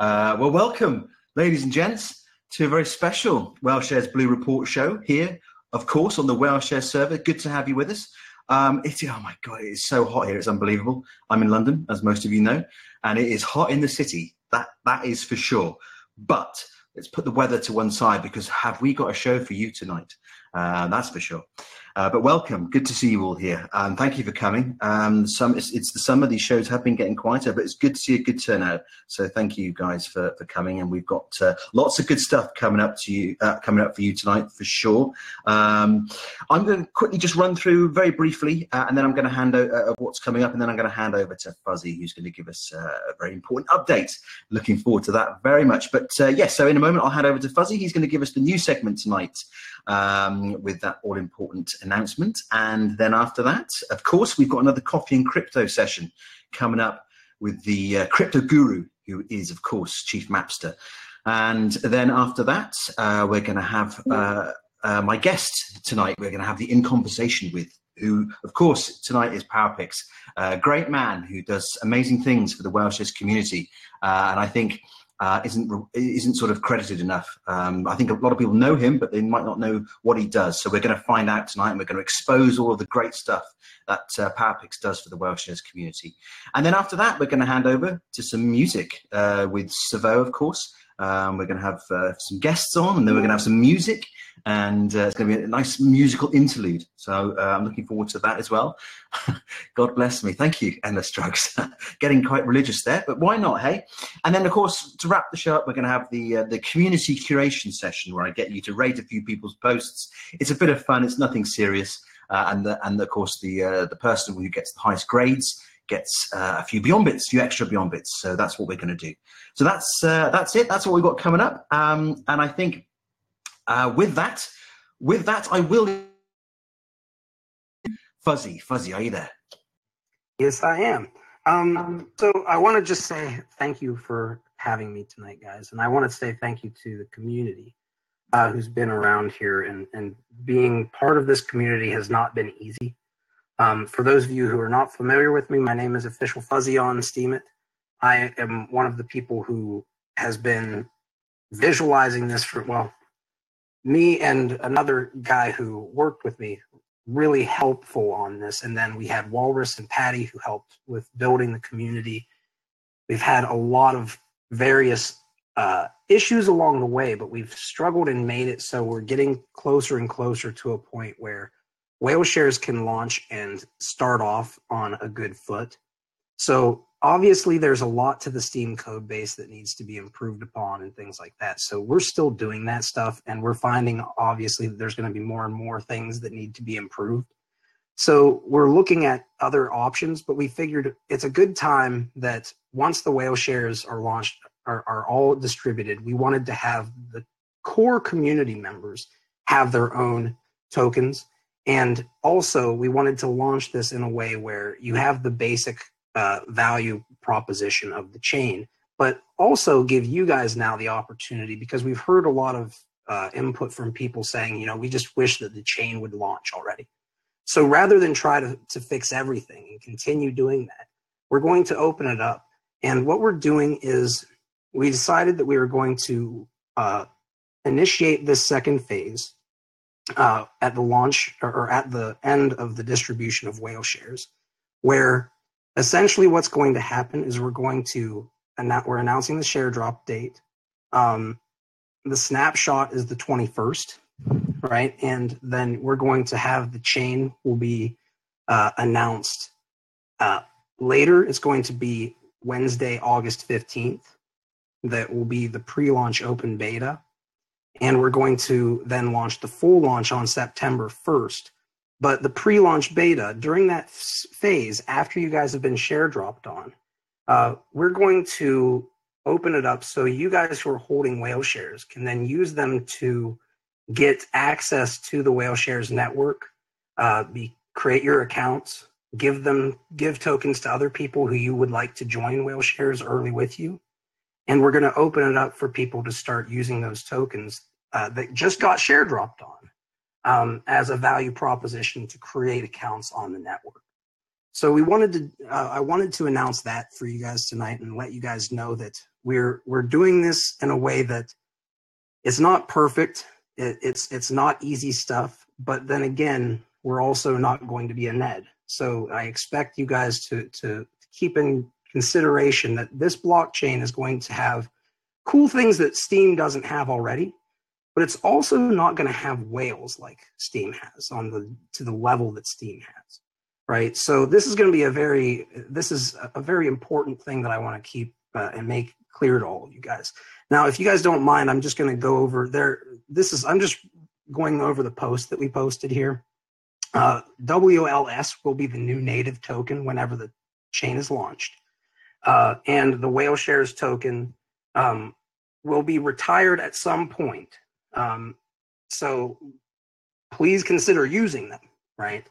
Well, welcome, ladies and gents, to a very special Whaleshares Blue Report show here, of course, on the Whaleshares server. Good to have you with us. Oh my God, it is so hot here. It's unbelievable. I'm in London, as most of you know, and it is hot in the city. That is for sure. But let's put the weather to one side, because have we got a show for you tonight? That's for sure. But welcome. Good to see you all here. Thank you for coming. It's the summer. These shows have been getting quieter, but it's good to see a good turnout. So thank you guys for coming. And we've got lots of good stuff coming up for you tonight for sure. I'm going to quickly just run through very briefly, and then I'm going to hand over what's coming up, and then I'm going to hand over to Fuzzy, who's going to give us a very important update. Looking forward to that very much. But yes, so in a moment I'll hand over to Fuzzy. He's going to give us the news segment tonight with that all-important announcement. And then after that, of course, we've got another coffee and crypto session coming up with the crypto guru, who is, of course, Chief Mapster. And then after that, we're going to have my guest tonight. We're going to have the In Conversation with, who, of course, tonight is PowerPics, a great man who does amazing things for the Whaleshares community. And I think isn't sort of credited enough. I think a lot of people know him, but they might not know what he does. So we're going to find out tonight, and we're going to expose all of the great stuff that PowerPics does for the Whaleshares community. And then after that, we're going to hand over to some music with Savo, of course. We're going to have some guests on, and then we're going to have some music, and it's going to be a nice musical interlude. So I'm looking forward to that as well. God bless me. Thank you, Endless Drugs. Getting quite religious there, but why not, hey? And then, of course, to wrap the show up, we're going to have the community curation session, where I get you to rate a few people's posts. It's a bit of fun. It's nothing serious. And of course, the person who gets the highest grades gets a few extra Beyond Bits. So that's what we're going to do. So that's it. That's what we've got coming up. And I think with that, I will. Fuzzy, are you there? Yes, I am. So I want to just say thank you for having me tonight, guys. And I want to say thank you to the community who's been around here, and being part of this community has not been easy. For those of you who are not familiar with me, my name is Official Fuzzy on Steemit. I am one of the people who has been visualizing this for, well, me and another guy who worked with me, really helpful on this. And then we had Walrus and Patty, who helped with building the community. We've had a lot of various issues along the way, but we've struggled and made it so we're getting closer and closer to a point where Whaleshares can launch and start off on a good foot. So obviously there's a lot to the Steem code base that needs to be improved upon and things like that. So we're still doing that stuff, and we're finding obviously that there's going to be more and more things that need to be improved. So we're looking at other options, but we figured it's a good time that once the Whaleshares are launched, are all distributed, we wanted to have the core community members have their own tokens. And also we wanted to launch this in a way where you have the basic value proposition of the chain, but also give you guys now the opportunity, because we've heard a lot of input from people saying, we just wish that the chain would launch already. So rather than try to fix everything and continue doing that, we're going to open it up. And what we're doing is we decided that we were going to initiate this second phase at the launch or at the end of the distribution of Whaleshares, where essentially what's going to happen is we're announcing the share drop date. The snapshot is the 21st, right? And then we're going to have the chain will be announced later. It's going to be Wednesday, August 15th. That will be the pre-launch open beta. And we're going to then launch the full launch on September 1st. But the pre-launch beta, during that phase, after you guys have been share dropped on, we're going to open it up so you guys who are holding Whaleshares can then use them to get access to the Whaleshares network, create your accounts, give tokens to other people who you would like to join Whaleshares early with you. And we're going to open it up for people to start using those tokens that just got share dropped on as a value proposition to create accounts on the network. So I wanted to announce that for you guys tonight and let you guys know that we're doing this in a way that it's not perfect. It's not easy stuff, but then again, we're also not going to be a Ned. So I expect you guys to keep in consideration that this blockchain is going to have cool things that Steem doesn't have already, but it's also not going to have whales like Steem has to the level that Steem has, right? So this is going to be a very important thing that I want to keep and make clear to all of you guys. Now, if you guys don't mind, I'm just going to go over there. I'm just going over the post that we posted here. WLS will be the new native token whenever the chain is launched. And the Whaleshares token will be retired at some point. So please consider using them, right?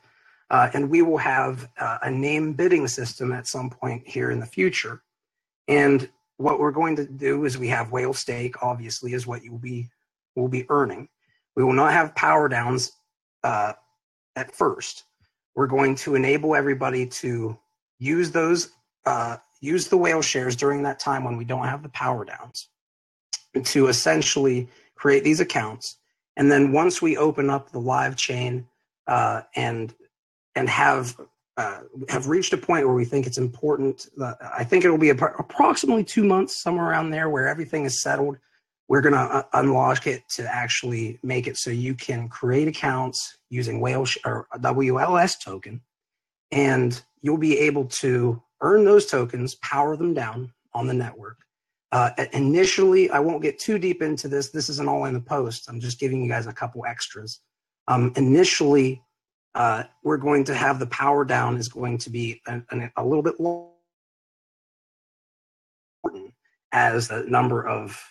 And we will have a name bidding system at some point here in the future. And what we're going to do is we have whale stake, obviously, is what will be earning. We will not have power downs at first. We're going to enable everybody to use those, use the whale shares during that time when we don't have the power downs to essentially create these accounts. And then once we open up the live chain and have reached a point where we think it's important, I think it will be approximately 2 months, somewhere around there, where everything is settled. We're going to unlock it to actually make it so you can create accounts using WLS token, and you'll be able to earn those tokens, power them down on the network. Initially, I won't get too deep into this. This isn't all in the post. I'm just giving you guys a couple extras. Initially, we're going to have the power down is going to be a little bit lower as the number of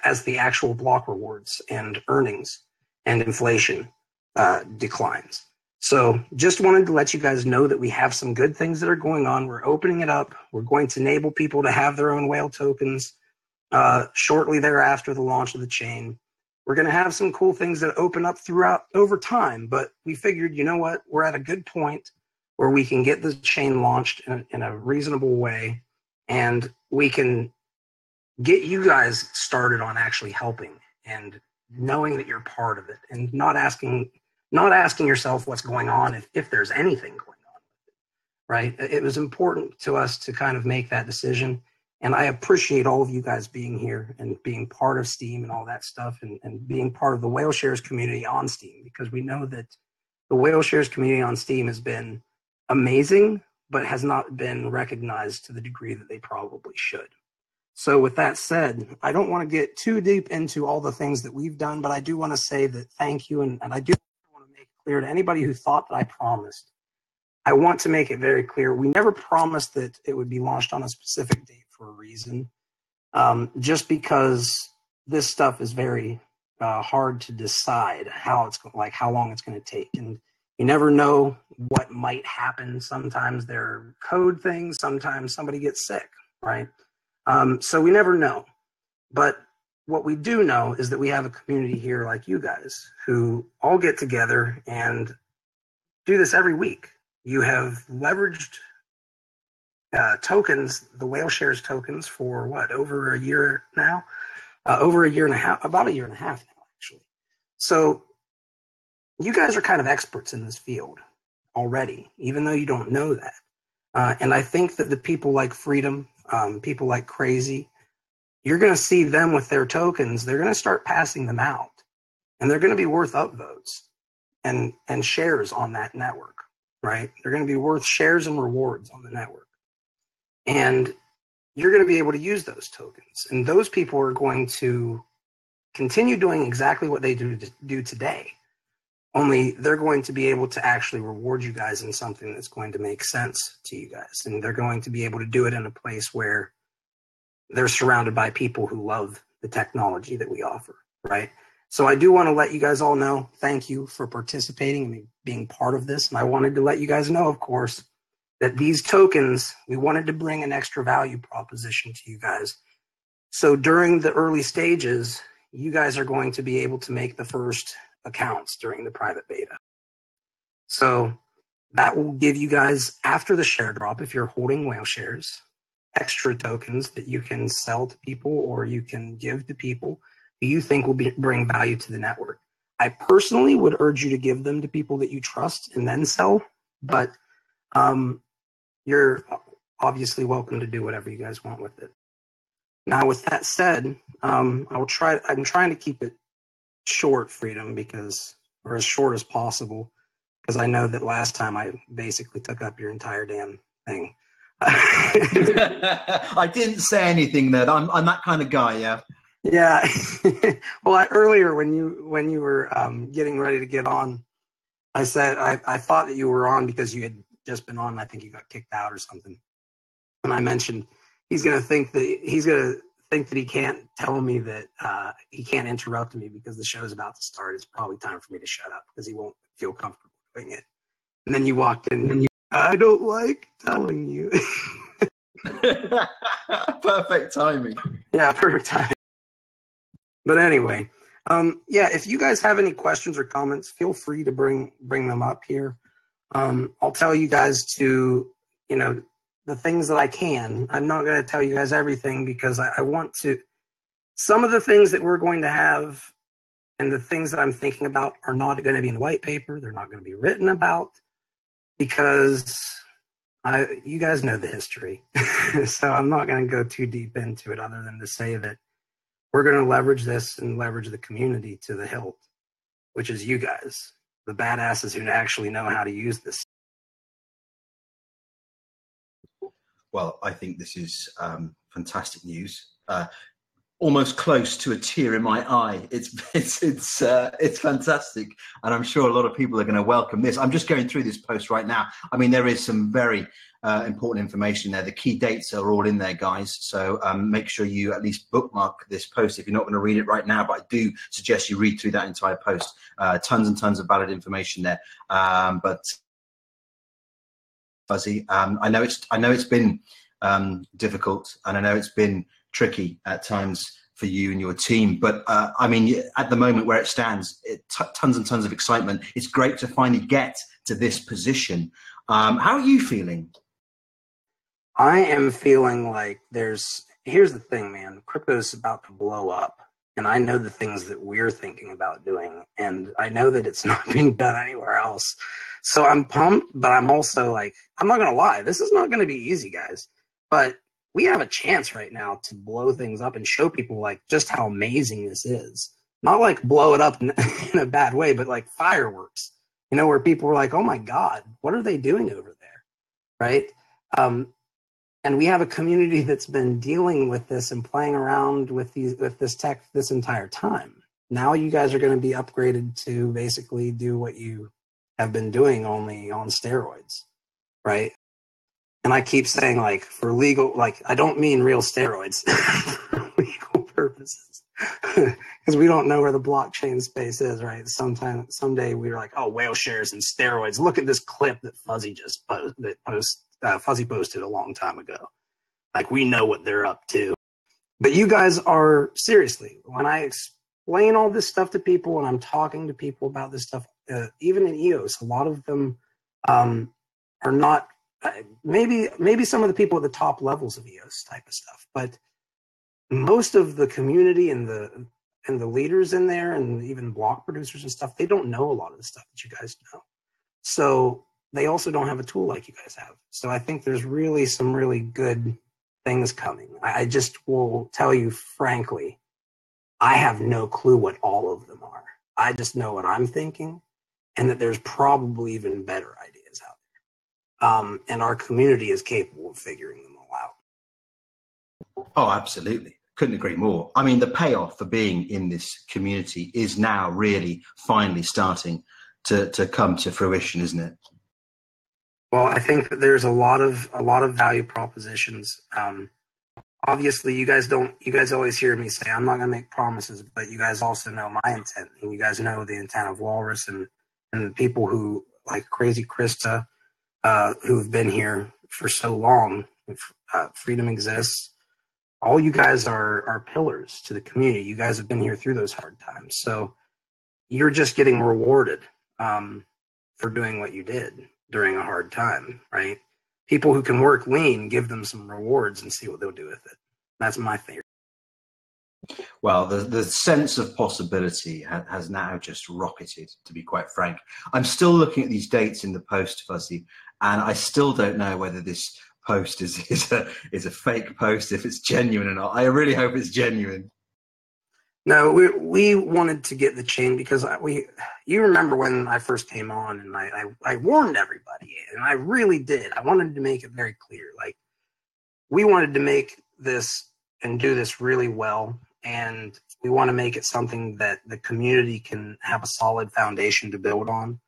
as the actual block rewards and earnings and inflation declines. So just wanted to let you guys know that we have some good things that are going on. We're opening it up. We're going to enable people to have their own whale tokens shortly thereafter the launch of the chain. We're going to have some cool things that open up throughout over time, but we figured, you know what, we're at a good point where we can get the chain launched in a reasonable way, and we can get you guys started on actually helping and knowing that you're part of it, and not asking yourself what's going on if there's anything going on, right? It was important to us to kind of make that decision. And I appreciate all of you guys being here and being part of Steem and all that stuff, and being part of the Whaleshares community on Steem, because we know that the Whaleshares community on Steem has been amazing, but has not been recognized to the degree that they probably should. So with that said, I don't want to get too deep into all the things that we've done, but I do want to say that thank you. And I do want to make it clear to anybody who thought that I promised. I want to make it very clear. We never promised that it would be launched on a specific date for a reason. Just because this stuff is very hard to decide how long it's going to take. And you never know what might happen. Sometimes there are code things. Sometimes somebody gets sick, right? So we never know. But what we do know is that we have a community here like you guys who all get together and do this every week. You have leveraged tokens, the Whaleshares tokens, for what, over a year now? Over a year and a half, about a year and a half now, actually. So you guys are kind of experts in this field already, even though you don't know that. And I think that the people like Freedom, people like Crazy, you're going to see them with their tokens. They're going to start passing them out, and they're going to be worth upvotes and shares on that network, right? They're going to be worth shares and rewards on the network. And you're going to be able to use those tokens. And those people are going to continue doing exactly what they do today. Only they're going to be able to actually reward you guys in something that's going to make sense to you guys. And they're going to be able to do it in a place where they're surrounded by people who love the technology that we offer, right? So I do want to let you guys all know, thank you for participating and being part of this. And I wanted to let you guys know, of course, that these tokens, we wanted to bring an extra value proposition to you guys. So during the early stages, you guys are going to be able to make the first accounts during the private beta. So that will give you guys, after the share drop, if you're holding Whaleshares, extra tokens that you can sell to people or you can give to people who you think will bring value to the network. I personally would urge you to give them to people that you trust and then sell, but you're obviously welcome to do whatever you guys want with it. Now, with that said, I'm trying to keep it short, Freedom, or as short as possible, because I know that last time I basically took up your entire damn thing. I didn't say anything there. I'm that kind of guy, yeah. Yeah. Well, earlier when you were getting ready to get on, I said I thought that you were on because you had just been on. And I think you got kicked out or something. And I mentioned he's gonna think that he can't tell me that he can't interrupt me because the show is about to start. It's probably time for me to shut up because he won't feel comfortable doing it. And then you walked in and I don't like telling you. Perfect timing. Yeah, perfect timing. But anyway, yeah, if you guys have any questions or comments, feel free to bring them up here. I'll tell you guys to, the things that I can. I'm not going to tell you guys everything because I want to. Some of the things that we're going to have and the things that I'm thinking about are not going to be in the white paper. They're not going to be written about because you guys know the history. So I'm not going to go too deep into it other than to say that we're going to leverage this and leverage the community to the hilt, which is you guys, the badasses who actually know how to use this. Well, I think this is fantastic news. Almost close to a tear in my eye. It's fantastic, and I'm sure a lot of people are going to welcome this. I'm just going through this post right now. I mean, there is some very important information there. The key dates are all in there, guys. So make sure you at least bookmark this post if you're not going to read it right now. But I do suggest you read through that entire post. Tons and tons of valid information there. But Fuzzy, I know it's been difficult, and I know it's been tricky at times for you and your team, but I mean, at the moment where it stands, tons and tons of excitement. It's great to finally get to this position. How are you feeling? I am feeling like here's the thing, man. Crypto is about to blow up, and I know the things that we're thinking about doing, and I know that it's not being done anywhere else. So I'm pumped, but I'm also like, I'm not going to lie. This is not going to be easy, guys, but we have a chance right now to blow things up and show people like just how amazing this is. Not like blow it up in a bad way, but like fireworks, where people were like, oh my God, what are they doing over there? Right. And we have a community that's been dealing with this and playing around with this tech this entire time. Now you guys are going to be upgraded to basically do what you have been doing only on steroids, right? And I keep saying like for legal, like I don't mean real steroids for legal purposes because we don't know where the blockchain space is, right? Someday we're like, oh, whale shares and steroids. Look at this clip that Fuzzy just Fuzzy posted a long time ago. Like we know what they're up to. But you guys are seriously, when I explain all this stuff to people and I'm talking to people about this stuff, even in EOS, a lot of them are not, maybe some of the people at the top levels of EOS type of stuff, but most of the community and the leaders in there and even block producers and stuff, they don't know a lot of the stuff that you guys know. So they also don't have a tool like you guys have. So I think there's really some really good things coming. I just will tell you frankly, I have no clue what all of them are. I just know what I'm thinking and that there's probably even better ideas out there. And our community is capable of figuring them all out. Oh, absolutely. Couldn't agree more. I mean, the payoff for being in this community is now really finally starting to come to fruition, isn't it? Well, I think that there's a lot of value propositions. Obviously, you guys always hear me say, I'm not going to make promises, but you guys also know my intent. And you guys know the intent of Walrus and the people who, like Crazy Krista, who've been here for so long. FreedomExists. All you guys are pillars to the community. You guys have been here through those hard times. So you're just getting rewarded for doing what you did during a hard time, right? people who can work lean, give them some rewards and see what they'll do with it. That's my theory. Well, the sense of possibility has now just rocketed, to be quite frank. I'm still looking at these dates in the post, Fuzzy, and I still don't know whether this post is a fake post, if it's genuine or not. I really hope it's genuine. No, we wanted to get the chain because you remember when I first came on and I warned everybody, and I really did. I wanted to make it very clear. Like, we wanted to make this and do this really well, and we want to make it something that the community can have a solid foundation to build on.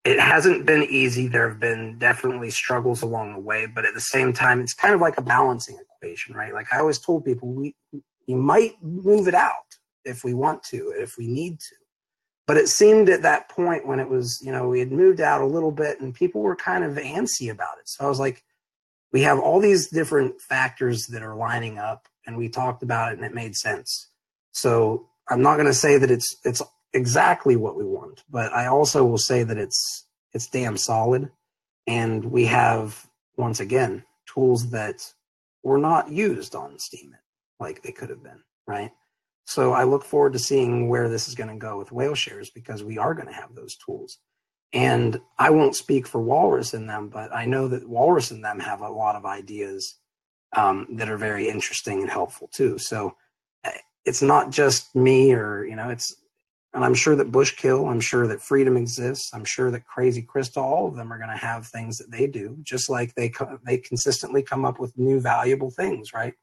It hasn't been easy. There have been definitely struggles along the way, but at the same time, it's kind of like a balancing equation, right? Like I always told people, we might move it out if we want to, if we need to. But it seemed at that point when it was, we had moved out a little bit and people were kind of antsy about it. So I was like, we have all these different factors that are lining up, and we talked about it and it made sense. So I'm not going to say that it's exactly what we want, but I also will say that it's damn solid. And we have, once again, tools that were not used on Steemit like they could have been, right? So I look forward to seeing where this is going to go with Whaleshares, because we are going to have those tools. And I won't speak for Walrus and them, but I know that Walrus and them have a lot of ideas that are very interesting and helpful too. So it's not just me and I'm sure that Bushkill, I'm sure that FreedomExists, I'm sure that Crazy Crystal, all of them are going to have things that they do, just like they consistently come up with new valuable things, right?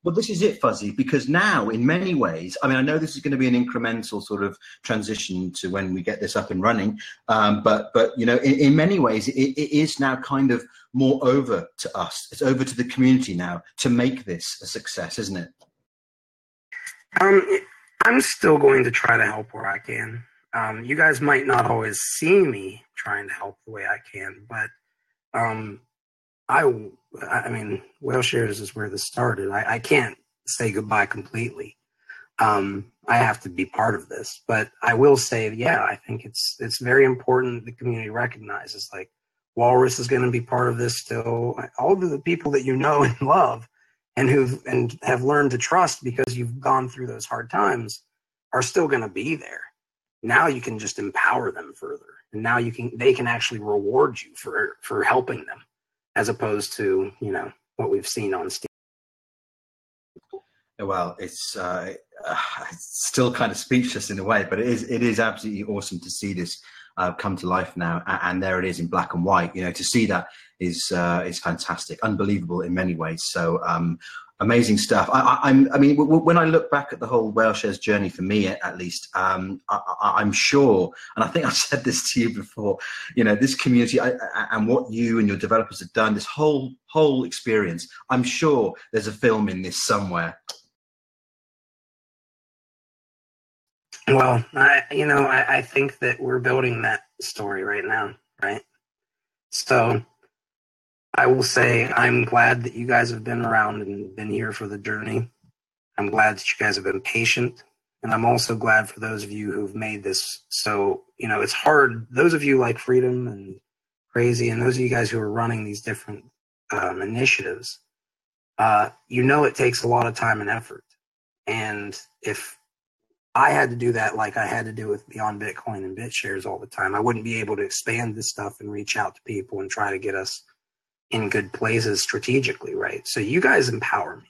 Well, this is it, Fuzzy, because now in many ways, I mean, I know this is going to be an incremental sort of transition to when we get this up and running, but in many ways, it is now kind of more over to us. It's over to the community now to make this a success, isn't it? I'm still going to try to help where I can. You guys might not always see me trying to help the way I can, but I mean, Whaleshares is where this started. I can't say goodbye completely. I have to be part of this, but I will say, yeah, I think it's very important the community recognizes, like, Walrus is going to be part of this still. All of the people that you know and love and have learned to trust because you've gone through those hard times are still going to be there. Now you can just empower them further, and now they can actually reward you for helping them, as opposed to, what we've seen on Steam. Well, it's still kind of speechless in a way, but it is absolutely awesome to see this come to life now, and there it is in black and white. To see that is fantastic, unbelievable in many ways. So amazing stuff. I mean, when I look back at the whole Whaleshares journey, for me at least, I'm sure, and I think I've said this to you before, this community and what you and your developers have done, this whole experience, I'm sure there's a film in this somewhere. Well, I think that we're building that story right now, right? So I will say I'm glad that you guys have been around and been here for the journey. I'm glad that you guys have been patient. And I'm also glad for those of you who've made this. So, it's hard. Those of you like Freedom and Crazy, and those of you guys who are running these different initiatives, it takes a lot of time and effort. And if I had to do that like I had to do with Beyond Bitcoin and BitShares all the time, I wouldn't be able to expand this stuff and reach out to people and try to get us in good places strategically, right? So you guys empower me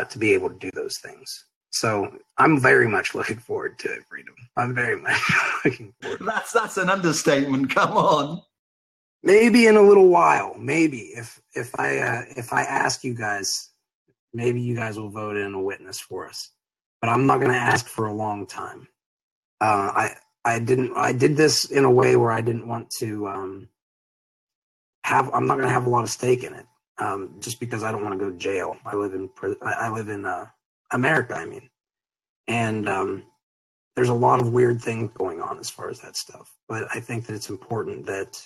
to be able to do those things. So I'm very much looking forward to it, Freedom. I'm very much looking forward. That's an understatement. Come on. Maybe in a little while. Maybe if I ask you guys, maybe you guys will vote in a witness for us. But I'm not going to ask for a long time. I did this in a way where I didn't want to I'm not going to have a lot of stake in it, just because I don't want to go to jail. I live in America, I mean, and there's a lot of weird things going on as far as that stuff. But I think that it's important that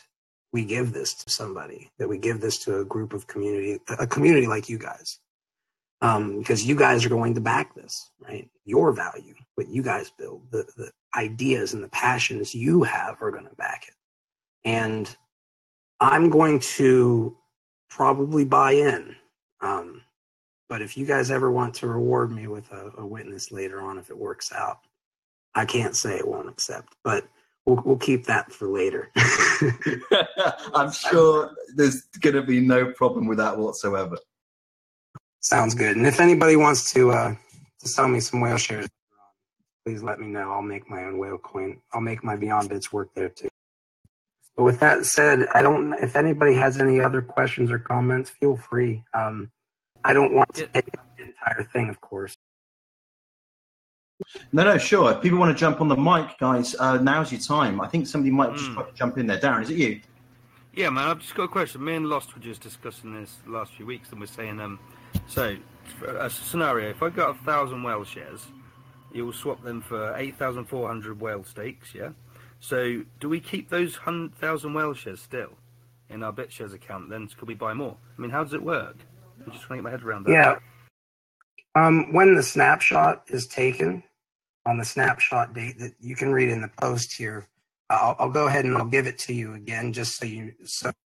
we give this to somebody, that we give this to a community like you guys. Because you guys are going to back this, right? Your value, what you guys build, the ideas and the passions you have are going to back it. And I'm going to probably buy in. But if you guys ever want to reward me with a witness later on, if it works out, I can't say it won't accept, but we'll keep that for later. I'm sure there's going to be no problem with that whatsoever. Sounds good. And if anybody wants to sell me some whale shares, please let me know. I'll make my own whale coin. I'll make my Beyond Bits work there too. But with that said, if anybody has any other questions or comments, feel free. I don't want to take the entire thing, of course. No, sure. If people want to jump on the mic, guys, now's your time. I think somebody might just try to jump in there. Darren, is it you? Yeah, man, I've just got a question. Me and Lost were just discussing this the last few weeks, and we're saying, so, a scenario, if I got 1,000 whale shares, you will swap them for 8,400 whale stakes, yeah? So, do we keep those 1,000 whale shares still in our BitShares account? Then could we buy more? I mean, how does it work? I'm just trying to get my head around that. Yeah. When the snapshot is taken, on the snapshot date that you can read in the post here, I'll go ahead and I'll give it to you again just so everybody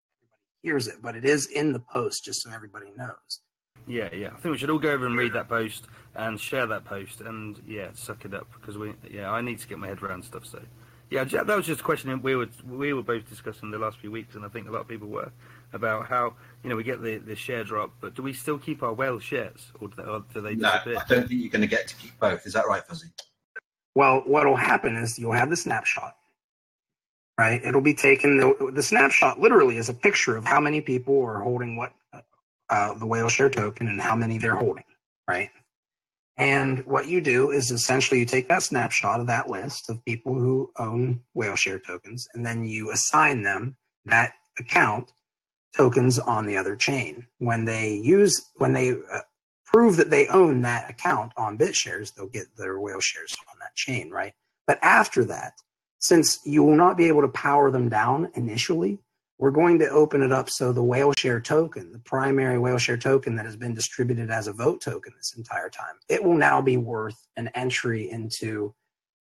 hears it. But it is in the post just so everybody knows. Yeah. I think we should all go over and read that post and share that post and suck it up because I need to get my head around stuff. So that was just a question we were both discussing the last few weeks, and I think a lot of people were about how we get the share drop, but do we still keep our whale shares or do they disappear? No, I don't think you're going to get to keep both. Is that right, Fuzzy? Well, what will happen is you'll have the snapshot, right? It'll be taken. The snapshot literally is a picture of how many people are holding what the whale share token and how many they're holding, right? And what you do is essentially you take that snapshot of that list of people who own whale share tokens, and then you assign them that account tokens on the other chain. When they prove that they own that account on BitShares, they'll get their whale shares on that chain, right? But after that, since you will not be able to power them down initially, we're going to open it up so the whale share token, the primary whale share token that has been distributed as a vote token this entire time, it will now be worth an entry into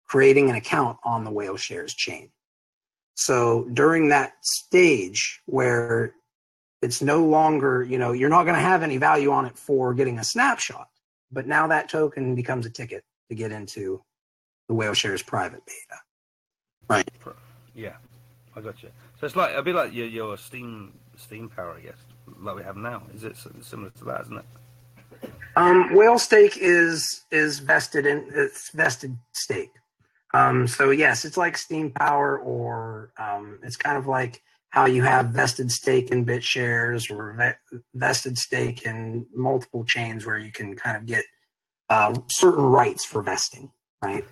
creating an account on the whale shares chain. So during that stage where it's no longer, you're not going to have any value on it for getting a snapshot, but now that token becomes a ticket to get into the whale shares private beta. Right. Yeah, I got you. So it's like, it'll be like your Steam power, I guess, like we have now. Is it similar to that, isn't it? Whale stake is vested stake. So yes, it's like Steam power, or it's kind of like how you have vested stake in BitShares or vested stake in multiple chains where you can kind of get certain rights for vesting, right?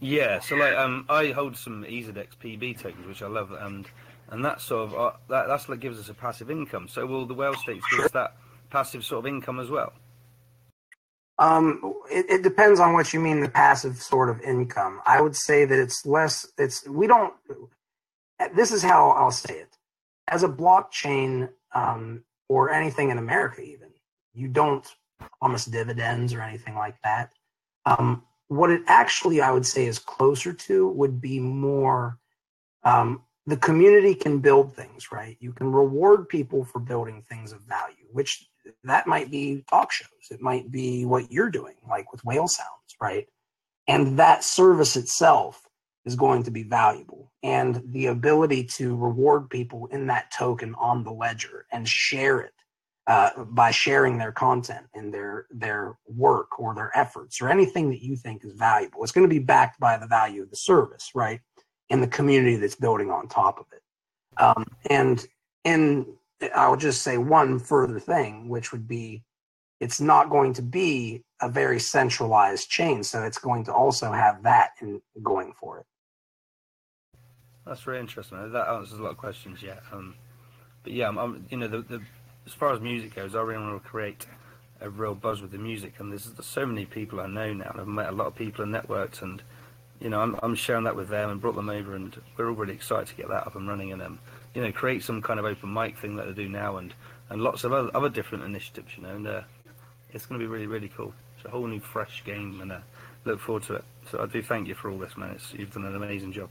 Yeah, so like I hold some EZDEX PB tokens, which I love, and that sort of that's what gives us a passive income. So will the whale stakes give us that passive sort of income as well? It depends on what you mean, the passive sort of income. I would say that it's less. This is how I'll say it. As a blockchain or anything in America, even, you don't promise dividends or anything like that. What it actually, I would say, is closer to would be more the community can build things, right? You can reward people for building things of value, which that might be talk shows. It might be what you're doing, like with Whale Sounds, right? And that service itself is going to be valuable. And the ability to reward people in that token on the ledger and share it by sharing their content and their work or their efforts or anything that you think is valuable. It's going to be backed by the value of the service, right? And the community that's building on top of it. And I'll just say one further thing, which would be it's not going to be a very centralized chain, so it's going to also have that in going for it. That's very interesting. That answers a lot of questions. Yeah, but yeah, I'm as far as music goes, I really want to create a real buzz with the music, and there's so many people I know now. I've met a lot of people and networked, and I'm sharing that with them and brought them over, and we're all really excited to get that up and running, and create some kind of open mic thing that they do now, and lots of other different initiatives, and it's going to be really, really cool. It's a whole new fresh game, and look forward to it. So I do thank you for all this, man. You've done an amazing job.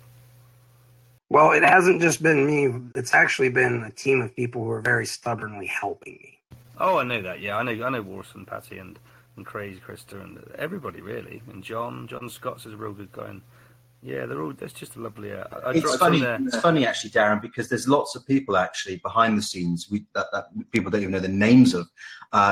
Well, it hasn't just been me. It's actually been a team of people who are very stubbornly helping me. Oh, I know that. Yeah, I know Warson, Patty, and Crazy Krista, and everybody really. And John Scott's is a real good guy. And yeah, they're all. That's just a lovely. It's funny. It's funny actually, Darren, because there's lots of people actually behind the scenes that people don't even know the names of,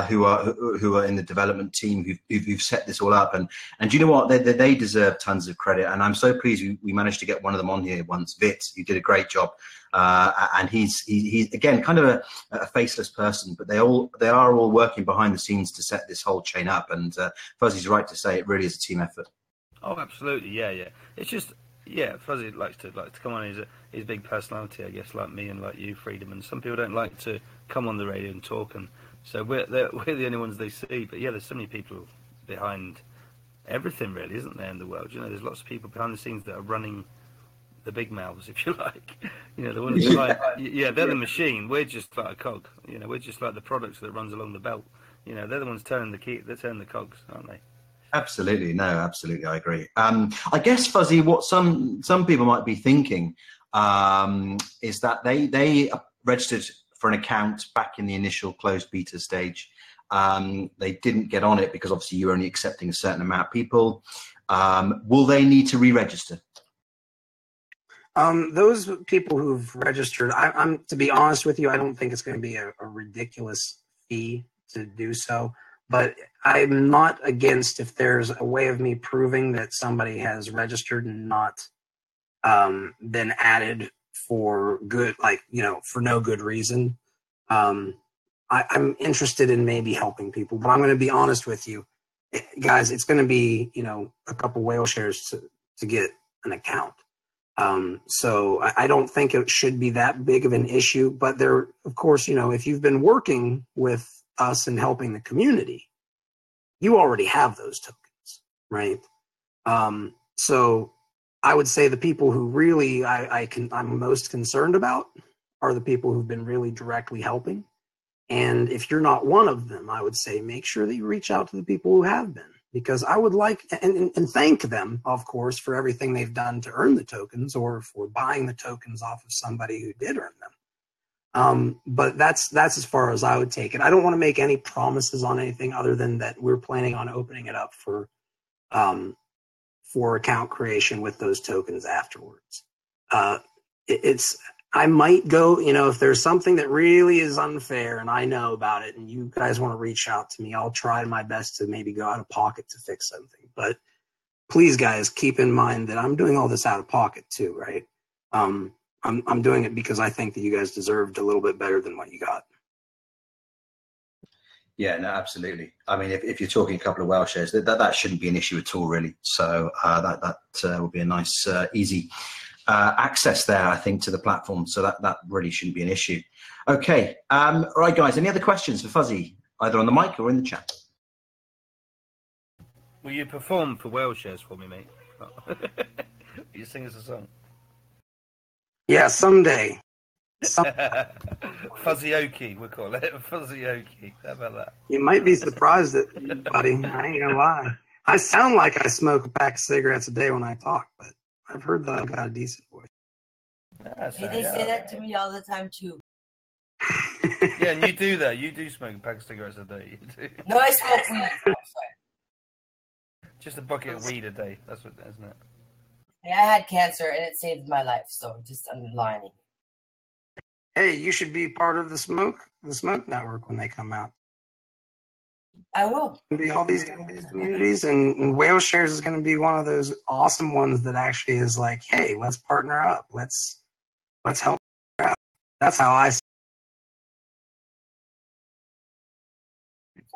who are in the development team who've set this all up. And you know what? They deserve tons of credit. And I'm so pleased we managed to get one of them on here once, Vit, who did a great job. And he's again kind of a faceless person, but they are all working behind the scenes to set this whole chain up. And Fuzzy's right to say it really is a team effort. Oh, absolutely, yeah. It's just, Fuzzy likes to come on. He's a big personality, I guess, like me and like you, Freedom. And some people don't like to come on the radio and talk, and so we're the only ones they see. But yeah, there's so many people behind everything, really, isn't there, in the world? You know, there's lots of people behind the scenes that are running the big mouths, if you like. You know, the ones they're the machine. We're just like a cog. You know, we're just like the products that runs along the belt. You know, they're the ones turning the key. They're turning the cogs, aren't they? Absolutely. No, absolutely. I agree. I guess, Fuzzy, what some people might be thinking is that they registered for an account back in the initial closed beta stage. They didn't get on it because obviously you're only accepting a certain amount of people. Will they need to re-register? Those people who've registered, I'm to be honest with you, I don't think it's going to be a ridiculous fee to do so. But I'm not against if there's a way of me proving that somebody has registered and not been added for good, for no good reason. I'm interested in maybe helping people, but I'm going to be honest with you, guys. It's going to be a couple whale shares to get an account. So I don't think it should be that big of an issue. But there, of course, if you've been working with us and helping the community, you already have those tokens, right? So I would say the people who really I'm most concerned about are the people who've been really directly helping. And if you're not one of them, I would say make sure that you reach out to the people who have been, because I would like and thank them, of course, for everything they've done to earn the tokens or for buying the tokens off of somebody who did earn them. But that's as far as I would take it. I don't want to make any promises on anything other than that we're planning on opening it up for account creation with those tokens afterwards. I might go, if there's something that really is unfair and I know about it and you guys want to reach out to me, I'll try my best to maybe go out of pocket to fix something. But please, guys, keep in mind that I'm doing all this out of pocket too, right? I'm doing it because I think that you guys deserved a little bit better than what you got. Yeah, no, absolutely. I mean, if you're talking a couple of whale shares, that shouldn't be an issue at all, really. So that will be a nice, easy access there, I think, to the platform. So that really shouldn't be an issue. Okay. All right, guys. Any other questions for Fuzzy, either on the mic or in the chat? Will you perform for Whaleshares for me, mate? Will you sing us a song? Yeah, someday. Fuzzy-okie, we'll call it. Fuzzy-okie. How about that? You might be surprised at me, buddy. I ain't gonna lie. I sound like I smoke a pack of cigarettes a day when I talk, but I've heard that I've got a decent voice. Hey, they say that to me all the time too. Yeah, and you do that. You do smoke a pack of cigarettes a day. You do. No, I smoke weed. Just a bucket of weed a day. That's what, isn't it? Hey, I had cancer and it saved my life, so just underlining. Hey, you should be part of the Smoke Network when they come out. I will. Be all these communities, and Whaleshares is going to be one of those awesome ones that actually is like, hey, let's partner up. Let's help out. That's how I see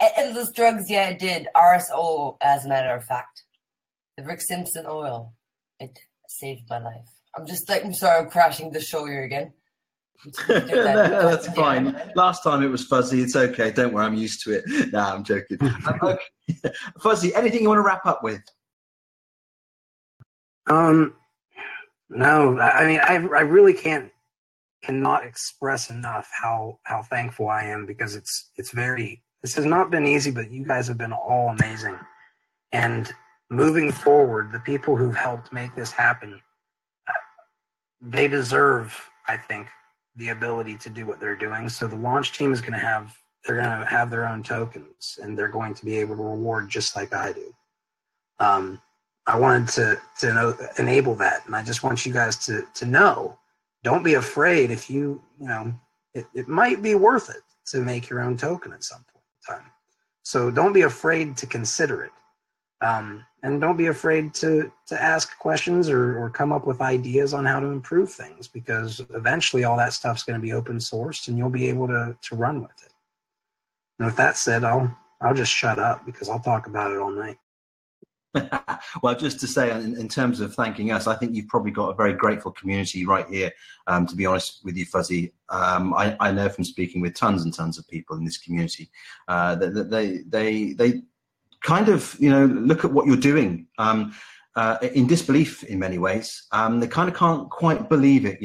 it. And those drugs, yeah, it did. RSO, as a matter of fact. The Rick Simpson oil. It saved my life. I'm sorry, I'm crashing the show here again. No, that's fine. Last time it was Fuzzy. It's okay. Don't worry. I'm used to it. Nah, I'm joking. Okay. Fuzzy, anything you want to wrap up with? No. I mean, I really cannot express enough how thankful I am, because this has not been easy, but you guys have been all amazing. And moving forward, the people who've helped make this happen, they deserve, I think, the ability to do what they're doing. So the launch team is going to have their own tokens, and they're going to be able to reward just like I do. I wanted to enable that, and I just want you guys to know. Don't be afraid if it might be worth it to make your own token at some point in time. So don't be afraid to consider it. And don't be afraid to ask questions or come up with ideas on how to improve things, because eventually all that stuff's going to be open sourced and you'll be able to run with it. And with that said, I'll just shut up because I'll talk about it all night. Well, just to say, in terms of thanking us, I think you've probably got a very grateful community right here. To be honest with you, Fuzzy, I know from speaking with tons and tons of people in this community that they kind of look at what you're doing in disbelief in many ways. They kind of can't quite believe it.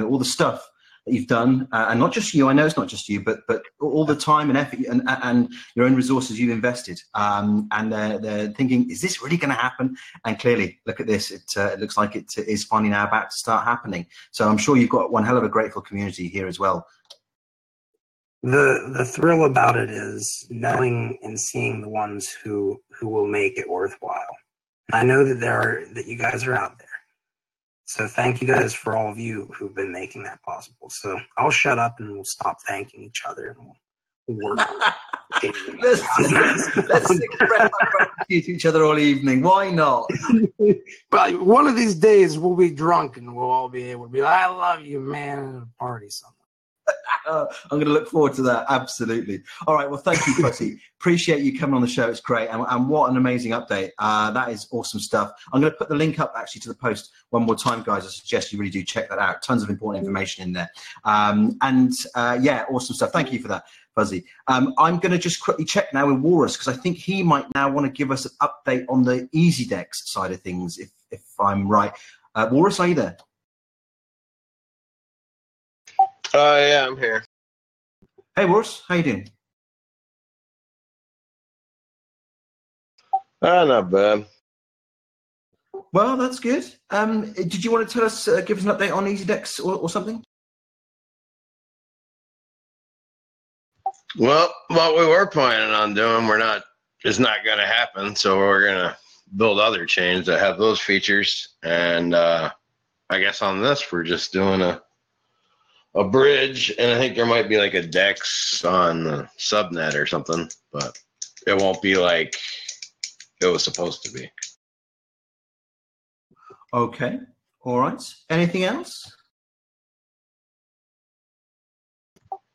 All the stuff that you've done, and not just you. I know it's not just you, but all the time and effort and your own resources you've invested. And they're thinking, is this really going to happen? And clearly, look at this. It looks like it is finally now about to start happening. So I'm sure you've got one hell of a grateful community here as well. The thrill about it is knowing and seeing the ones who will make it worthwhile. I know that you guys are out there. So thank you guys for all of you who've been making that possible. So I'll shut up and we'll stop thanking each other and we'll work. Let's express our gratitude to each other all evening. Why not? But one of these days we'll be drunk and we'll all be able to be like, I love you, man, at a party somewhere. I'm going to look forward to that. Absolutely. All right. Well, thank you, Fuzzy. Appreciate you coming on the show. It's great. And what an amazing update. That is awesome stuff. I'm going to put the link up actually to the post one more time, guys. I suggest you really do check that out. Tons of important information in there. Yeah, awesome stuff. Thank you for that, Fuzzy. I'm going to just quickly check now with Walrus, because I think he might now want to give us an update on the EasyDex side of things, if I'm right. Walrus, are you there? Yeah, I'm here. Hey, Walrus, how you doing? Not bad. Well, that's good. Did you want to tell us, give us an update on EasyDex or something? Well, what we were planning on doing, it's not going to happen. So we're going to build other chains that have those features. And I guess on this, we're just doing a bridge, and I think there might be like a DEX on the subnet or something, but it won't be like it was supposed to be. Okay. All right. Anything else?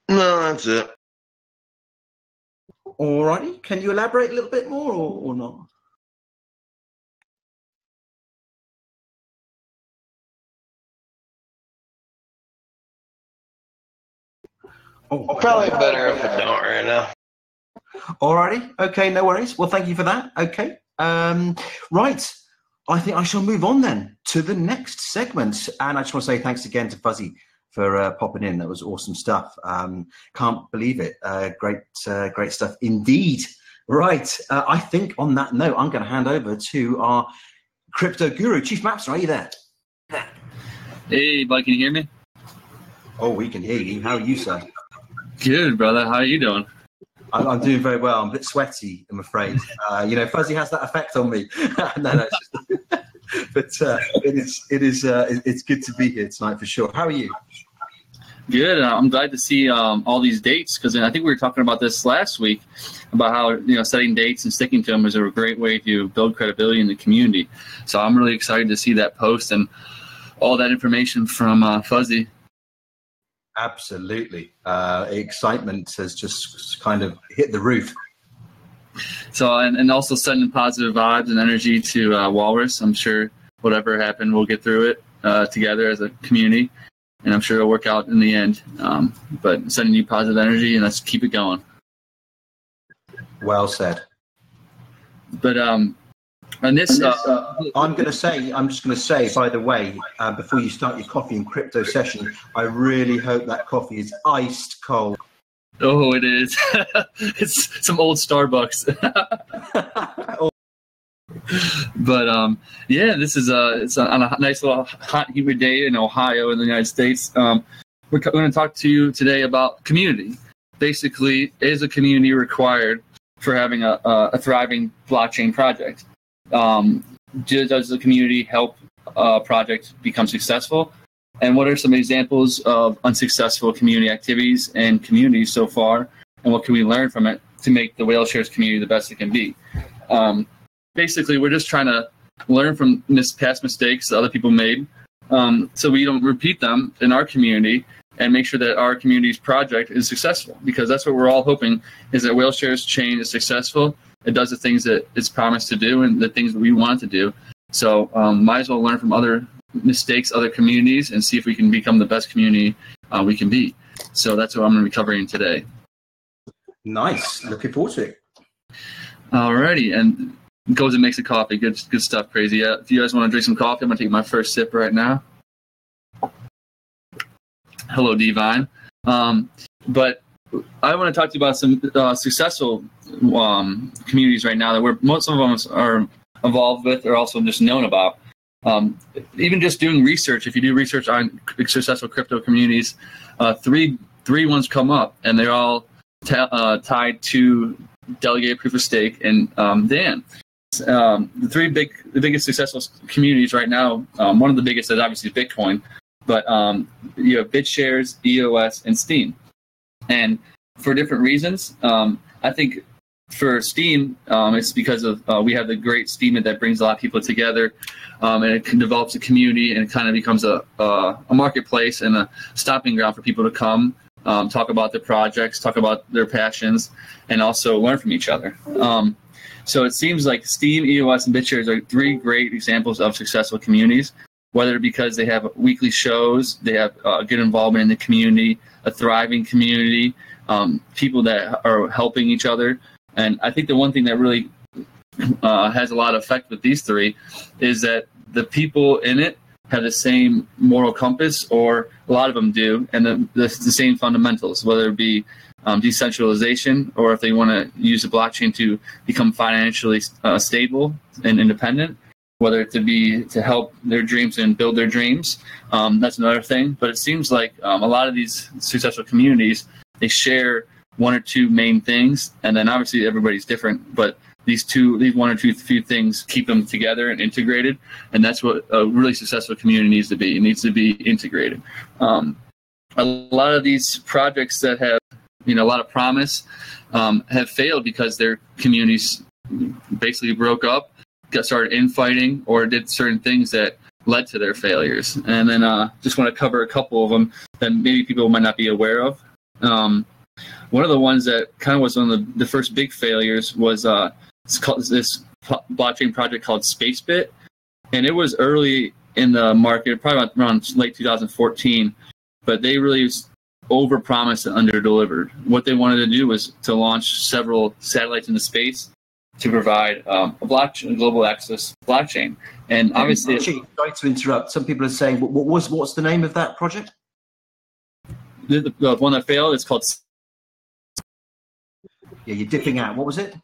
No, that's it. All righty. Can you elaborate a little bit more or not? Oh, probably better if I don't right now. Alrighty. Okay, no worries. Well, thank you for that. Okay. Right. I think I shall move on then to the next segment. And I just want to say thanks again to Fuzzy for popping in. That was awesome stuff. Can't believe it. Great stuff indeed. Right. I think on that note, I'm going to hand over to our crypto guru, Chief Mapster. Are you there? Hey, bud, can you hear me? Oh, we can hear you. How are you, sir? Good, brother. How are you doing? I'm doing very well. I'm a bit sweaty, I'm afraid. Fuzzy has that effect on me. No, but it's good to be here tonight for sure. How are you? Good. I'm glad to see all these dates, because I think we were talking about this last week about how setting dates and sticking to them is a great way to build credibility in the community. So I'm really excited to see that post and all that information from Fuzzy. Absolutely. Excitement has just kind of hit the roof. So, and also sending positive vibes and energy to Walrus. I'm sure whatever happened, we'll get through it together as a community, and I'm sure it'll work out in the end. But sending you positive energy, and let's keep it going. Well said. But and this, I'm just going to say, by the way, before you start your coffee and crypto session, I really hope that coffee is iced cold. Oh, it is. It's some old Starbucks. But yeah, this is it's on a nice little hot, humid day in Ohio in the United States. We're going to talk to you today about community. Basically, is a community required for having a thriving blockchain project? Does the community help a project become successful? And what are some examples of unsuccessful community activities and communities so far? And what can we learn from it to make the Whaleshares community the best it can be? Basically, we're just trying to learn from past mistakes that other people made, so we don't repeat them in our community, and make sure that our community's project is successful. Because that's what we're all hoping, is that Whaleshares chain is successful. It does the things that it's promised to do and the things that we want to do. So might as well learn from other mistakes, other communities, and see if we can become the best community we can be. So that's what I'm going to be covering today. Nice. Looking forward to it. Alrighty, and goes and makes a coffee. Good stuff, Crazy. If you guys want to drink some coffee, I'm going to take my first sip right now. Hello, Divine. But I want to talk to you about some successful communities right now that most of them are involved with, or also just known about. Even just doing research, if you do research on successful crypto communities, three ones come up, and they're all tied to delegated proof of stake and DAN. The biggest successful communities right now, one of the biggest is obviously Bitcoin, but you have BitShares, EOS, and Steam. And for different reasons, I think for Steam, it's because of we have the great Steam that brings a lot of people together, and it develops a community, and it kind of becomes a marketplace and a stopping ground for people to come, talk about their projects, talk about their passions, and also learn from each other. So it seems like Steam, EOS, and BitShares are three great examples of successful communities, whether because they have weekly shows, they have good involvement in the community, a thriving community, people that are helping each other. And I think the one thing that really has a lot of effect with these three is that the people in it have the same moral compass, or a lot of them do, and the same fundamentals, whether it be decentralization, or if they want to use the blockchain to become financially stable and independent, whether it to help their dreams and build their dreams. That's another thing. But it seems like a lot of these successful communities, they share one or two main things, and then obviously everybody's different, but these one or two few things keep them together and integrated, and that's what a really successful community needs to be. It needs to be integrated. A lot of these projects that have a lot of promise have failed because their communities basically broke up, got started infighting, or did certain things that led to their failures. And then just want to cover a couple of them that maybe people might not be aware of. One of the ones that kind of was one of the first big failures was this blockchain project called SpaceBit. And it was early in the market, probably around late 2014, but they really overpromised and underdelivered. What they wanted to do was to launch several satellites into space to provide a global access blockchain. And obviously, actually, sorry to interrupt. Some people are saying, what's the name of that project? The one that failed is called. Yeah, you're dipping out. What was it?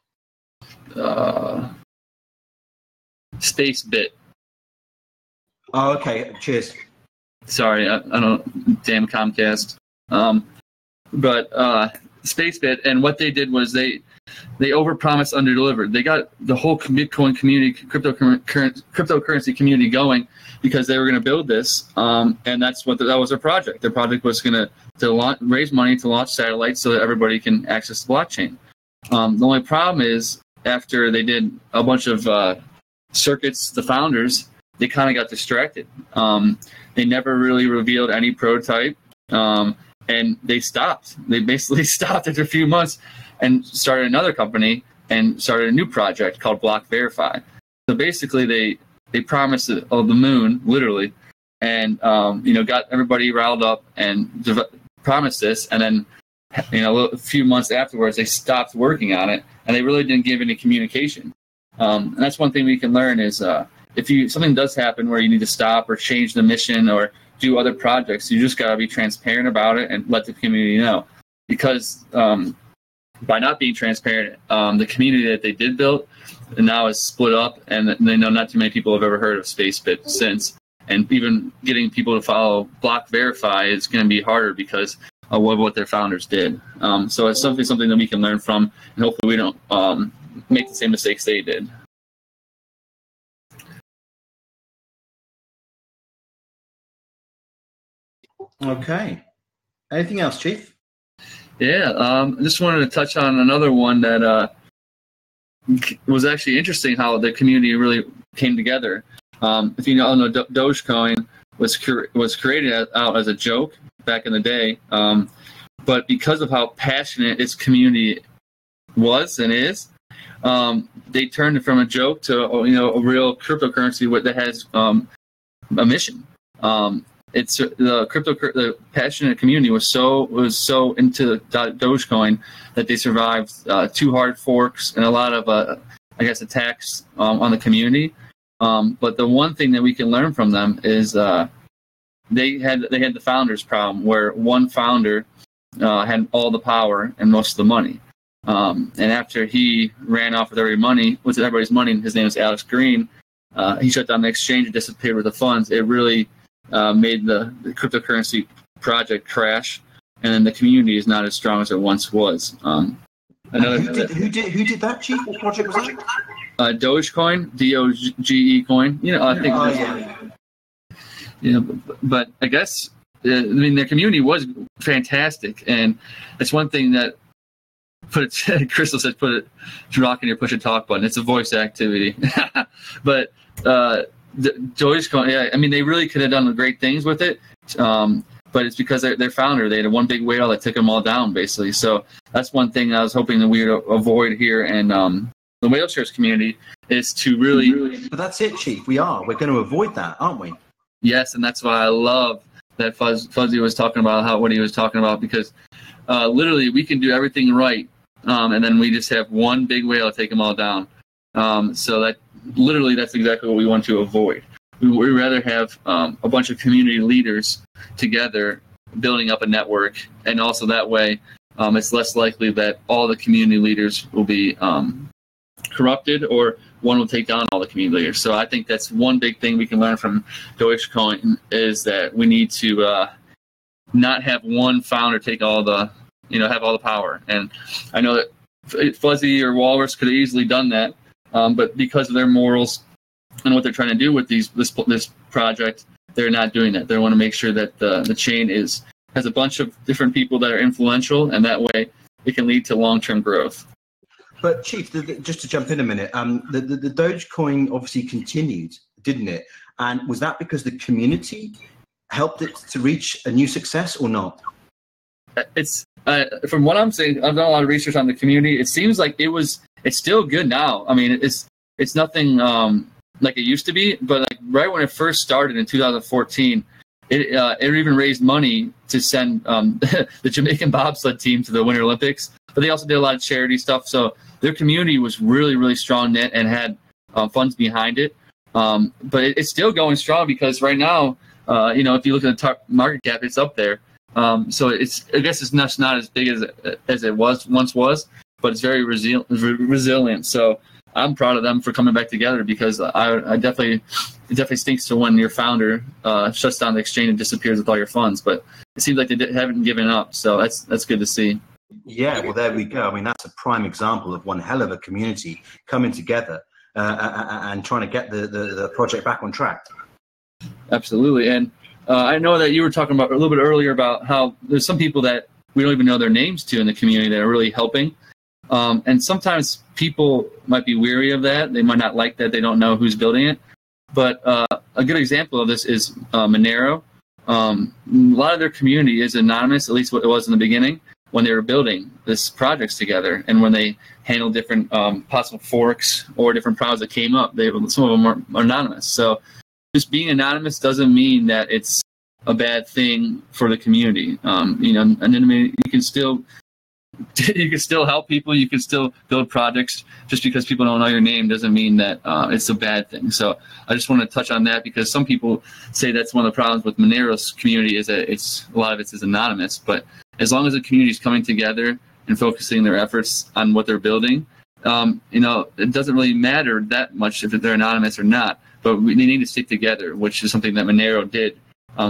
SpaceBit. Oh, okay. Cheers. Sorry, I don't. Damn Comcast. But SpaceBit, and what they did was they overpromised, underdelivered. They got the whole Bitcoin community, cryptocurrency community going because they were going to build this, and that was their project. Their project was going to raise money to launch satellites so that everybody can access the blockchain. The only problem is, after they did a bunch of circuits, the founders, they kind of got distracted. They never really revealed any prototype, and they stopped. They basically stopped after a few months and started another company and started a new project called Block Verify. So basically, they promised the moon, literally, and got everybody riled up and promised this, and then a few months afterwards, they stopped working on it, and they really didn't give any communication. And that's one thing we can learn is if something does happen where you need to stop or change the mission or do other projects, you just got to be transparent about it and let the community know. Because by not being transparent, the community that they did build now is split up, and they know not too many people have ever heard of SpaceBit since. And even getting people to follow Block Verify is going to be harder because of what their founders did. So it's something that we can learn from, and hopefully we don't make the same mistakes they did. Okay. Anything else, Chief? Yeah, I just wanted to touch on another one that was actually interesting, how the community really came together. If you know, Dogecoin was created out as a joke back in the day, but because of how passionate its community was and is, they turned it from a joke to a real cryptocurrency that has a mission. It's the passionate community was so into Dogecoin that they survived 2 hard forks and a lot of attacks on the community. But the one thing that we can learn from them is they had the founders problem, where one founder had all the power and most of the money. And after he ran off with everybody's money, his name is Alex Green. He shut down the exchange and disappeared with the funds. It really made the cryptocurrency project crash, and then the community is not as strong as it once was. Who did that, Chief? What project was that? Dogecoin, DOGE coin. I think. But I guess their community was fantastic, and it's one thing that Crystal says put it rock in your push a talk button. It's a voice activity, but. Dogecoin, they really could have done great things with it, but it's because their founder, they had one big whale that took them all down, basically. So that's one thing I was hoping that we would avoid here, and the Whaleshares community is to really. But that's it, Chief. We're going to avoid that, aren't we? Yes, and that's why I love that Fuzzy was talking about what he was talking about, because literally we can do everything right, and then we just have one big whale take them all down. So that's exactly what we want to avoid. We'd rather have a bunch of community leaders together building up a network, and also that way it's less likely that all the community leaders will be corrupted, or one will take down all the community leaders. So I think that's one big thing we can learn from Dogecoin, is that we need to not have one founder take all the, have all the power. And I know that Fuzzy or Walrus could have easily done that. But because of their morals and what they're trying to do with this project, they're not doing that. They want to make sure that the chain has a bunch of different people that are influential, and that way it can lead to long-term growth. But Chief, just to jump in a minute, the Dogecoin obviously continued, didn't it? And was that because the community helped it to reach a new success, or not? It's from what I'm saying, I've done a lot of research on the community. It seems like it's still good now. It's nothing like it used to be, but like right when it first started in 2014, it even raised money to send the Jamaican bobsled team to the Winter Olympics. But they also did a lot of charity stuff. So their community was really, really strong knit and had funds behind it. But it's still going strong, because right now, if you look at the top market cap, it's up there. So I guess it's not as big as it once was, but it's very resilient. So I'm proud of them for coming back together, because it definitely stinks to when your founder shuts down the exchange and disappears with all your funds. But it seems like they haven't given up. So that's good to see. Yeah, well, there we go. That's a prime example of one hell of a community coming together and trying to get the project back on track. Absolutely. And I know that you were talking about a little bit earlier about how there's some people that we don't even know their names to in the community that are really helping. And sometimes people might be weary of that. They might not like that. They don't know who's building it. But a good example of this is Monero. A lot of their community is anonymous, at least what it was in the beginning, when they were building this projects together, and when they handled different possible forks or different problems that came up. Some of them are anonymous. So just being anonymous doesn't mean that it's a bad thing for the community. Anonymity, you can still help people. You can still build projects. Just because people don't know your name doesn't mean that it's a bad thing. So I just want to touch on that, because some people say that's one of the problems with Monero's community, is that a lot of it is anonymous. But as long as the community is coming together and focusing their efforts on what they're building, it doesn't really matter that much if they're anonymous or not, but they need to stick together, which is something that Monero did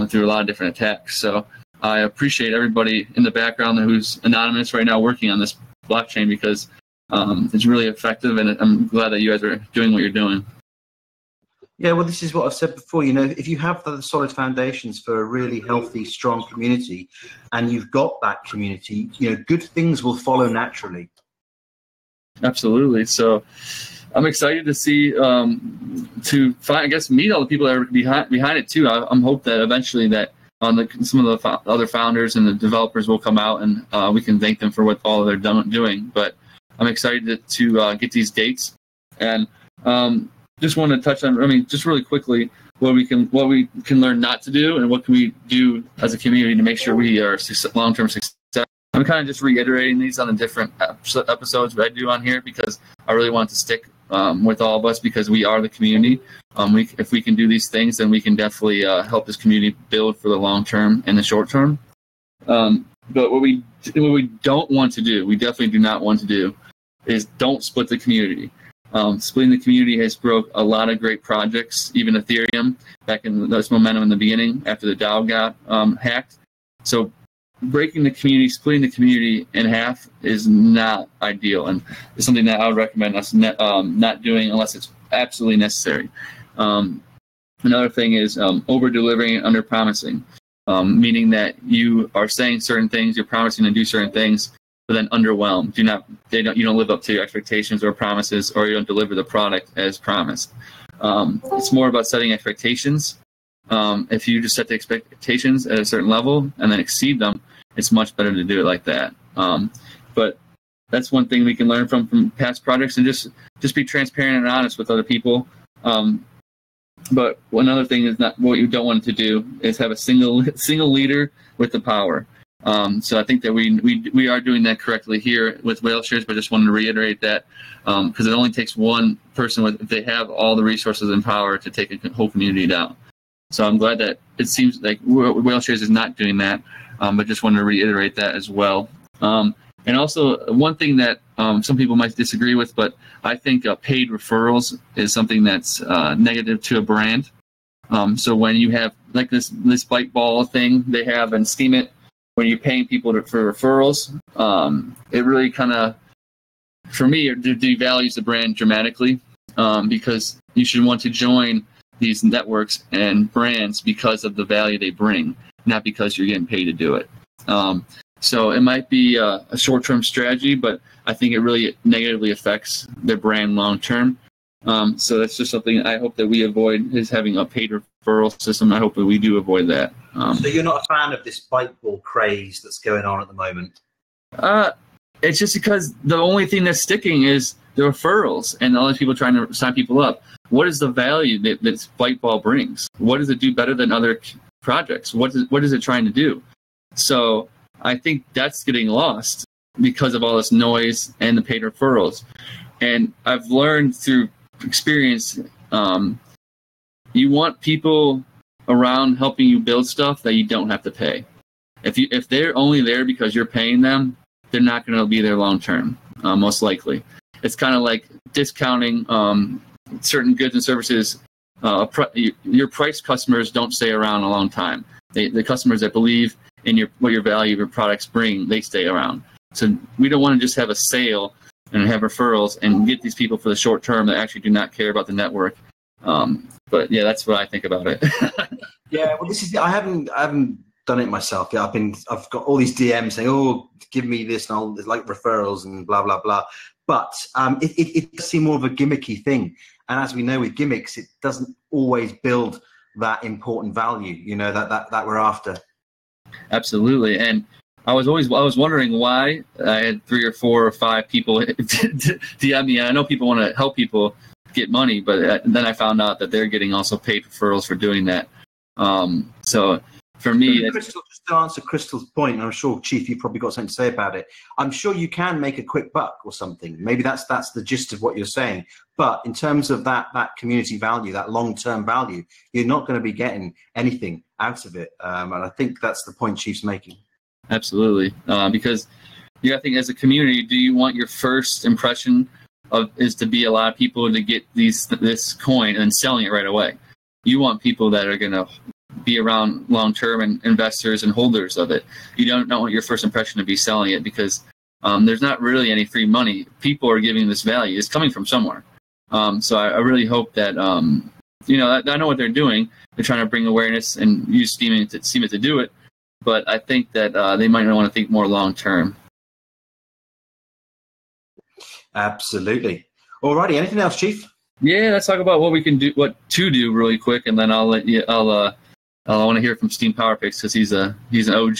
through a lot of different attacks. So I appreciate everybody in the background who's anonymous right now working on this blockchain, because it's really effective, and I'm glad that you guys are doing what you're doing. Yeah, well, this is what I've said before. If you have the solid foundations for a really healthy, strong community, and you've got that community, good things will follow naturally. Absolutely. So I'm excited to see, meet all the people that are behind it too. I'm hoping that eventually that some of the other founders and the developers will come out, and we can thank them for what all they're doing. But I'm excited to get these dates, and just want to touch on, just really quickly, what we can learn not to do, and what can we do as a community to make sure we are long-term success. I'm kind of just reiterating these on the different episodes that I do on here, because I really want to stick with all of us, because we are the community. If we can do these things, then we can definitely help this community build for the long term and the short term. But what we don't want to do, we definitely do not want to do, is don't split the community. Splitting the community has broke a lot of great projects, even Ethereum, back in this momentum in the beginning after the DAO got hacked. So breaking the community, splitting the community in half is not ideal, and it's something that I would recommend us not doing unless it's absolutely necessary. Another thing is over-delivering and under-promising, meaning that you are saying certain things, you're promising to do certain things, but then underwhelmed. You don't live up to your expectations or promises, or you don't deliver the product as promised. It's more about setting expectations. If you just set the expectations at a certain level and then exceed them, it's much better to do it like that. But that's one thing we can learn from past projects, and just be transparent and honest with other people. But another thing is not what you don't want to do is have a single leader with the power. So I think that we are doing that correctly here with Whaleshares, but I just wanted to reiterate that, because it only takes one person if they have all the resources and power to take a whole community down. So I'm glad that it seems like Whaleshares is not doing that, but just wanted to reiterate that as well. And also one thing that some people might disagree with, but I think paid referrals is something that's negative to a brand. So when you have like this bite ball thing they have and Steam It, when you're paying people for referrals, it really kind of, for me, it devalues the brand dramatically, because you should want to join these networks and brands because of the value they bring, not because you're getting paid to do it. So it might be a short-term strategy, but I think it really negatively affects their brand long-term. So that's just something I hope that we avoid, is having a paid referral system. I hope that we do avoid that. So you're not a fan of this bite ball craze that's going on at the moment? It's just because the only thing that's sticking is the referrals and all these people trying to sign people up. What is the value that this bite ball brings? What does it do better than other projects? What is it trying to do? So I think that's getting lost because of all this noise and the paid referrals. And I've learned through experience, you want people around helping you build stuff that you don't have to pay. If they're only there because you're paying them, they're not going to be there long term, most likely. It's kind of like discounting certain goods and services. Your price customers don't stay around a long time. The customers that believe in what your value of your products bring, they stay around. So we don't want to just have a sale and have referrals and get these people for the short term that actually do not care about the network. But yeah, that's what I think about it. Yeah, well, this is I haven't done it myself. Yeah, I've got all these DMs saying, "Oh, give me this," and all like referrals and blah blah blah. But it does seem more of a gimmicky thing, and as we know with gimmicks, it doesn't always build that important value. That we're after. Absolutely, and I was wondering why I had 3 or 4 or 5 people DM me. I know people want to help people get money, but then I found out that they're getting also paid referrals for doing that. So for me, Crystal, just to answer Crystal's point, and I'm sure Chief, you probably got something to say about it. I'm sure you can make a quick buck or something. Maybe that's the gist of what you're saying. But in terms of that community value, that long-term value, you're not going to be getting anything out of it. And I think that's the point Chief's making. Absolutely, because I think as a community, do you want your first impression is to be a lot of people to get this coin and selling it right away? You want people that are going to be around long-term and investors and holders of it. You don't want your first impression to be selling it, because there's not really any free money. People are giving this value. It's coming from somewhere. So I really hope that, I know what they're doing. They're trying to bring awareness and use Steam to do it. But I think that they might want to think more long-term. Absolutely. Alrighty. Anything else, Chief? Yeah, let's talk about what we can do, what to do really quick, and then I want to hear from Steam PowerPics, because he's an OG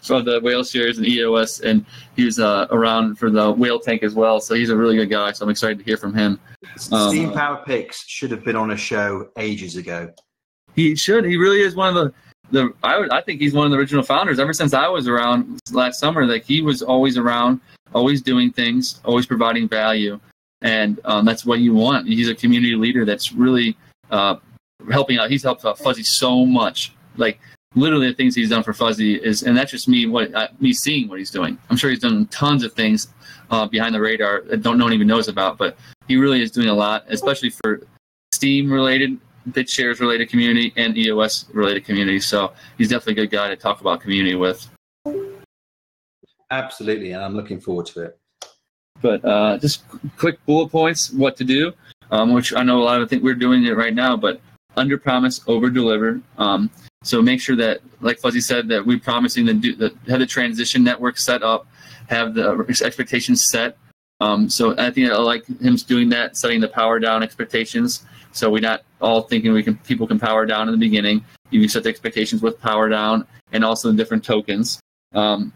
from the Whaleshares and EOS, and he was around for the whale tank as well. So he's a really good guy. So I'm excited to hear from him. Steam PowerPics should have been on a show ages ago. He should. He really is one of I think he's one of the original founders. Ever since I was around last summer, like, he was always around, always doing things, always providing value. And that's what you want. He's a community leader that's really helping out. He's helped out Fuzzy so much. Like, literally the things he's done for Fuzzy and that's just me seeing what he's doing. I'm sure he's done tons of things behind the radar that no one even knows about, but he really is doing a lot, especially for Steam-related, BitShares-related community, and EOS-related community. So he's definitely a good guy to talk about community with. Absolutely, and I'm looking forward to it. But just quick bullet points, what to do, which I know a lot of think we're doing it right now, but under promise, over deliver. So make sure that, like Fuzzy said, that we're promising to have the transition network set up, have the expectations set. So I think I like him doing that, setting the power down expectations. So we're not all thinking people can power down in the beginning. You can set the expectations with power down and also the different tokens. One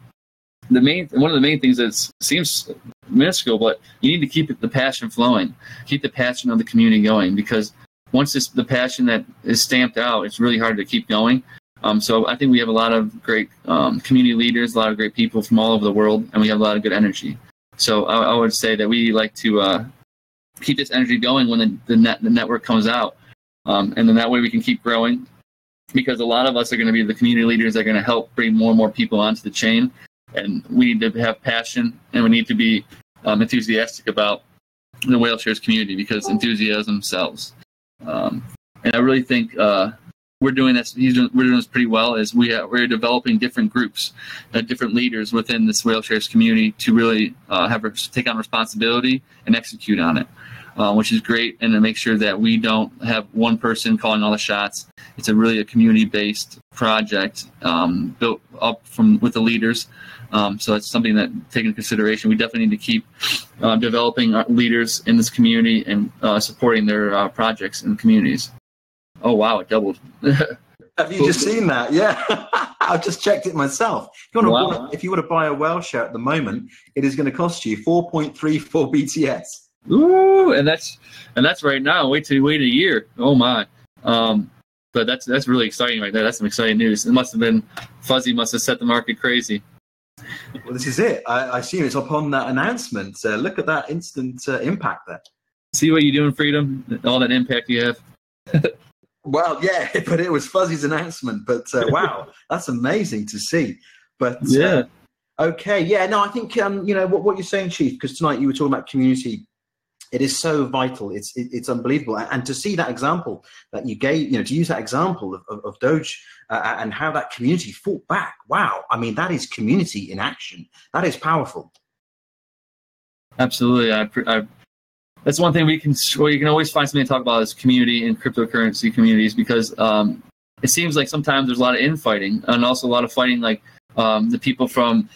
of the main things that seems minuscule, but you need to keep the passion flowing, keep the passion of the community going, because once the passion that is stamped out, it's really hard to keep going. So I think we have a lot of great community leaders, a lot of great people from all over the world, and we have a lot of good energy. So I would say that we like to keep this energy going when the network comes out, and then that way we can keep growing, because a lot of us are going to be the community leaders that are going to help bring more and more people onto the chain. And we need to have passion, and we need to be enthusiastic about the Whaleshares community, because enthusiasm sells. And I really think we're doing this. We're doing this pretty well. As we're developing different groups, different leaders within this Whaleshares community to really take on responsibility and execute on it, which is great. And to make sure that we don't have one person calling all the shots. It's really a community-based project built up with the leaders. So it's something that, taken into consideration, we definitely need to keep developing our leaders in this community and supporting their projects and communities. Oh, wow, it doubled. Have you just seen that? Yeah. I've just checked it myself. If you want to buy a Whaleshare at the moment, it is going to cost you 4.34 BTS. Ooh, and that's right now. Wait a year. Oh, my. But that's really exciting right there. That's some exciting news. It must have been Fuzzy must have set the market crazy. Well, this is it. I assume it's upon that announcement. Look at that instant impact there. See what you're doing, Freedom? All that impact you have. Well, yeah, but it was Fuzzy's announcement. But wow, that's amazing to see. But yeah. Okay, yeah, no, I think what you're saying, Chief, because tonight you were talking about community. It is so vital. It's unbelievable, and to see that example that you gave, to use that example of Doge and how that community fought back. Wow, I mean, that is community in action. That is powerful. Absolutely, that's one thing you can always find something to talk about is community and cryptocurrency communities, because it seems like sometimes there's a lot of infighting and also a lot of fighting, like the people from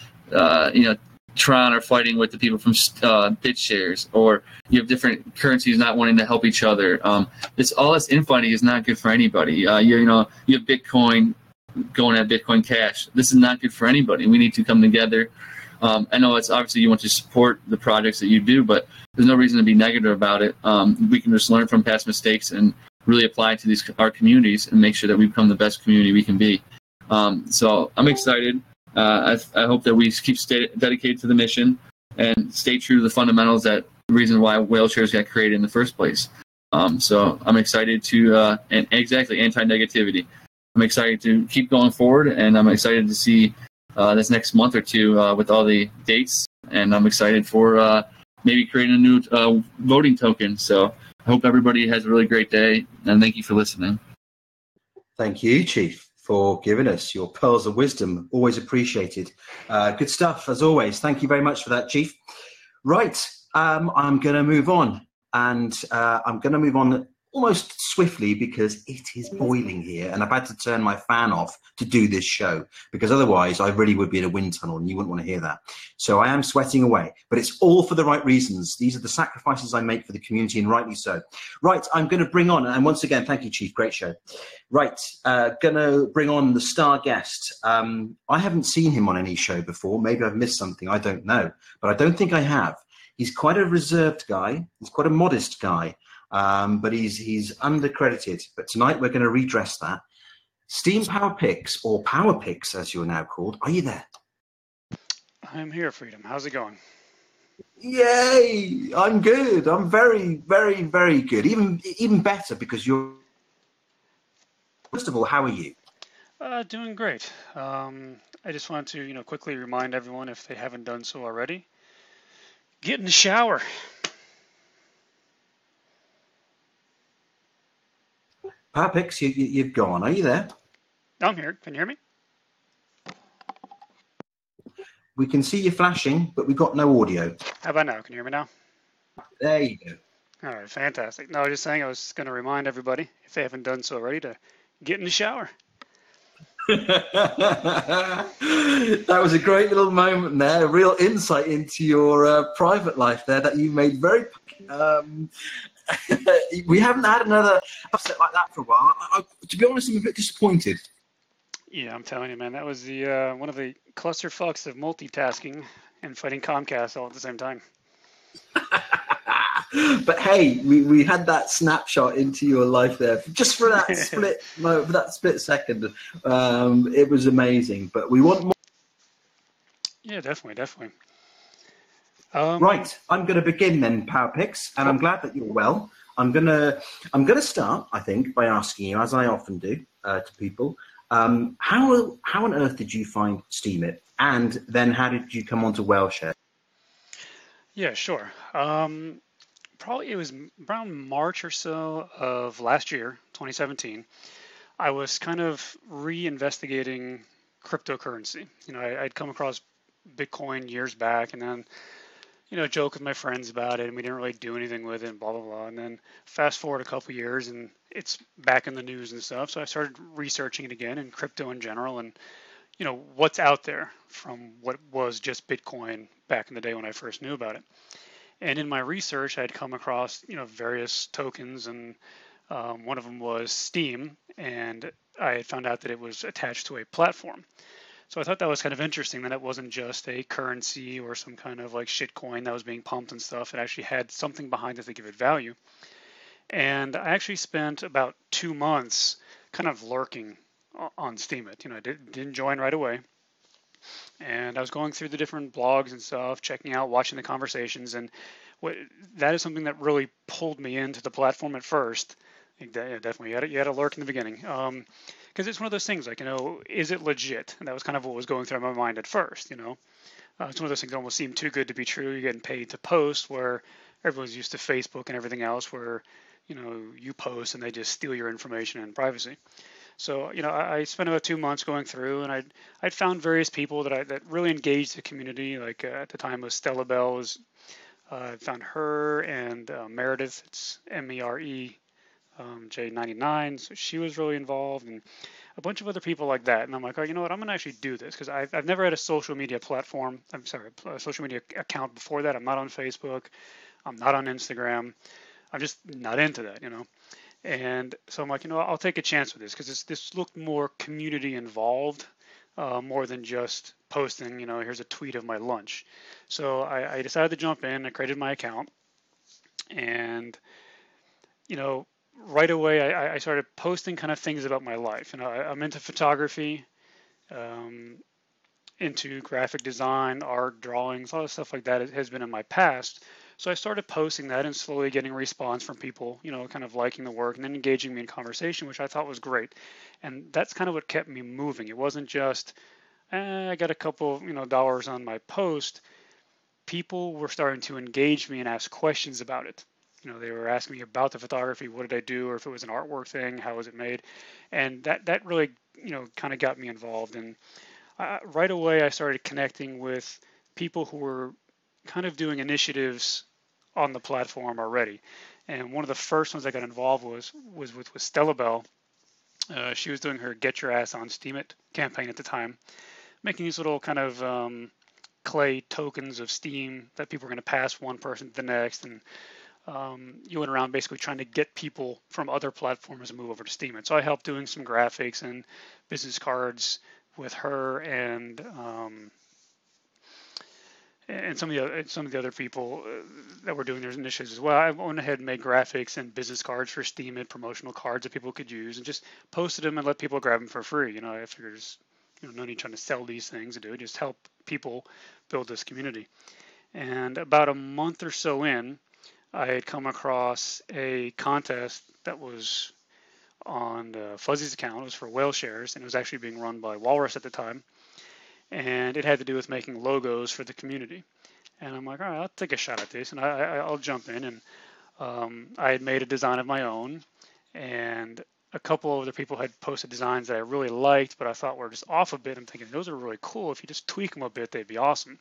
Tron are fighting with the people from BitShares, or you have different currencies not wanting to help each other. All this infighting is not good for anybody. You have Bitcoin going at Bitcoin Cash. This is not good for anybody. We need to come together. I know it's obviously you want to support the projects that you do, but there's no reason to be negative about it. We can just learn from past mistakes and really apply it to our communities and make sure that we become the best community we can be. So I'm excited. I hope that we keep dedicated to the mission and stay true to the fundamentals, that the reason why Whaleshares got created in the first place. So I'm excited to, and exactly, anti-negativity. I'm excited to keep going forward, and I'm excited to see this next month or two with all the dates, and I'm excited for maybe creating a new voting token. So I hope everybody has a really great day, and thank you for listening. Thank you, Chief, for giving us your pearls of wisdom. Always appreciated. Good stuff, as always. Thank you very much for that, Chief. Right, I'm going to move on, and I'm going to move on almost swiftly because it is boiling here, and I've had to turn my fan off to do this show because otherwise I really would be in a wind tunnel and you wouldn't want to hear that. So I am sweating away, but it's all for the right reasons. These are the sacrifices I make for the community, and rightly so. Right, I'm going to bring on, and once again, thank you, Chief, great show. Right, going to bring on the star guest. I haven't seen him on any show before. Maybe I've missed something, I don't know, but I don't think I have. He's quite a reserved guy. He's quite a modest guy. But he's undercredited. But tonight we're going to redress that. Steam PowerPics, or PowerPics as you're now called, are you there? I'm here, Freedom. How's it going? Yay! I'm good. I'm very, very, very good. Even better because you're. First of all, how are you? Doing great. I just wanted to, quickly remind everyone, if they haven't done so already, get in the shower. PowerPics, you've gone. Are you there? I'm here. Can you hear me? We can see you flashing, but we've got no audio. How about now? Can you hear me now? There you go. All right, fantastic. No, I was just saying I was going to remind everybody, if they haven't done so already, to get in the shower. That was a great little moment there, a real insight into your private life there that you made very... we haven't had another upset like that for a while. To be honest, I'm a bit disappointed. Yeah, I'm telling you, man, that was the one of the clusterfucks of multitasking and fighting Comcast all at the same time. But hey, we had that snapshot into your life there, just for that split second. It was amazing. But we want more. Yeah, definitely. Right, I'm going to begin then, PowerPics, and I'm glad that you're well. I'm gonna start, I think, by asking you, as I often do to people, how on earth did you find Steemit, and then how did you come onto Whaleshare? Yeah, sure. Probably it was around March or so of last year, 2017. I was kind of reinvestigating cryptocurrency. I'd come across Bitcoin years back, and then joke with my friends about it, and we didn't really do anything with it, and blah, blah, blah. And then fast forward a couple years, and it's back in the news and stuff. So I started researching it again, and crypto in general, and, what's out there from what was just Bitcoin back in the day when I first knew about it. And in my research, I'd come across, various tokens, and one of them was Steem, and I had found out that it was attached to a platform. So I thought that was kind of interesting that it wasn't just a currency or some kind of like shitcoin that was being pumped and stuff. It actually had something behind it to give it value. And I actually spent about 2 months kind of lurking on Steemit. I didn't join right away. And I was going through the different blogs and stuff, checking out, watching the conversations. And that is something that really pulled me into the platform at first. Yeah, definitely. You had to lurk in the beginning. Because it's one of those things like, is it legit? And that was kind of what was going through my mind at first, It's one of those things that almost seem too good to be true. You're getting paid to post, where everyone's used to Facebook and everything else where, you post and they just steal your information and privacy. So, I spent about 2 months going through, and I'd found various people that really engaged the community. Like at the time was Stella Bell. I found her and Meredith, it's MERE. J99, so she was really involved, and a bunch of other people like that. And I'm like, oh, you know what? I'm gonna actually do this because I've never had a social media platform. I'm sorry, a social media account before that. I'm not on Facebook. I'm not on Instagram. I'm just not into that, And so I'm like, I'll take a chance with this because this looked more community involved, more than just posting. Here's a tweet of my lunch. So I decided to jump in. I created my account, and right away, I started posting kind of things about my life. I'm into photography, into graphic design, art, drawings, all the stuff like that has been in my past. So I started posting that and slowly getting a response from people, kind of liking the work and then engaging me in conversation, which I thought was great. And that's kind of what kept me moving. It wasn't just I got a couple, dollars on my post, people were starting to engage me and ask questions about it. They were asking me about the photography, what did I do, or if it was an artwork thing, how was it made, and that really, kind of got me involved. And right away, I started connecting with people who were kind of doing initiatives on the platform already. And one of the first ones I got involved was with Stella Bell. She was doing her Get Your Ass on Steam It campaign at the time, making these little kind of clay tokens of Steam that people were going to pass one person to the next. And you went around basically trying to get people from other platforms to move over to Steam It. So I helped doing some graphics and business cards with her and some of the other people that were doing their initiatives as well. I went ahead and made graphics and business cards for Steam It, promotional cards that people could use, and just posted them and let people grab them for free. I figured there's no need trying to sell these things and do it, just help people build this community. And about a month or so in, I had come across a contest that was on Fuzzy's account. It was for Whaleshares, and it was actually being run by Walrus at the time. And it had to do with making logos for the community. And I'm like, all right, I'll take a shot at this, and I'll jump in. And I had made a design of my own, and a couple of other people had posted designs that I really liked, but I thought were just off a bit. I'm thinking, those are really cool. If you just tweak them a bit, they'd be awesome.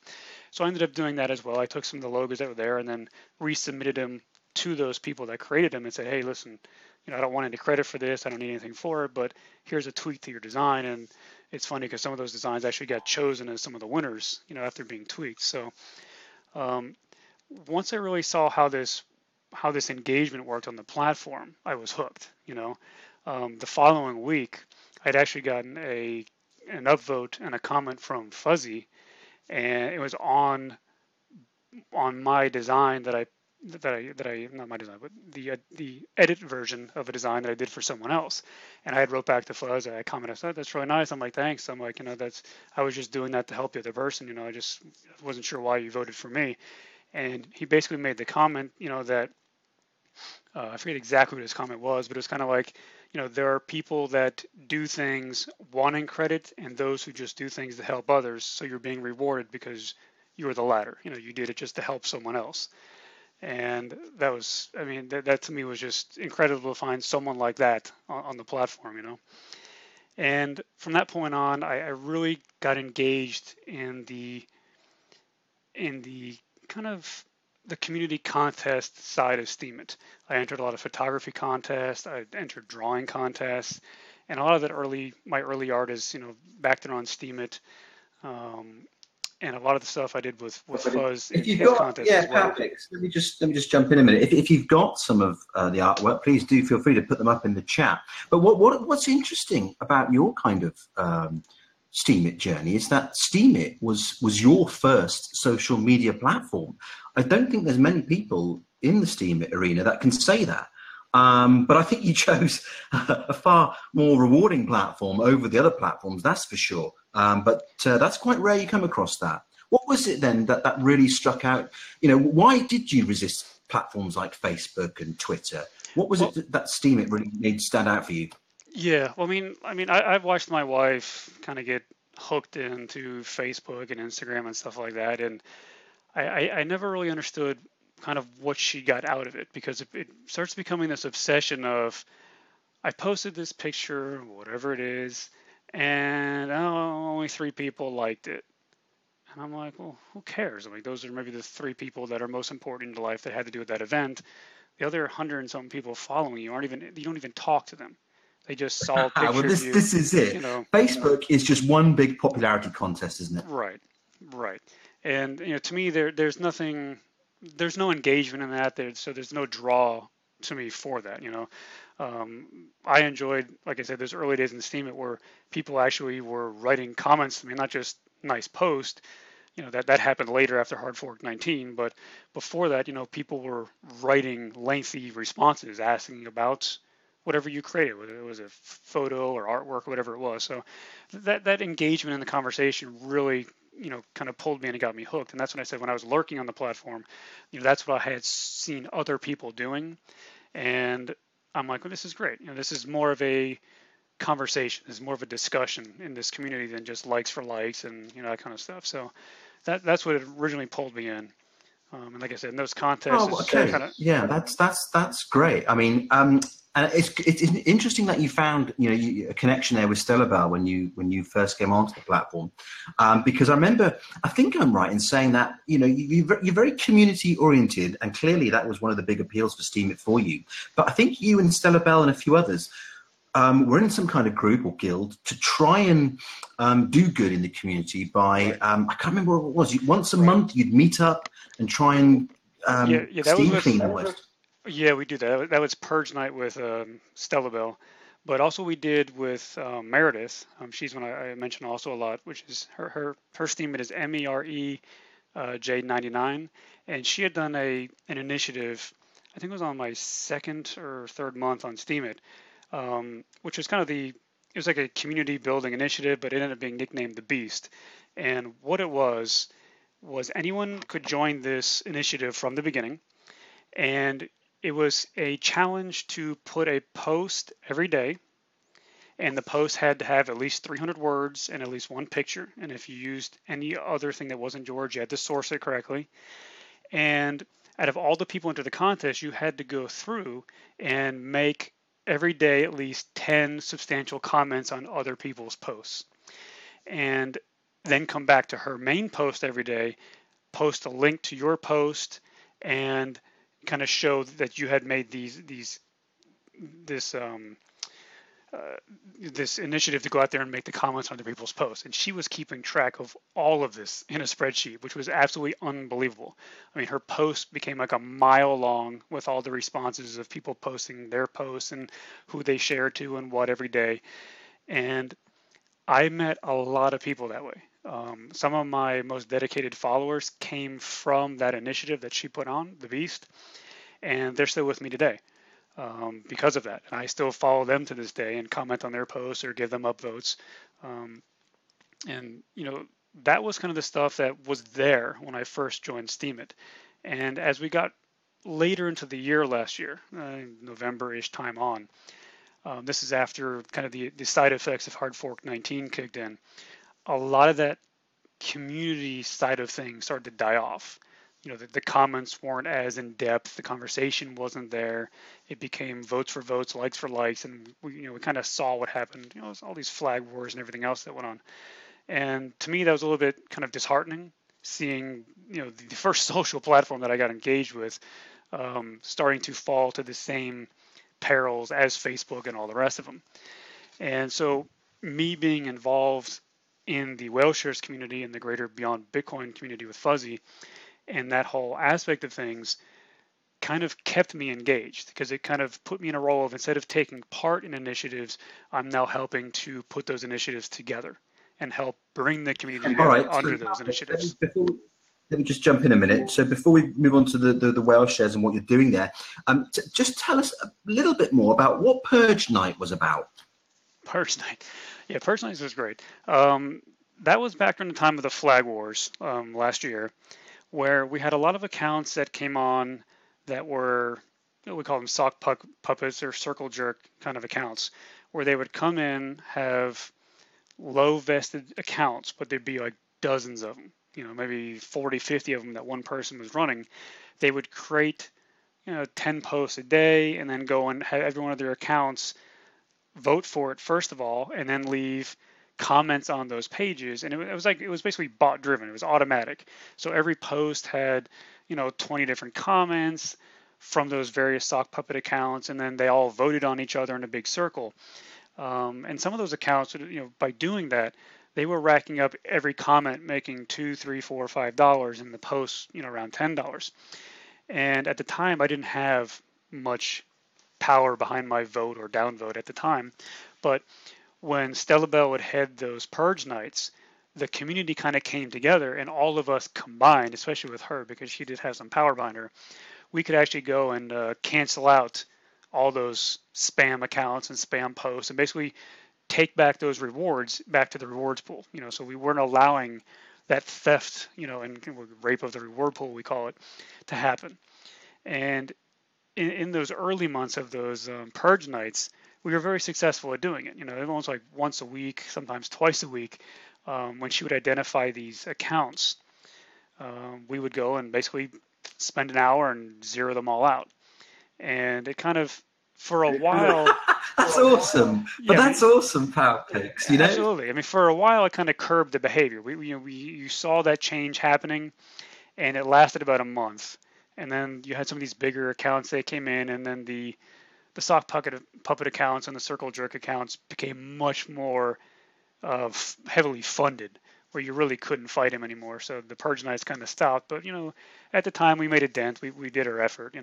So I ended up doing that as well. I took some of the logos that were there and then resubmitted them to those people that created them and said, hey, listen, I don't want any credit for this. I don't need anything for it, but here's a tweak to your design. And it's funny because some of those designs actually got chosen as some of the winners, after being tweaked. So once I really saw how this engagement worked on the platform, I was hooked. The following week, I'd actually gotten an upvote and a comment from Fuzzy, and it was on my design not my design, but the edit version of a design that I did for someone else. And I had wrote back to Fuzz, I commented, I said, that's really nice. I'm like, thanks. I'm like, I was just doing that to help the other person. I just wasn't sure why you voted for me. And he basically made the comment, that I forget exactly what his comment was, but it was kind of like, there are people that do things wanting credit and those who just do things to help others. So you're being rewarded because you were the latter. You did it just to help someone else. And that was, that to me was just incredible to find someone like that on the platform, And from that point on, I really got engaged in the kind of the community contest side of Steam It. I entered a lot of photography contests, I entered drawing contests, and a lot of that my early art is, back then on Steam It. And a lot of the stuff I did with Fuzz in his contest as well. PowerPics. Let me just jump in a minute. If you've got some of the artwork, please do feel free to put them up in the chat. But what's interesting about your kind of Steam It journey is that Steam It was your first social media platform. I don't think there's many people in the Steam It arena that can say that. But I think you chose a far more rewarding platform over the other platforms, that's for sure. But that's quite rare you come across that. What was it then that really struck out? Why did you resist platforms like Facebook and Twitter? What was it that Steam It really made stand out for you? Yeah, well, I've watched my wife kind of get hooked into Facebook and Instagram and stuff like that, and I never really understood kind of what she got out of it, because it starts becoming this obsession of, I posted this picture, whatever it is, and only 3 people liked it. And I'm like, well, who cares? Those are maybe the 3 people that are most important in your life that had to do with that event. The other 100 and some people following you you don't even talk to them. They just saw a picture well, of you. This is it. Facebook is just one big popularity contest, isn't it? Right. And to me, there's no engagement in that. There's no draw to me for that. I enjoyed, like I said, those early days in Steam It where people actually were writing comments to me, not just nice post. That happened later after Hard Fork 19, but before that, people were writing lengthy responses asking about whatever you created, whether it was a photo or artwork or whatever it was. So that engagement in the conversation really, kind of pulled me in and got me hooked. And that's when I said, when I was lurking on the platform, that's what I had seen other people doing. And I'm like, well, this is great. This is more of a conversation. There's more of a discussion in this community than just likes for likes and that kind of stuff. So that's what originally pulled me in. And like I said, in those contests, Oh, okay. Yeah, that's great. I mean, and it's interesting that you found a connection there with Stellar Bell when you first came onto the platform, because I think I'm right in saying that you're very community oriented, and clearly that was one of the big appeals for Steemit for you. But I think you and Stellar Bell and a few others were in some kind of group or guild to try and do good in the community by I can't remember what it was. Once a month you'd meet up and try and steam clean almost. Yeah, we do that. That was Purge Night with Stella Bell, but also we did with Meredith. She's one I mention also a lot, which is her Steemit is MEREJ99, and she had done an initiative. I think it was on my second or third month on Steemit, which was kind of it was like a community building initiative, but it ended up being nicknamed the Beast. And what it was anyone could join this initiative from the beginning, and it was a challenge to put a post every day, and the post had to have at least 300 words and at least one picture. And if you used any other thing that wasn't yours, you had to source it correctly. And out of all the people into the contest, you had to go through and make every day at least 10 substantial comments on other people's posts, and then come back to her main post every day, post a link to your post, and kind of show that you had made this initiative to go out there and make the comments on other people's posts. And she was keeping track of all of this in a spreadsheet, which was absolutely unbelievable. I mean, her post became like a mile long with all the responses of people posting their posts and who they shared to and what every day. And I met a lot of people that way. Some of my most dedicated followers came from that initiative that she put on, the Beast, and they're still with me today because of that. And I still follow them to this day and comment on their posts or give them upvotes. And that was kind of the stuff that was there when I first joined Steemit. And as we got later into the year last year, November-ish time on, this is after kind of the side effects of Hard Fork 19 kicked in. A lot of that community side of things started to die off. The comments weren't as in depth. The conversation wasn't there. It became votes for votes, likes for likes, and we kind of saw what happened. All these flag wars and everything else that went on. And to me, that was a little bit kind of disheartening, seeing the first social platform that I got engaged with starting to fall to the same perils as Facebook and all the rest of them. And so me being involved in the Whaleshares community and the greater Beyond Bitcoin community with Fuzzy and that whole aspect of things kind of kept me engaged, because it kind of put me in a role of, instead of taking part in initiatives, I'm now helping to put those initiatives together and help bring the community together under those initiatives. Let me just jump in a minute. So before we move on to the Whaleshares and what you're doing there, just tell us a little bit more about what Purge Night was about. Purge Night. Yeah, Purge Night was great. That was back during the time of the flag wars last year, where we had a lot of accounts that came on that were, we call them sock puppets or circle jerk kind of accounts, where they would come in, have low vested accounts, but there'd be like dozens of them, maybe 40, 50 of them that one person was running. They would create, 10 posts a day and then go and have every one of their accounts vote for it first of all, and then leave comments on those pages. And it was basically bot driven. It was automatic. So every post had, 20 different comments from those various sock puppet accounts, and then they all voted on each other in a big circle. And some of those accounts, by doing that, they were racking up every comment, making $2, $3, $4, $5, and the posts, around $10. And at the time, I didn't have much power behind my vote or downvote at the time. But when Stella Bell would head those Purge Nights, the community kind of came together, and all of us combined, especially with her, because she did have some power behind her, we could actually go and cancel out all those spam accounts and spam posts and basically take back those rewards back to the rewards pool. So we weren't allowing that theft, and rape of the reward pool, we call it, to happen. And in those early months of those Purge Nights, we were very successful at doing it. Almost like once a week, sometimes twice a week, when she would identify these accounts, we would go and basically spend an hour and zero them all out. And it kind of, for a while. That's awesome. But that's awesome, PowerPics, you know? Absolutely. I mean, for a while, it kind of curbed the behavior. You saw that change happening, and it lasted about a month. And then you had some of these bigger accounts that came in, and then the sock puppet accounts and the circle jerk accounts became much more heavily funded, where you really couldn't fight him anymore. So the purge nights kind of stopped. But at the time, we made a dent. We did our effort.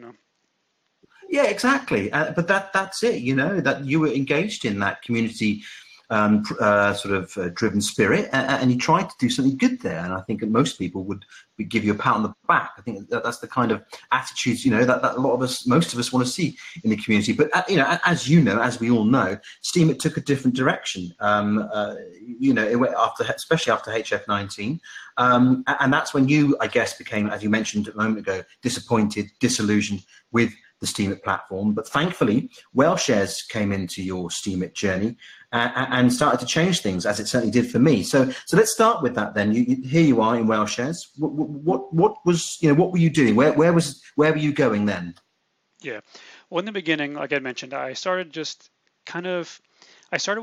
Yeah, exactly. But that's it. That you were engaged in that community driven spirit, and you tried to do something good there. And I think that most people would give you a pat on the back. I think that's the kind of attitudes that a lot of us, most of us, want to see in the community. But as we all know, Steam, it took a different direction. It went especially after HF19, and that's when you, I guess, became, as you mentioned a moment ago, disappointed, disillusioned with the Steemit platform. But thankfully, Whaleshares came into your Steemit journey and started to change things, as it certainly did for me. So let's start with that then. Here you are in Whaleshares. What were you doing? Where were you going then? Yeah. Well, in the beginning, like I mentioned, I started with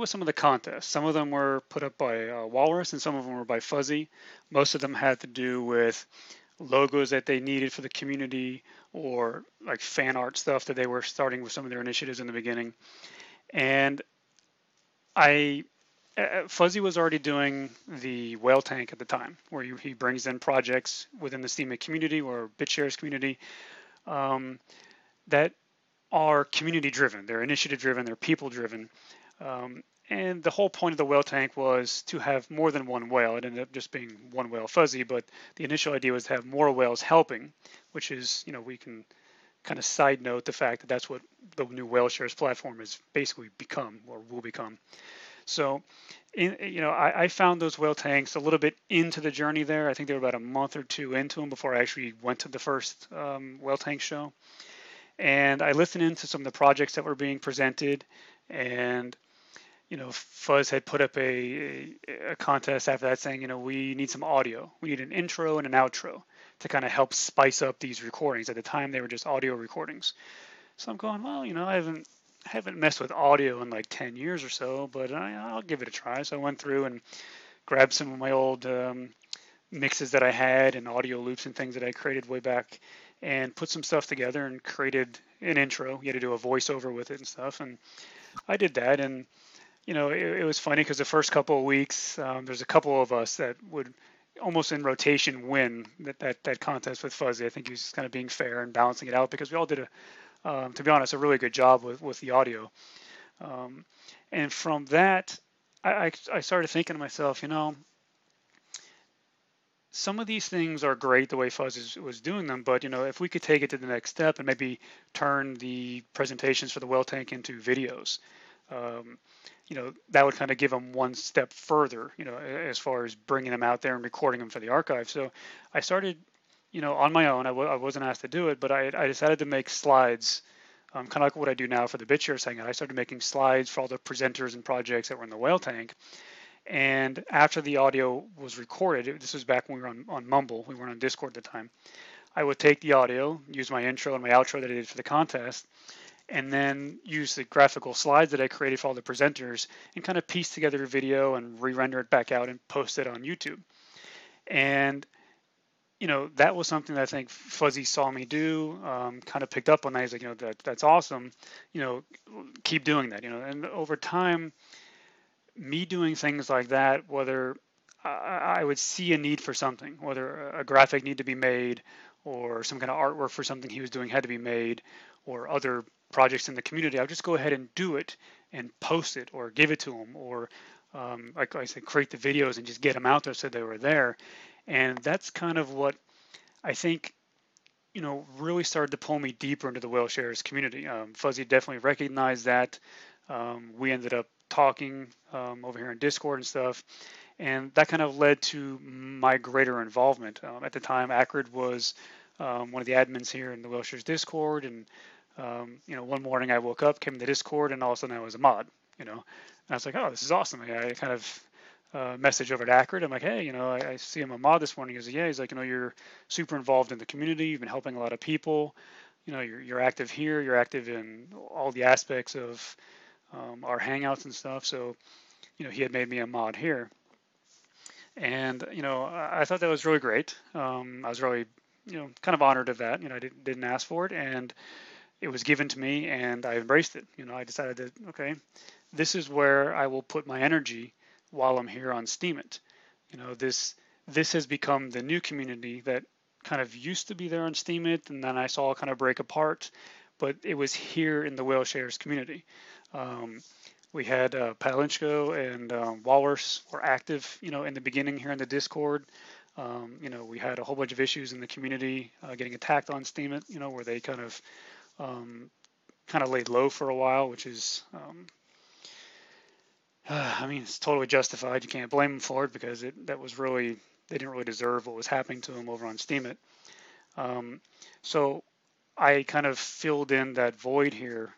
some of the contests. Some of them were put up by Walrus, and some of them were by Fuzzy. Most of them had to do with logos that they needed for the community, or like fan art stuff that they were starting with some of their initiatives in the beginning. And Fuzzy was already doing the whale tank at the time, where he brings in projects within the Steemit community or BitShares community that are community driven, they're initiative driven, they're people driven. And the whole point of the whale tank was to have more than one whale. It ended up just being one whale Fuzzy, but the initial idea was to have more whales helping, which is, we can kind of side note the fact that that's what the new Whaleshares platform has basically become, or will become. So, I found those whale tanks a little bit into the journey there. I think they were about a month or two into them before I actually went to the first whale tank show. And I listened into some of the projects that were being presented, and Fuzz had put up a contest after that saying, we need some audio. We need an intro and an outro to kind of help spice up these recordings. At the time, they were just audio recordings. So I'm going, well, I haven't messed with audio in like 10 years or so, but I'll give it a try. So I went through and grabbed some of my old mixes that I had and audio loops and things that I created way back, and put some stuff together and created an intro. You had to do a voiceover with it and stuff. And I did that, and it was funny because the first couple of weeks, there's a couple of us that would almost in rotation win that contest with Fuzzy. I think he was kind of being fair and balancing it out, because we all did to be honest, a really good job with the audio. And from that, I started thinking to myself, some of these things are great the way Fuzz was doing them, but if we could take it to the next step and maybe turn the presentations for the whale tank into videos, that would kind of give them one step further, as far as bringing them out there and recording them for the archive. So I started, on my own. I wasn't asked to do it, but I decided to make slides, kind of like what I do now for the BitShares Hangout. I started making slides for all the presenters and projects that were in the whale tank. And after the audio was recorded, this was back when we were on Mumble, we weren't on Discord at the time, I would take the audio, use my intro and my outro that I did for the contest, and then use the graphical slides that I created for all the presenters and kind of piece together a video and re-render it back out and post it on YouTube. And that was something that I think Fuzzy saw me do, kind of picked up on that. He's like, that's awesome. Keep doing that. And over time, me doing things like that, whether I would see a need for something, whether a graphic need to be made, or some kind of artwork for something he was doing had to be made, or other projects in the community, I would just go ahead and do it and post it or give it to him, or like I said, create the videos and just get them out there so they were there. And that's kind of what I think, really started to pull me deeper into the Whaleshares community. Fuzzy definitely recognized that. We ended up talking over here in Discord and stuff, and that kind of led to my greater involvement. At the time, Acrid was one of the admins here in the Whaleshares Discord, and One morning I woke up, came to Discord, and all of a sudden I was a mod. And I was like, oh, this is awesome. I kind of message over to Akrid. I'm like, hey, I see I'm a mod this morning. He's like, yeah. He's like, you're super involved in the community. You've been helping a lot of people. You're active here. You're active in all the aspects of our hangouts and stuff. So, he had made me a mod here. And, I thought that was really great. I was really, kind of honored of that. I didn't ask for it, and it was given to me, and I embraced it. I decided that, okay, this is where I will put my energy while I'm here on Steemit. This has become the new community that kind of used to be there on Steemit, and then I saw it kind of break apart, but it was here in the Whaleshares community. We had Palinchko and Walrus were active, in the beginning here in the Discord. We had a whole bunch of issues in the community getting attacked on Steemit, where they kind of laid low for a while, which is, it's totally justified. You can't blame them for it because they didn't really deserve what was happening to them over on Steemit. So I kind of filled in that void here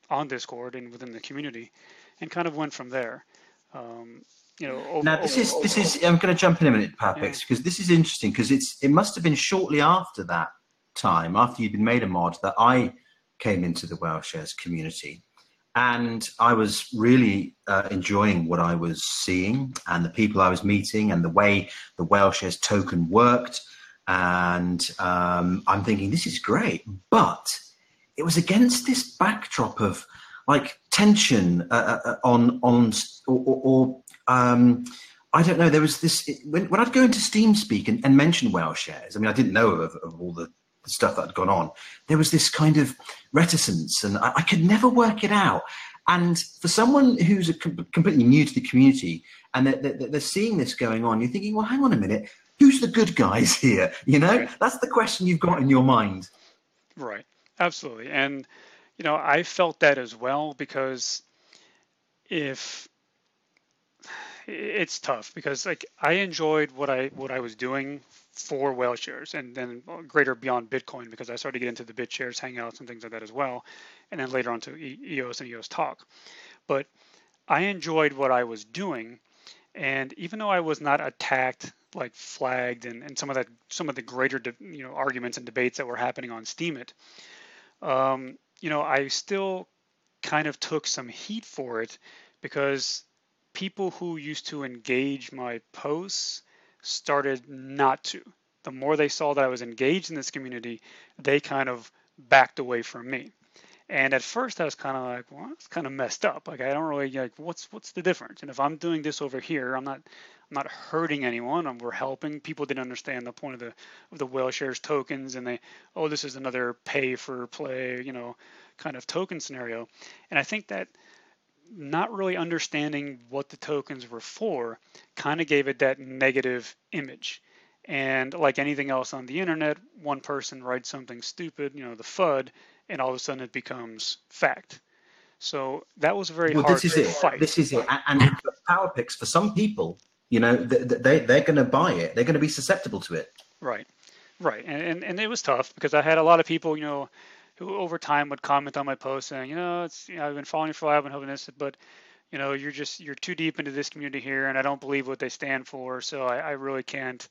on Discord and within the community, and kind of went from there. Now this is. I'm going to jump in a minute, PowerPics, because this is interesting because it must have been shortly after that time, after you'd been made a mod, that I came into the Whaleshares community, and I was really enjoying what I was seeing and the people I was meeting and the way the Whaleshares token worked. And I'm thinking, this is great, but it was against this backdrop of like tension I don't know. There was this when I'd go into TeamSpeak and mention Whaleshares. I mean, I didn't know of all the stuff that had gone on. There was this kind of reticence, and I could never work it out. And for someone who's completely new to the community, and they're seeing this going on, you're thinking, well, hang on a minute, who's the good guys here? Right. That's the question you've got in your mind. Right. Absolutely. And, I felt that as well, because it's tough, because like I enjoyed what I was doing for Whaleshares, and then greater beyond Bitcoin, because I started to get into the BitShares hangouts and things like that as well, and then later on to EOS and EOSTalk. But I enjoyed what I was doing, and even though I was not attacked, like flagged, and some of the greater arguments and debates that were happening on Steemit, I still kind of took some heat for it, because people who used to engage my posts started not to. The more they saw that I was engaged in this community, they kind of backed away from me. And at first I was kind of like, well, it's kind of messed up. Like, I don't really, like, what's the difference? And if I'm doing this over here, I'm not hurting anyone. We're helping. People didn't understand the point of the Whaleshares tokens, and this is another pay for play, kind of token scenario. And I think that not really understanding what the tokens were for kind of gave it that negative image. And like anything else on the internet, one person writes something stupid, the FUD, and all of a sudden it becomes fact. So that was very hard to fight. This is it. And PowerPics, for some people, they're going to buy it. They're going to be susceptible to it. Right. And it was tough, because I had a lot of people, who over time would comment on my post saying, I've been following you for a while, I've been hoping this, but you're too deep into this community here, and I don't believe what they stand for, so I really can't,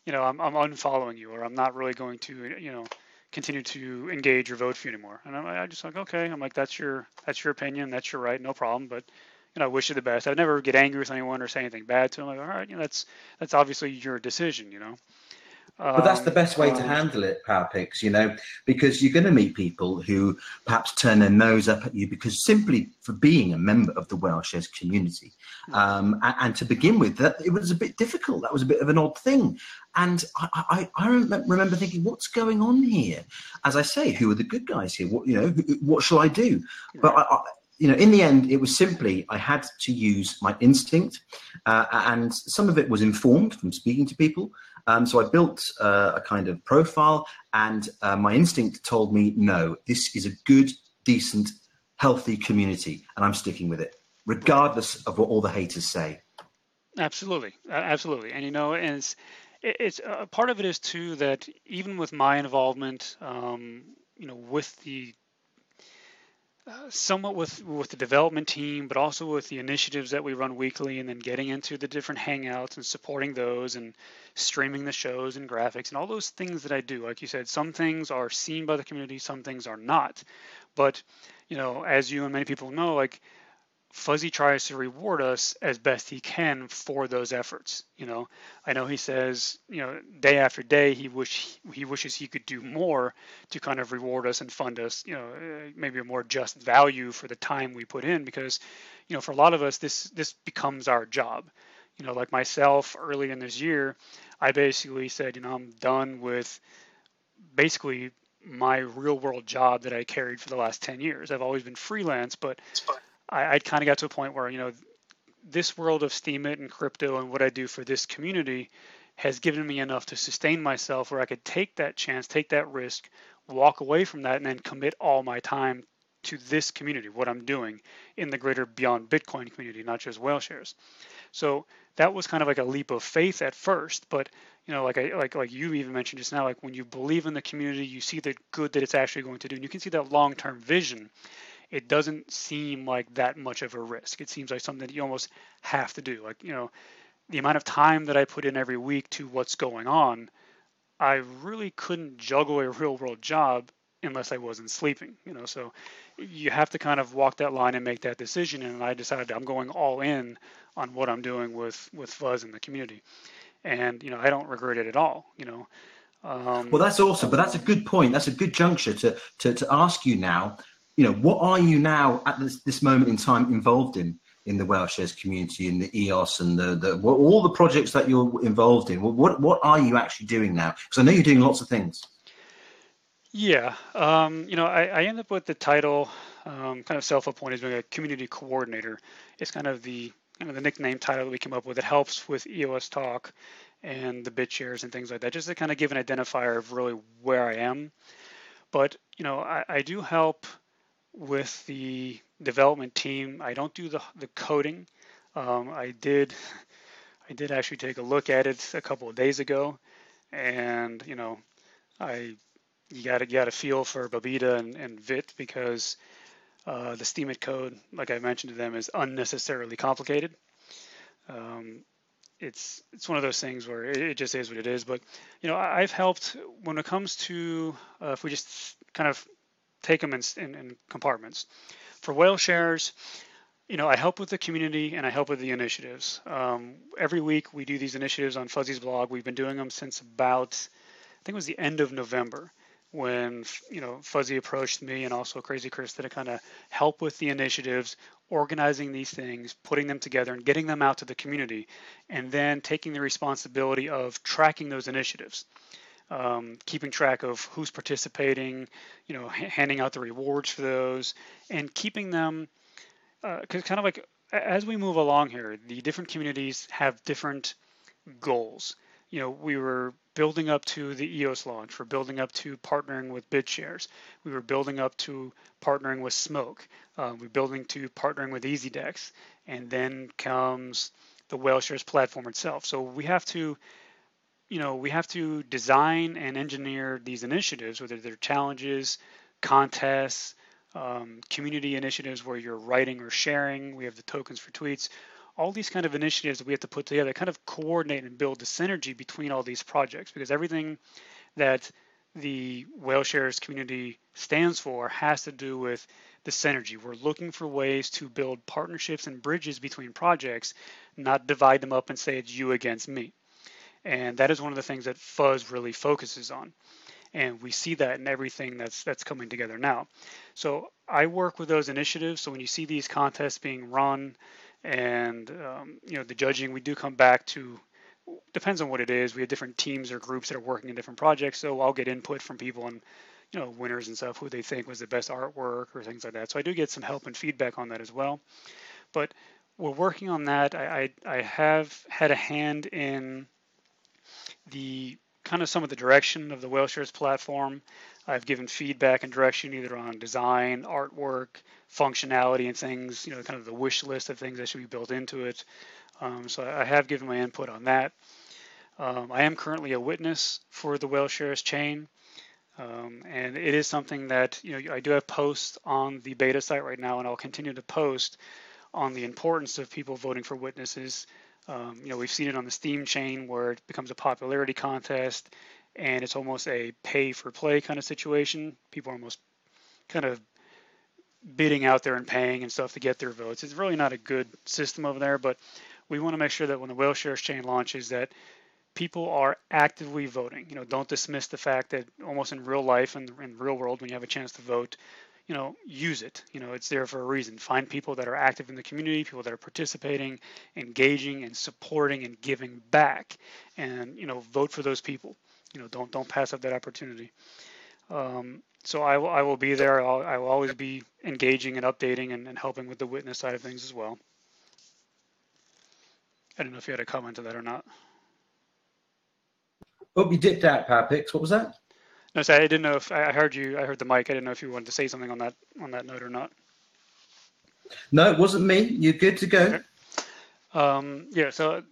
I'm unfollowing you, or I'm not really going to, continue to engage or vote for you anymore. And I just like, okay, I'm like, that's your opinion, that's your right, no problem, but I wish you the best. I would never get angry with anyone or say anything bad to them. Like, all right, that's obviously your decision, But that's the best way to handle it, PowerPics, because you're going to meet people who perhaps turn their nose up at you because simply for being a member of the Whaleshares community. And to begin with, that it was a bit difficult. That was a bit of an odd thing. And I remember thinking, what's going on here? As I say, who are the good guys here? What shall I do? But in the end, it was simply I had to use my instinct, and some of it was informed from speaking to people. So I built a kind of profile, and my instinct told me, no, this is a good, decent, healthy community, and I'm sticking with it, regardless of what all the haters say. Absolutely. And, and it's part of it is too that even with my involvement, with the somewhat with the development team, but also with the initiatives that we run weekly, and then getting into the different hangouts and supporting those and streaming the shows and graphics and all those things that I do. Like you said, some things are seen by the community, some things are not. But, as you and many people know, like Fuzzy tries to reward us as best he can for those efforts. I know he says, day after day, he wishes he could do more to kind of reward us and fund us, maybe a more just value for the time we put in, because, for a lot of us, this becomes our job. Like myself, early in this year, I basically said, I'm done with basically my real world job that I carried for the last 10 years. I've always been freelance, but I kind of got to a point where, this world of Steemit and crypto and what I do for this community has given me enough to sustain myself where I could take that chance, take that risk, walk away from that, and then commit all my time to this community, what I'm doing in the greater Beyond Bitcoin community, not just Whaleshares. So that was kind of like a leap of faith at first, but like you even mentioned just now, like when you believe in the community, you see the good that it's actually going to do, and you can see that long-term vision. It doesn't seem like that much of a risk. It seems like something that you almost have to do. Like, the amount of time that I put in every week to what's going on, I really couldn't juggle a real world job unless I wasn't sleeping, so you have to kind of walk that line and make that decision. And I decided I'm going all in on what I'm doing with Fuzz in the community. And, I don't regret it at all, Well, that's awesome, but that's a good point. That's a good juncture to ask you now, what are you now at this moment in time involved in the Whaleshares community, in the EOS and all the projects that you're involved in? What are you actually doing now? Because I know you're doing lots of things. Yeah, I end up with the title, kind of self-appointed, as being a community coordinator. It's kind of the nickname title that we came up with. It helps with EOSTalk and the BitShares and things like that, just to kind of give an identifier of really where I am. But I do help with the development team. I don't do the coding. I did actually take a look at it a couple of days ago, and you got to feel for Babita and Vit, because the Steemit code, like I mentioned to them, is unnecessarily complicated. It's one of those things where it just is what it is. But I've helped when it comes to if we just kind of take them in compartments. For Whaleshares, I help with the community and I help with the initiatives. Every week we do these initiatives on Fuzzy's blog. We've been doing them since about, I think it was the end of November, when Fuzzy approached me and also Crazy Chris to kind of help with the initiatives, organizing these things, putting them together and getting them out to the community, and then taking the responsibility of tracking those initiatives, keeping track of who's participating, handing out the rewards for those, and keeping them, because kind of like as we move along here, the different communities have different goals. We were building up to the EOS launch. We're building up to partnering with BitShares. We were building up to partnering with Smoke. We're building to partnering with EasyDex. And then comes the Whaleshares platform itself. So we have to, design and engineer these initiatives, whether they're challenges, contests, community initiatives where you're writing or sharing. We have the tokens for tweets. All these kind of initiatives that we have to put together, kind of coordinate and build the synergy between all these projects, because everything that the Whaleshares community stands for has to do with the synergy. We're looking for ways to build partnerships and bridges between projects, not divide them up and say it's you against me. And that is one of the things that Fuzz really focuses on. And we see that in everything that's coming together now. So I work with those initiatives. So when you see these contests being run, and the judging, we do come back to, depends on what it is. We have different teams or groups that are working in different projects, so I'll get input from people on winners and stuff, who they think was the best artwork or things like that. So I do get some help and feedback on that as well. But we're working on that. I have had a hand in the kind of some of the direction of the Whaleshares platform. I've given feedback and direction either on design, artwork, functionality, and things, kind of the wish list of things that should be built into it. So I have given my input on that. I am currently a witness for the Whaleshares chain. And it is something that, I do have posts on the beta site right now, and I'll continue to post on the importance of people voting for witnesses. We've seen it on the Steam chain where it becomes a popularity contest, and it's almost a pay for play kind of situation. People are almost kind of bidding out there and paying and stuff to get their votes. It's really not a good system over there, but we want to make sure that when the Whaleshares chain launches, that people are actively voting. Don't dismiss the fact that almost in real life and in the real world, when you have a chance to vote, use it. It's there for a reason. Find people that are active in the community, people that are participating, engaging, and supporting and giving back, and vote for those people. Don't pass up that opportunity. So I will be there. I will always be engaging and updating and helping with the witness side of things as well. I don't know if you had a comment to that or not. Oh, you dipped out, PowerPics. What was that? No, so I didn't know if I heard you. I heard the mic. I didn't know if you wanted to say something on that note or not. No, it wasn't me. You're good to go. Okay. Yeah. So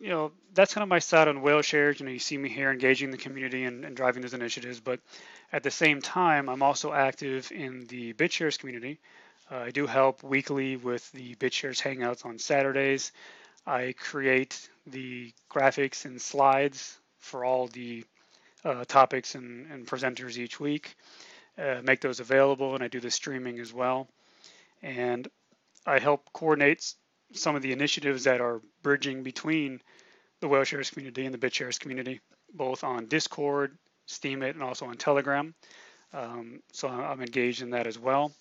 that's kind of my side on Whaleshares. You see me here engaging the community and driving those initiatives, but at the same time, I'm also active in the BitShares community. I do help weekly with the BitShares Hangouts on Saturdays. I create the graphics and slides for all the topics and presenters each week, make those available, and I do the streaming as well. And I help coordinate some of the initiatives that are bridging between the Whaleshares community and the BitShares community, both on Discord, Steemit, and also on Telegram. So I'm engaged in that as well.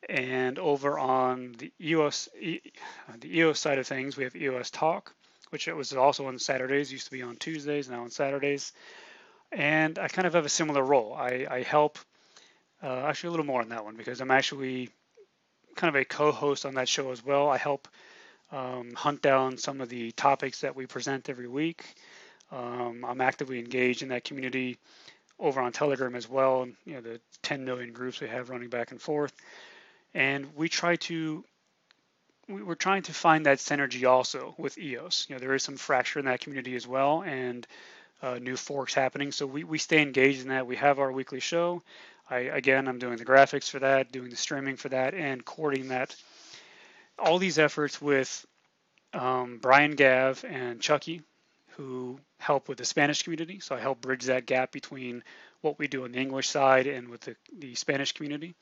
And over on the EOS side of things, we have EOSTalk, which it was also on Saturdays, used to be on Tuesdays, now on Saturdays. And I kind of have a similar role. I help, actually a little more on that one, because I'm actually kind of a co-host on that show as well. I help hunt down some of the topics that we present every week. I'm actively engaged in that community over on Telegram as well, and the 10 million groups we have running back and forth. And we're trying to find that synergy also with EOS. There is some fracture in that community as well, and new forks happening. So we stay engaged in that. We have our weekly show. I'm doing the graphics for that, doing the streaming for that, and coordinating that. All these efforts with Brian Gav and Chucky, who help with the Spanish community. So I help bridge that gap between what we do on the English side and with the Spanish community.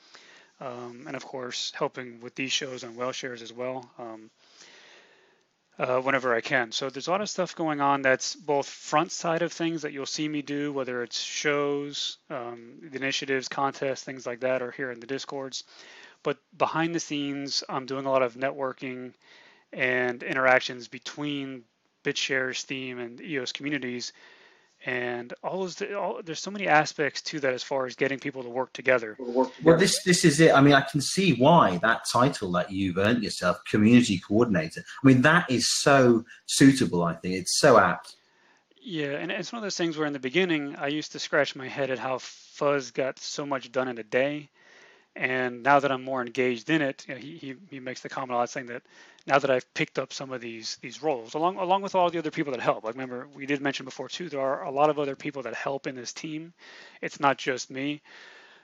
And of course, helping with these shows on Whaleshares as well, whenever I can. So there's a lot of stuff going on that's both front side of things that you'll see me do, whether it's shows, initiatives, contests, things like that, or here in the Discords. But behind the scenes, I'm doing a lot of networking and interactions between BitShares, Steam, and EOS communities. And there's so many aspects to that as far as getting people to work together. Well, this is it. I mean, I can see why that title that you've earned yourself, community coordinator. I mean, that is so suitable. I think it's so apt. Yeah, and it's one of those things where in the beginning I used to scratch my head at how Fuzz got so much done in a day. And now that I'm more engaged in it, he makes the comment a lot saying that now that I've picked up some of these roles, along with all the other people that help. Like, remember, we did mention before too, there are a lot of other people that help in this team. It's not just me.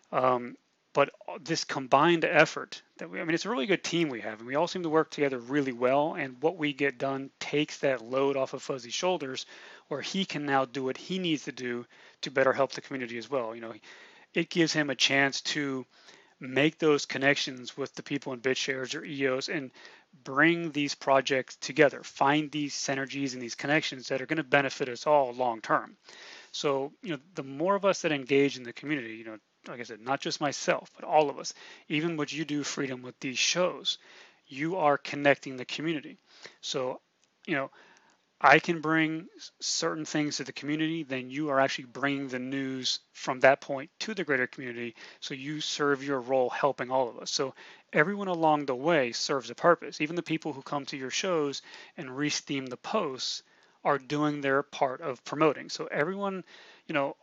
But this combined effort it's a really good team we have, and we all seem to work together really well. And what we get done takes that load off of Fuzzy's shoulders, where he can now do what he needs to do to better help the community as well. It gives him a chance to make those connections with the people in BitShares or EOS and bring these projects together, find these synergies and these connections that are going to benefit us all long term. So, the more of us that engage in the community, like I said, not just myself, but all of us, even what you do, Freedom, with these shows, you are connecting the community. So, I can bring certain things to the community, then you are actually bringing the news from that point to the greater community. So you serve your role helping all of us. So everyone along the way serves a purpose. Even the people who come to your shows and re-steam the posts are doing their part of promoting. So everyone,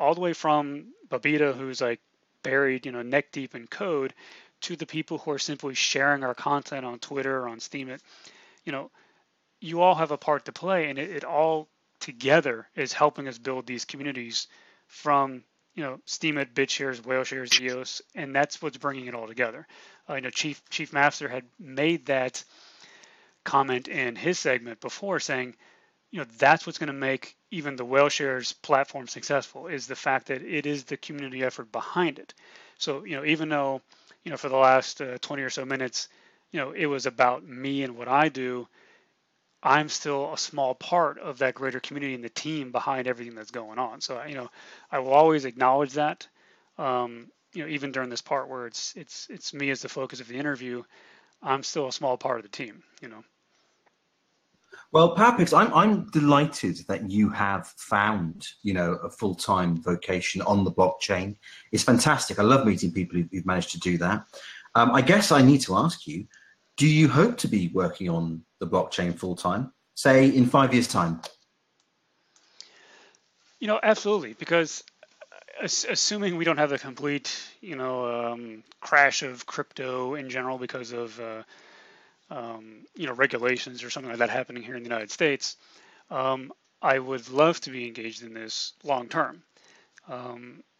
all the way from Babita, who's like buried, neck deep in code, to the people who are simply sharing our content on Twitter or on Steemit, you all have a part to play, and it all together is helping us build these communities from Steemit, BitShares, Whaleshares, EOS, and that's what's bringing it all together. Chief Master had made that comment in his segment before, saying, that's what's going to make even the Whaleshares platform successful, is the fact that it is the community effort behind it. So, even though, for the last 20 or so minutes, it was about me and what I do, I'm still a small part of that greater community and the team behind everything that's going on. So, I will always acknowledge that, even during this part where it's me as the focus of the interview, I'm still a small part of the team, Well, PowerPics, I'm delighted that you have found, a full-time vocation on the blockchain. It's fantastic. I love meeting people who've managed to do that. I guess I need to ask you, do you hope to be working on the blockchain full-time, say in 5 years' time? Absolutely, because assuming we don't have a complete, crash of crypto in general because of regulations or something like that happening here in the United States, I would love to be engaged in this long term.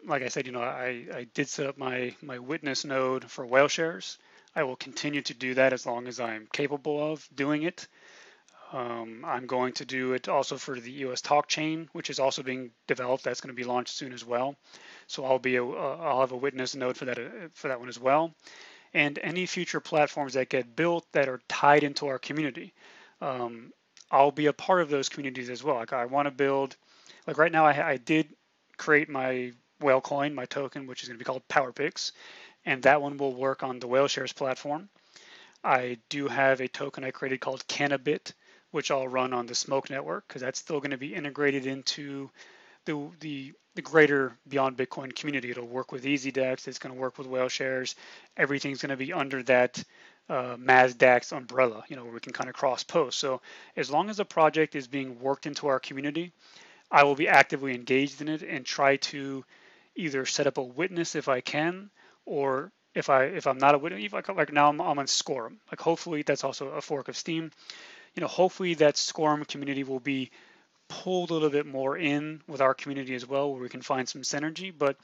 Like I said, I did set up my witness node for Whaleshares. I will continue to do that as long as I'm capable of doing it. I'm going to do it also for the EOSTalk chain, which is also being developed. That's going to be launched soon as well. So I'll have a witness node for that one as well. And any future platforms that get built that are tied into our community, I'll be a part of those communities as well. Like I want to build, like right now I did create my whale coin, my token, which is going to be called PowerPics, and that one will work on the Whaleshares platform. I do have a token I created called Cannabit, which I'll run on the Smoke network, because that's still going to be integrated into the greater Beyond Bitcoin community. It'll work with EasyDex. It's going to work with Whaleshares. Everything's going to be under that MazDAX umbrella, where we can kind of cross post. So as long as the project is being worked into our community, I will be actively engaged in it and try to either set up a witness if I can, or if I'm not a witness, like now I'm on Scorum. Like hopefully that's also a fork of Steem. Hopefully that Scorum community will be pulled a little bit more in with our community as well, where we can find some synergy. But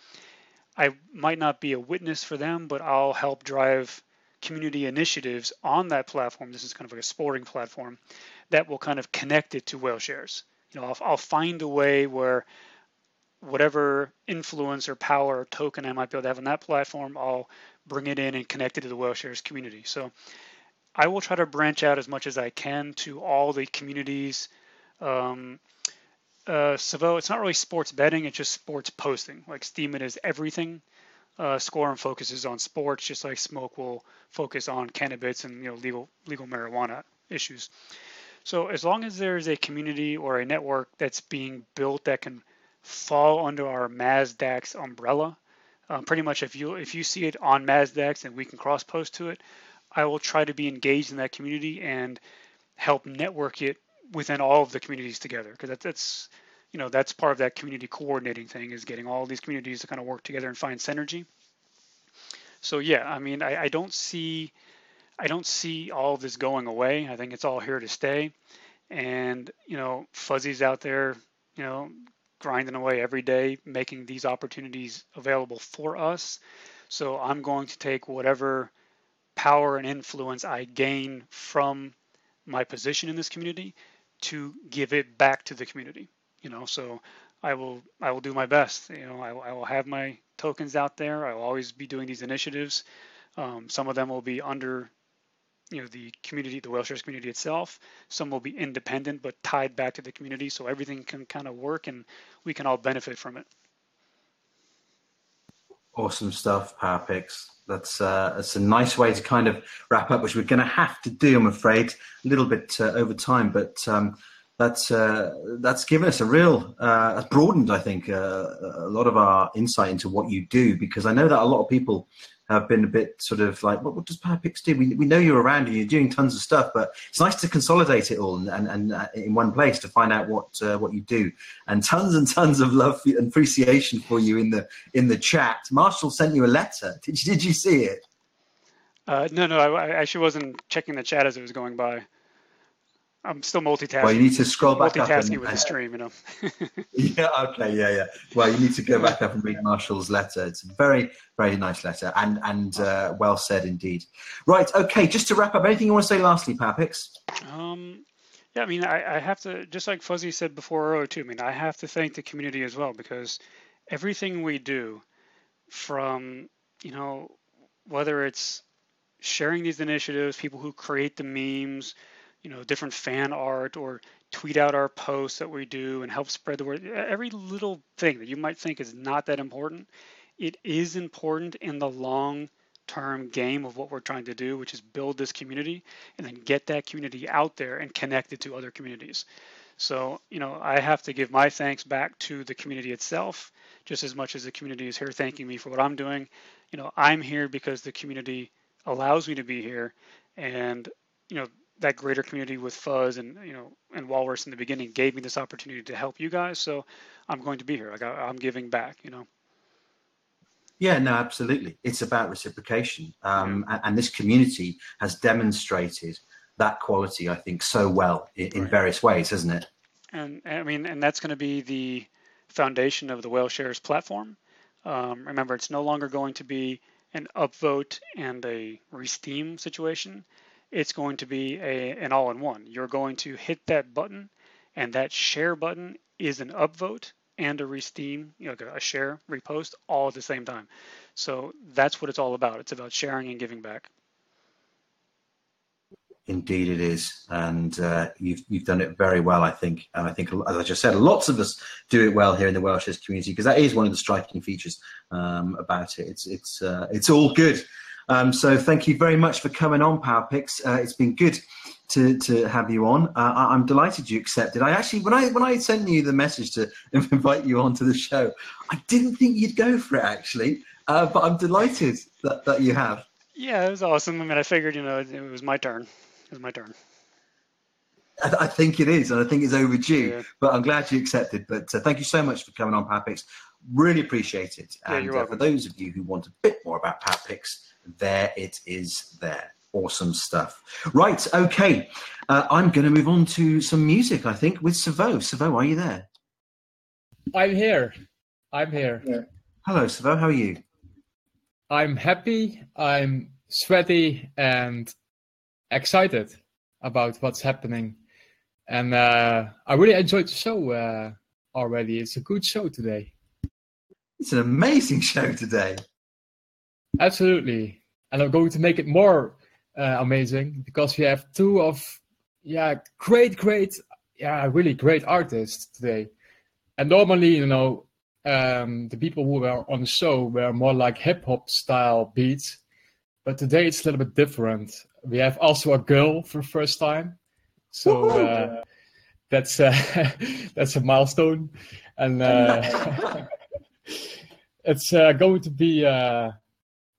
I might not be a witness for them, but I'll help drive community initiatives on that platform. This is kind of like a sporting platform that will kind of connect it to Whaleshares. I'll find a way where whatever influence or power or token I might be able to have on that platform, I'll bring it in and connect it to the Whaleshares community. So I will try to branch out as much as I can to all the communities. Savo, it's not really sports betting, it's just sports posting. Like Steemit is everything. Scorum focuses on sports, just like Smoke will focus on cannabis and legal marijuana issues. So as long as there's a community or a network that's being built that can fall under our MazDAX umbrella, pretty much if you see it on MazDAX and we can cross post to it, I will try to be engaged in that community and help network it within all of the communities together, because that's part of that community coordinating thing, is getting all these communities to kind of work together and find synergy. So yeah, I mean, I don't see all of this going away. I think it's all here to stay, and Fuzzy's out there, grinding away every day, making these opportunities available for us. So I'm going to take whatever power and influence I gain from my position in this community to give it back to the community. So I will do my best. I will have my tokens out there. I will always be doing these initiatives. Some of them will be under the community, the Whaleshares community itself. Some will be independent but tied back to the community, so everything can kind of work and we can all benefit from it. Awesome stuff, PowerPics. That's a nice way to kind of wrap up, which we're going to have to do, I'm afraid, a little bit over time. But that's given us that's broadened, I think, a lot of our insight into what you do, because I know that a lot of people have been a bit sort of like, what does PowerPics do? We know you're around and you're doing tons of stuff, but it's nice to consolidate it all and in one place to find out what you do. And tons of love and appreciation for you in the chat. Marshall sent you a letter. Did you see it? No, I actually wasn't checking the chat as it was going by. I'm still multitasking. Well, you need to scroll back up. Multitasking with the stream, Yeah, okay, yeah. Well, you need to go back up and read Marshall's letter. It's a very, very nice letter and well said indeed. Right, okay, just to wrap up, anything you want to say lastly, PowerPics? Yeah, I mean, I have to, just like Fuzzy said before earlier too, I mean, I have to thank the community as well, because everything we do from, whether it's sharing these initiatives, people who create the memes, different fan art, or tweet out our posts that we do and help spread the word, every little thing that you might think is not that important, it is important in the long-term game of what we're trying to do, which is build this community and then get that community out there and connect it to other communities. So, I have to give my thanks back to the community itself, just as much as the community is here thanking me for what I'm doing. I'm here because the community allows me to be here, and, that greater community with Fuzz and Walrus in the beginning gave me this opportunity to help you guys. So I'm going to be here. I'm giving back, Yeah, no, absolutely. It's about reciprocation. And this community has demonstrated that quality, I think, so well in various ways, hasn't it? And I mean, and that's going to be the foundation of the Whaleshares platform. Remember, it's no longer going to be an upvote and a re-steam situation. It's going to be an all-in-one. You're going to hit that button, and that share button is an upvote and a re-steam, a share, repost, all at the same time. So that's what it's all about. It's about sharing and giving back. Indeed it is. And you've done it very well, I think. And I think, as I just said, lots of us do it well here in the Whaleshares community, because that is one of the striking features about it. It's all good. So thank you very much for coming on, PowerPics. It's been good to have you on. I'm delighted you accepted. I actually, when I sent you the message to invite you onto the show, I didn't think you'd go for it, actually. But I'm delighted that you have. Yeah, it was awesome. I mean, I figured, it was my turn. It was my turn. I think it is, and I think it's overdue. Yeah. But I'm glad you accepted. But thank you so much for coming on, PowerPics. Really appreciate it. Yeah, and you're welcome. For those of you who want a bit more about PowerPics, there it is there. Awesome stuff. Right, okay. I'm going to move on to some music, I think, with Savo. Savo, are you there? I'm here. Yeah. Hello, Savo. How are you? I'm happy, I'm sweaty, and excited about what's happening. And I really enjoyed the show already. It's a good show today. It's an amazing show today. Absolutely. And I'm going to make it more amazing, because we have two of really great artists today. And normally, the people who were on the show were more like hip-hop style beats, but today it's a little bit different. We have also a girl for the first time, so that's a milestone, and it's going to be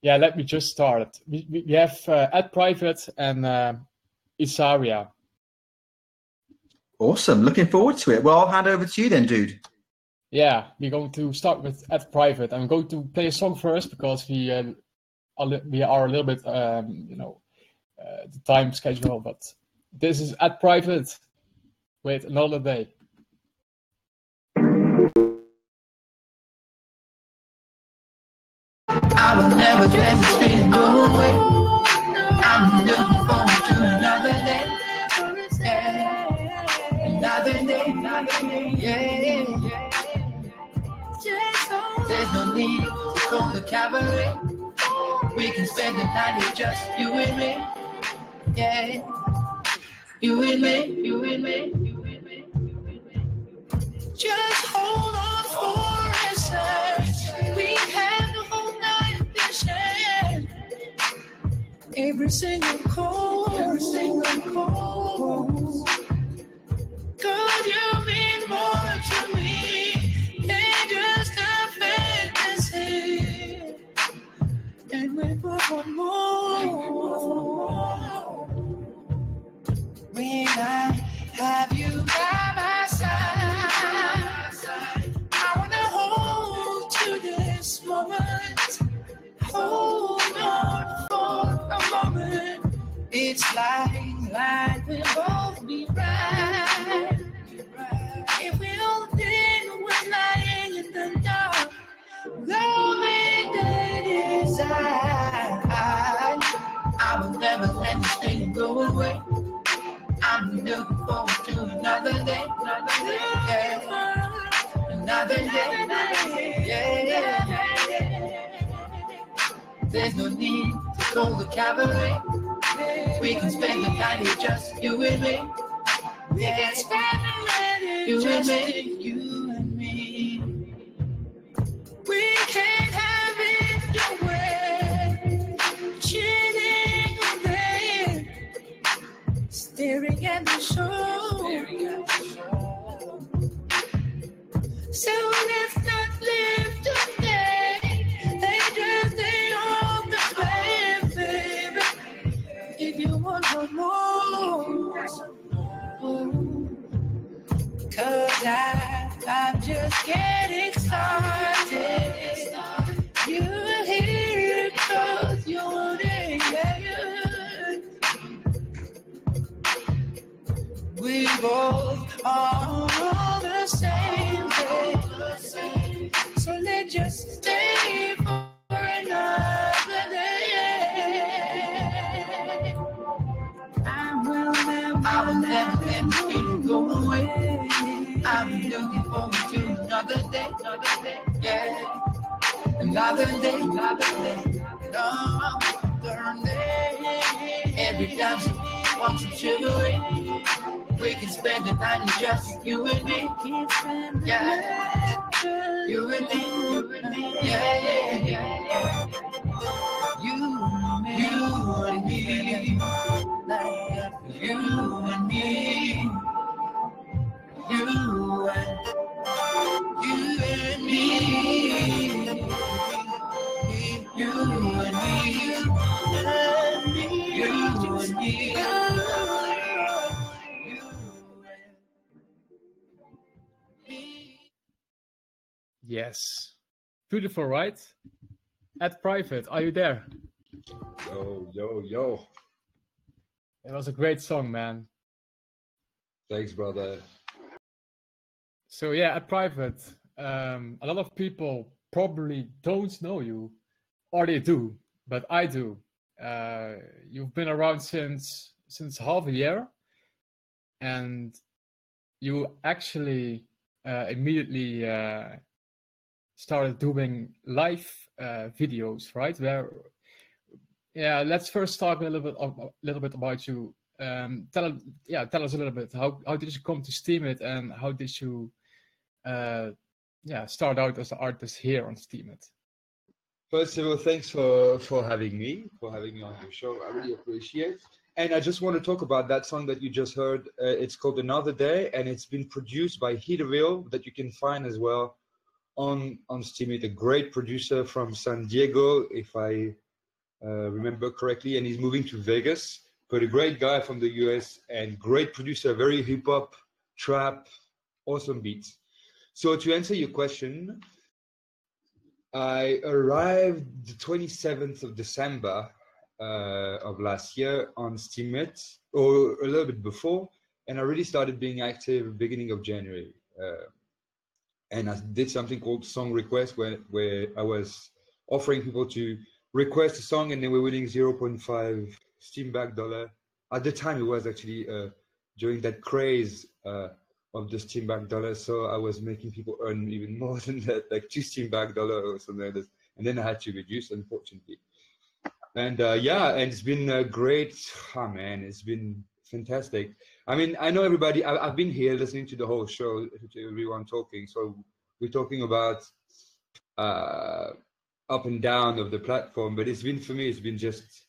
let me just start. We have Ed Private and Isaria. Awesome, looking forward to it. Well, I'll hand over to you then, dude. Yeah, we're going to start with Ed Private. I'm going to play a song first, because we are a little bit, the time schedule. But this is Ed Private with Another Day. I will never let this feeling go away. I'm looking forward to another day. Yeah. Another day, yeah. There's no need to go to cabaret. We can spend the night here, just you and me. Yeah. You and me. Just hold on for a second. We have the whole night to share. Every single call. Girl, you mean more to me than just a fantasy. And wait for one more. When I have you by my side, I wanna hold to this moment. Hold on for a moment. It's like life will both be right. right. If we all think we're lying in the dark, go make the design. I will never let this thing go away. I'm looking forward to another day, another day, There's no need to go the cabaret. We can spend the night here, just you and me. We can spend the night here, you and me, you and me. We can't have it your way, cheating on them, staring at the show. So let's not live today. They just ain't on the plan, baby. If you want to know, cause I'm just getting started. You're here cause you're there. We both are the same page. So let's just stay for another day. I will never let you go away. I'm looking forward to another day, another day, another day. Every time she wants some sugar, we can spend the night just you and me. You and me, You and me, you and me, you and me, you and me. Yes. Beautiful, right? At Private, are you there? Yo. It was a great song, man. Thanks, brother. So yeah, at Private, a lot of people probably don't know you, or they do, but I do. You've been around since half a year, and you actually immediately started doing live videos, right? Let's first talk a little bit about you. Tell us a little bit. How did you come to Steemit, and how did you start out as an artist here on Steemit? First of all, thanks for having me on your show. I really appreciate. And I just want to talk about that song that you just heard. It's called Another Day, and it's been produced by Hidaville, that you can find as well on Steemit. A great producer from San Diego, if I remember correctly, and he's moving to Vegas. But a great guy from the US and great producer, very hip hop, trap, awesome beats. So to answer your question, I arrived the 27th of December of last year on Steemit, or a little bit before, and I really started being active beginning of January. And I did something called Song Request, where I was offering people to request a song, and they were winning 0.5 Steamback dollar. At the time, it was actually during that craze of the Steamback dollar, so I was making people earn even more than that, like 2 Steamback dollar or something like that. And then I had to reduce, unfortunately. And and it's been great. Oh man, it's been fantastic. I mean, I know everybody. I've been here listening to the whole show, to everyone talking. So we're talking about up and down of the platform, but it's been, for me, it's been just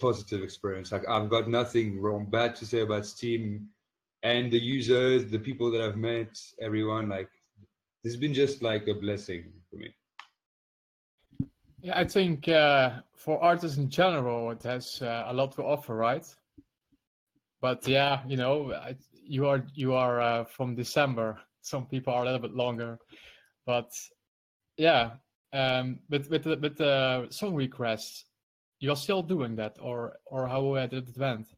positive experience. Like, I've got nothing bad to say about Steam and the users, the people that I've met, everyone. Like, this has been just like a blessing for me. Yeah, I think for artists in general, it has a lot to offer, right? But yeah, you know, you are from December. Some people are a little bit longer, but yeah. With the song requests, you're still doing that, or how did it went?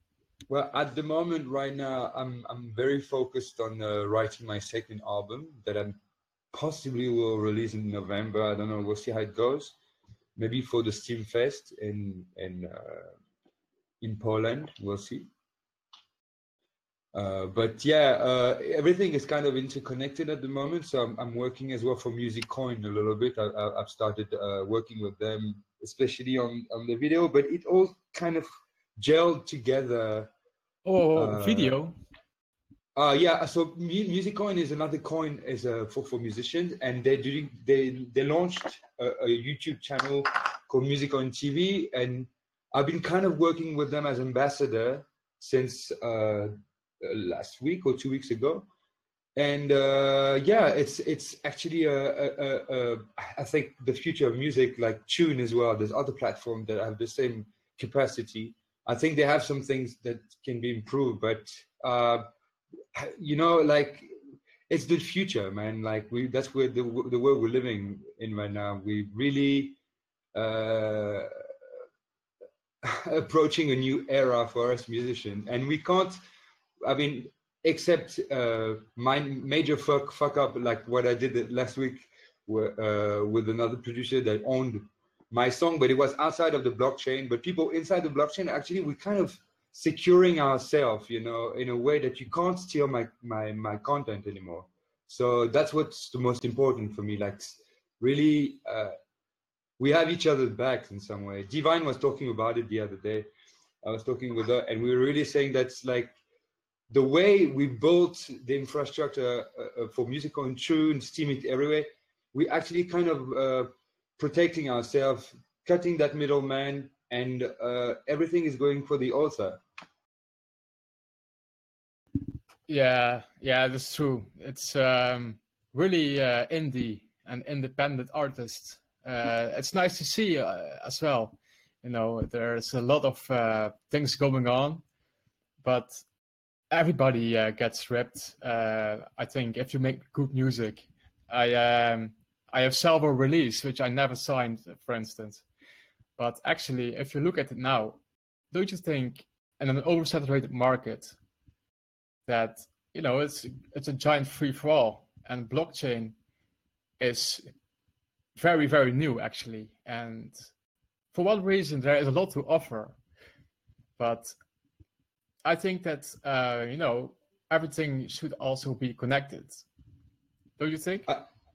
Well, at the moment, right now, I'm very focused on writing my second album that I possibly will release in November. I don't know. We'll see how it goes. Maybe for the Steam Fest in Poland. We'll see. But yeah, everything is kind of interconnected at the moment. So I'm working as well for Music Coin a little bit. I've started working with them, especially on the video. But it all kind of gelled together. Video. Yeah, so Music Coin is another coin for musicians, and they launched a YouTube channel called Music Coin TV, and I've been kind of working with them as ambassador since last week or 2 weeks ago, and yeah, it's actually I think the future of music, like Tune as well. There's other platforms that have the same capacity. I think they have some things that can be improved, but you know, like it's the future, man. Like that's where the world we're living in right now. We really approaching a new era for us musicians, and we can't. I mean, except my major fuck up, like what I did last week with another producer that owned my song, but it was outside of the blockchain. But people inside the blockchain, actually, we kind of securing ourselves, you know, in a way that you can't steal my content anymore. So that's what's the most important for me. Like, really, we have each other's backs in some way. Divine was talking about it the other day. I was talking with her, and we were really saying that's like the way we built the infrastructure for musical and Tune, Steam it everywhere. We actually kind of protecting ourselves, cutting that middleman, and everything is going for the author. Yeah, that's true. It's really indie and independent artists. It's nice to see as well. You know, there's a lot of things going on, but everybody gets ripped. I think if you make good music, I have self-release, which I never signed, for instance. But actually, if you look at it now, don't you think in an oversaturated market that, you know, it's a giant free-for-all, and blockchain is very, very new, actually. And for one reason, there is a lot to offer. But I think that, you know, everything should also be connected. Don't you think?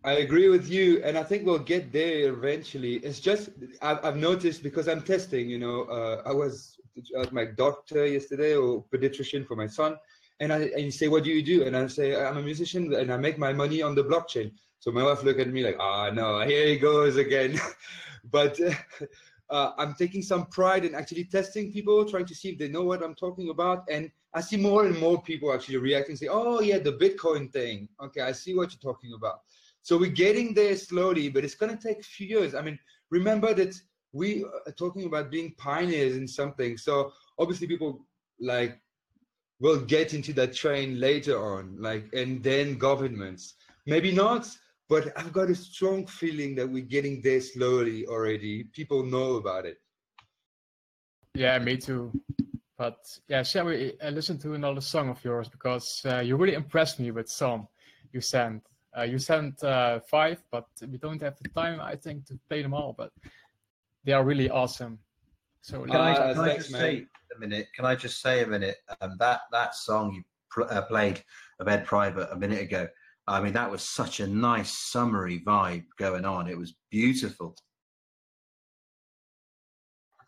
I agree with you, and I think we'll get there eventually. It's just I've noticed, because I'm testing. You know, I was at my doctor yesterday, or pediatrician for my son, and you say, "What do you do?" And I say, "I'm a musician, and I make my money on the blockchain." So my wife looked at me like, "Ah, no, here he goes again." But I'm taking some pride in actually testing people, trying to see if they know what I'm talking about, and I see more and more people actually react and say, "Oh yeah, the Bitcoin thing. Okay, I see what you're talking about." So we're getting there slowly, but it's going to take a few years. I mean, remember that we are talking about being pioneers in something. So obviously people like will get into that train later on, like, and then governments. Maybe not, but I've got a strong feeling that we're getting there slowly already. People know about it. Yeah, me too. But yeah, shall we listen to another song of yours? Because you really impressed me with some you sent. You sent 5, but we don't have the time, I think, to play them all. But they are really awesome. So can I just say a minute? Can I just say a minute? That song you played of Ed Private a minute ago. I mean, that was such a nice summery vibe going on. It was beautiful.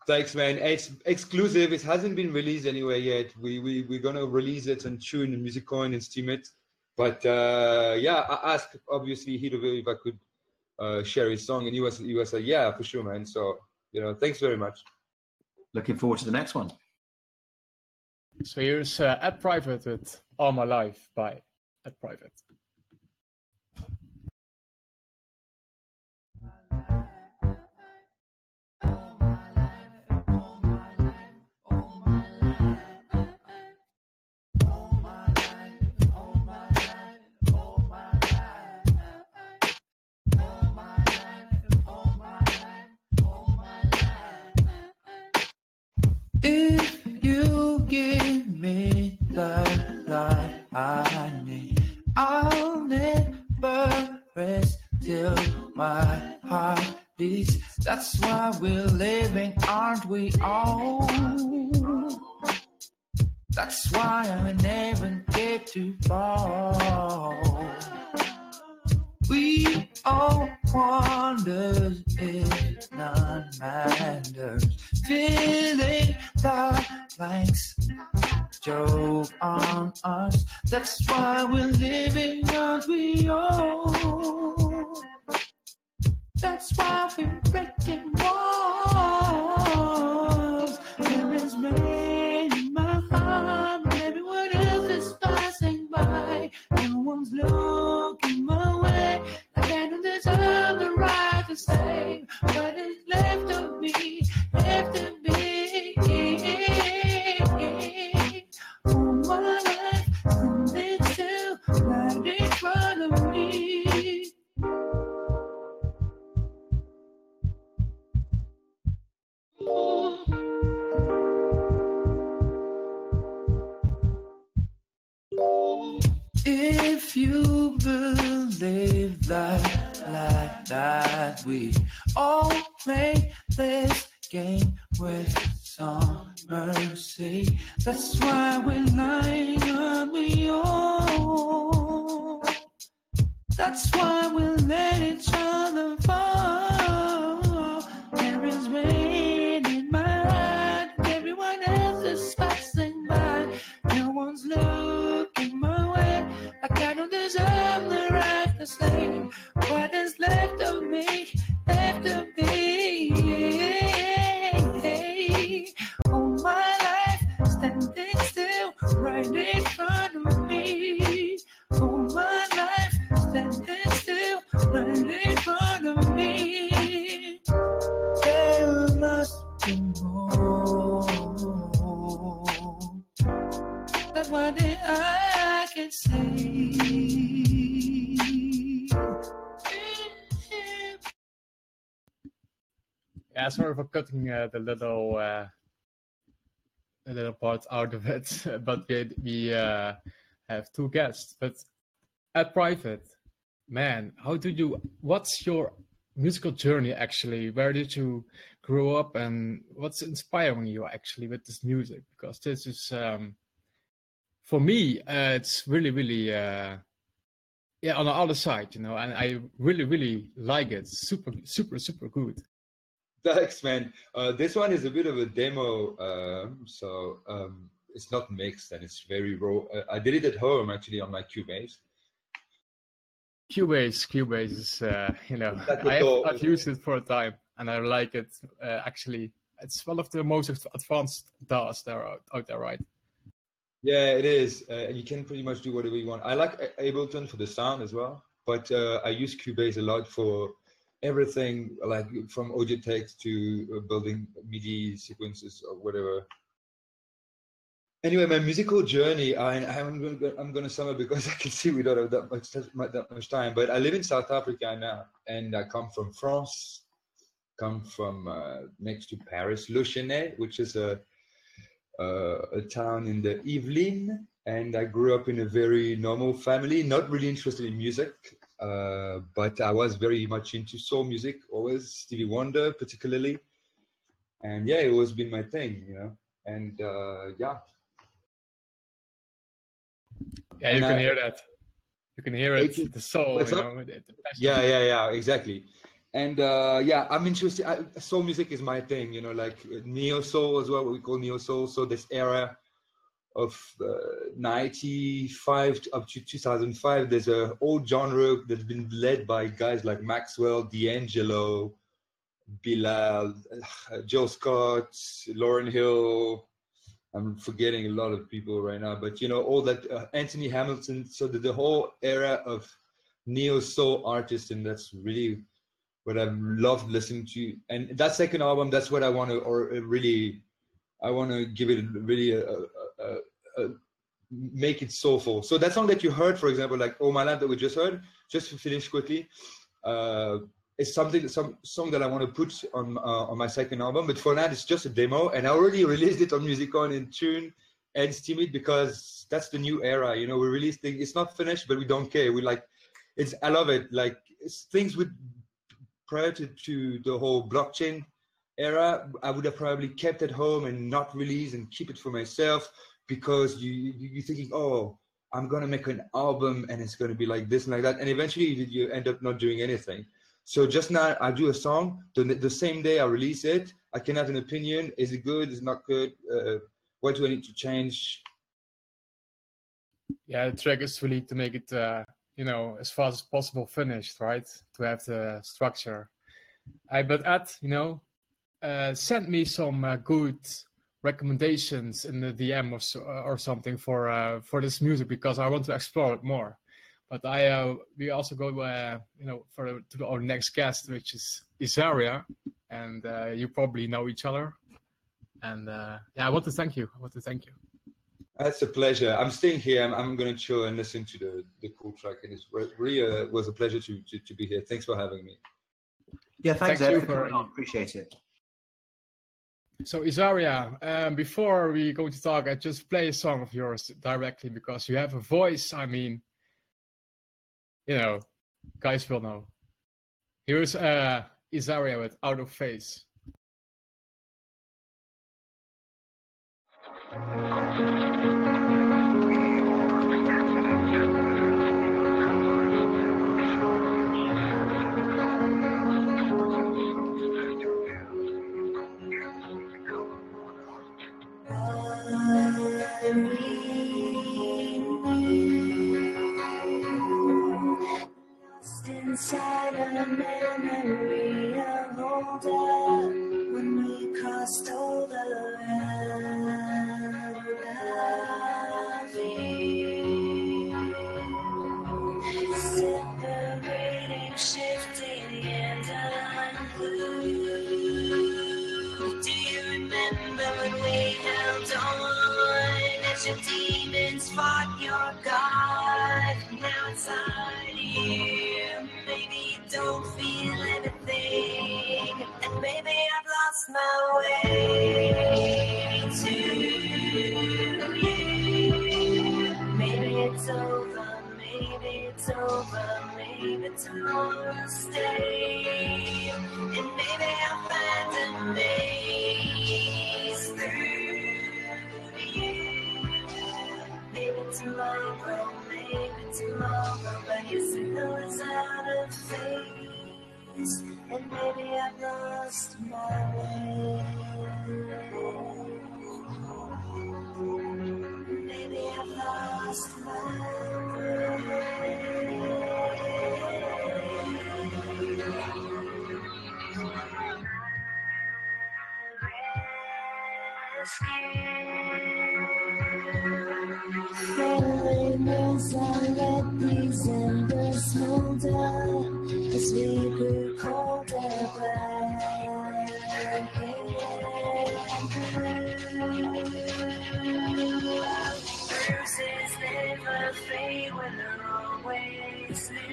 Thanks, man. It's exclusive. It hasn't been released anywhere yet. We're gonna release it on Tune and Music Coin and Steam it. But yeah, I asked obviously Hidoville if I could share his song, and he was like, yeah, for sure, man. So, you know, thanks very much. Looking forward to the next one. So here's Ed Private with All My Life by Ed Private. If you give we're living, aren't we all? That's why I never get to fall. We all wonder if none matters. Filling the blanks, joke on us. That's why we're living, aren't we all? That's why we're breaking walls. There is rain in my heart, and everyone else is passing by. No one's looking my way. I can't deserve the right to say what is left of me, left of me. All my life, something still right in front of me. If you believe that we all play this game with some mercy, that's why we're lying on we all. That's why we'll let each other fall. There is rain in my heart, everyone else is passing by. No one's looking my way. Like I don't deserve the right to say what is left of me, left of me. All my life standing still right in front of me. All my life standing still right in front of me. There must be more. That's what I can say. Yeah, sorry for cutting the little part out of it, but we have two guests. But at private, man, what's your musical journey actually? Where did you grow up, and what's inspiring you actually with this music? Because this is, for me, it's really, really, on the other side, and I really, really like it. Super, super, super good. Thanks, man. This one is a bit of a demo, so it's not mixed and it's very raw. I did it at home actually on my Cubase. Cubase is, I've used it for a time and I like it. Actually, it's one of the most advanced DAWs that are out there, right? Yeah, it is. And you can pretty much do whatever you want. I like Ableton for the sound as well, but I use Cubase a lot for everything, like from audio text to building MIDI sequences or whatever. Anyway, my musical journey, I'm going to sum up because I can see we don't have that much time, but I live in South Africa now, and I come from France, next to Paris, Whaleshares, which is a town in the Yvelines, and I grew up in a very normal family, not really interested in music, but I was very much into soul music, always Stevie Wonder particularly, and yeah, it always been my thing, and yeah. Yeah, you can hear that. You can hear it, the soul, Yeah, exactly. And yeah, I'm interested. Soul music is my thing, like neo soul as well, what we call neo soul. So this era of 95 up to 2005, there's a whole genre that's been led by guys like Maxwell, D'Angelo, Bilal, Joe Scott, Lauryn Hill. I'm forgetting a lot of people right now, but all that Anthony Hamilton. So the whole era of neo soul artists, and that's really what I've loved listening to. And that second album, that's what I want to, I want to give it really make it soulful. So that song that you heard, for example, like "Oh My Life" that we just heard, just to finish quickly, it's some song that I want to put on my second album. But for now, it's just a demo, and I already released it on Musicon in Tune and Steam It because that's the new era. We release things. It's not finished, but we don't care. We like I love it. Like it's things with prior to the whole blockchain era, I would have probably kept at home and not release and keep it for myself, because you're thinking, oh, I'm going to make an album and it's going to be like this and like that. And eventually you end up not doing anything. So just now I do a song, the same day I release it, I can have an opinion. Is it good? Is it not good? What do I need to change? Yeah, the trick is really to make it, as fast as possible finished, right? To have the structure. But Ed, send me some good recommendations in the DM or something for this music, because I want to explore it more. But we also go to our next guest, which is Isaria, and you probably know each other. And I want to thank you. That's a pleasure. I'm staying here. I'm going to chill and listen to the cool track, and it's really was a pleasure to be here. Thanks for having me. Yeah, thanks Ed, for coming on. Appreciate it. So Isaria, before we go to talk, I just play a song of yours directly, because you have a voice. I mean, guys will know. Here's Isaria with Out of Phase. Inside a memory of older, when we crossed over separating, shifting, and unglued. Do you remember when we held on as your demons fought your God? Now inside you, maybe you don't feel anything, and maybe I've lost my way to you. Maybe it's over, maybe tomorrow stay, and maybe I'll find a maze through you. Maybe tomorrow, but your signal is out of phase, and maybe I've lost my way. Maybe I've lost my way. Falling as I let these embers smolder, as we grew colder, bruises never fade when they're always new.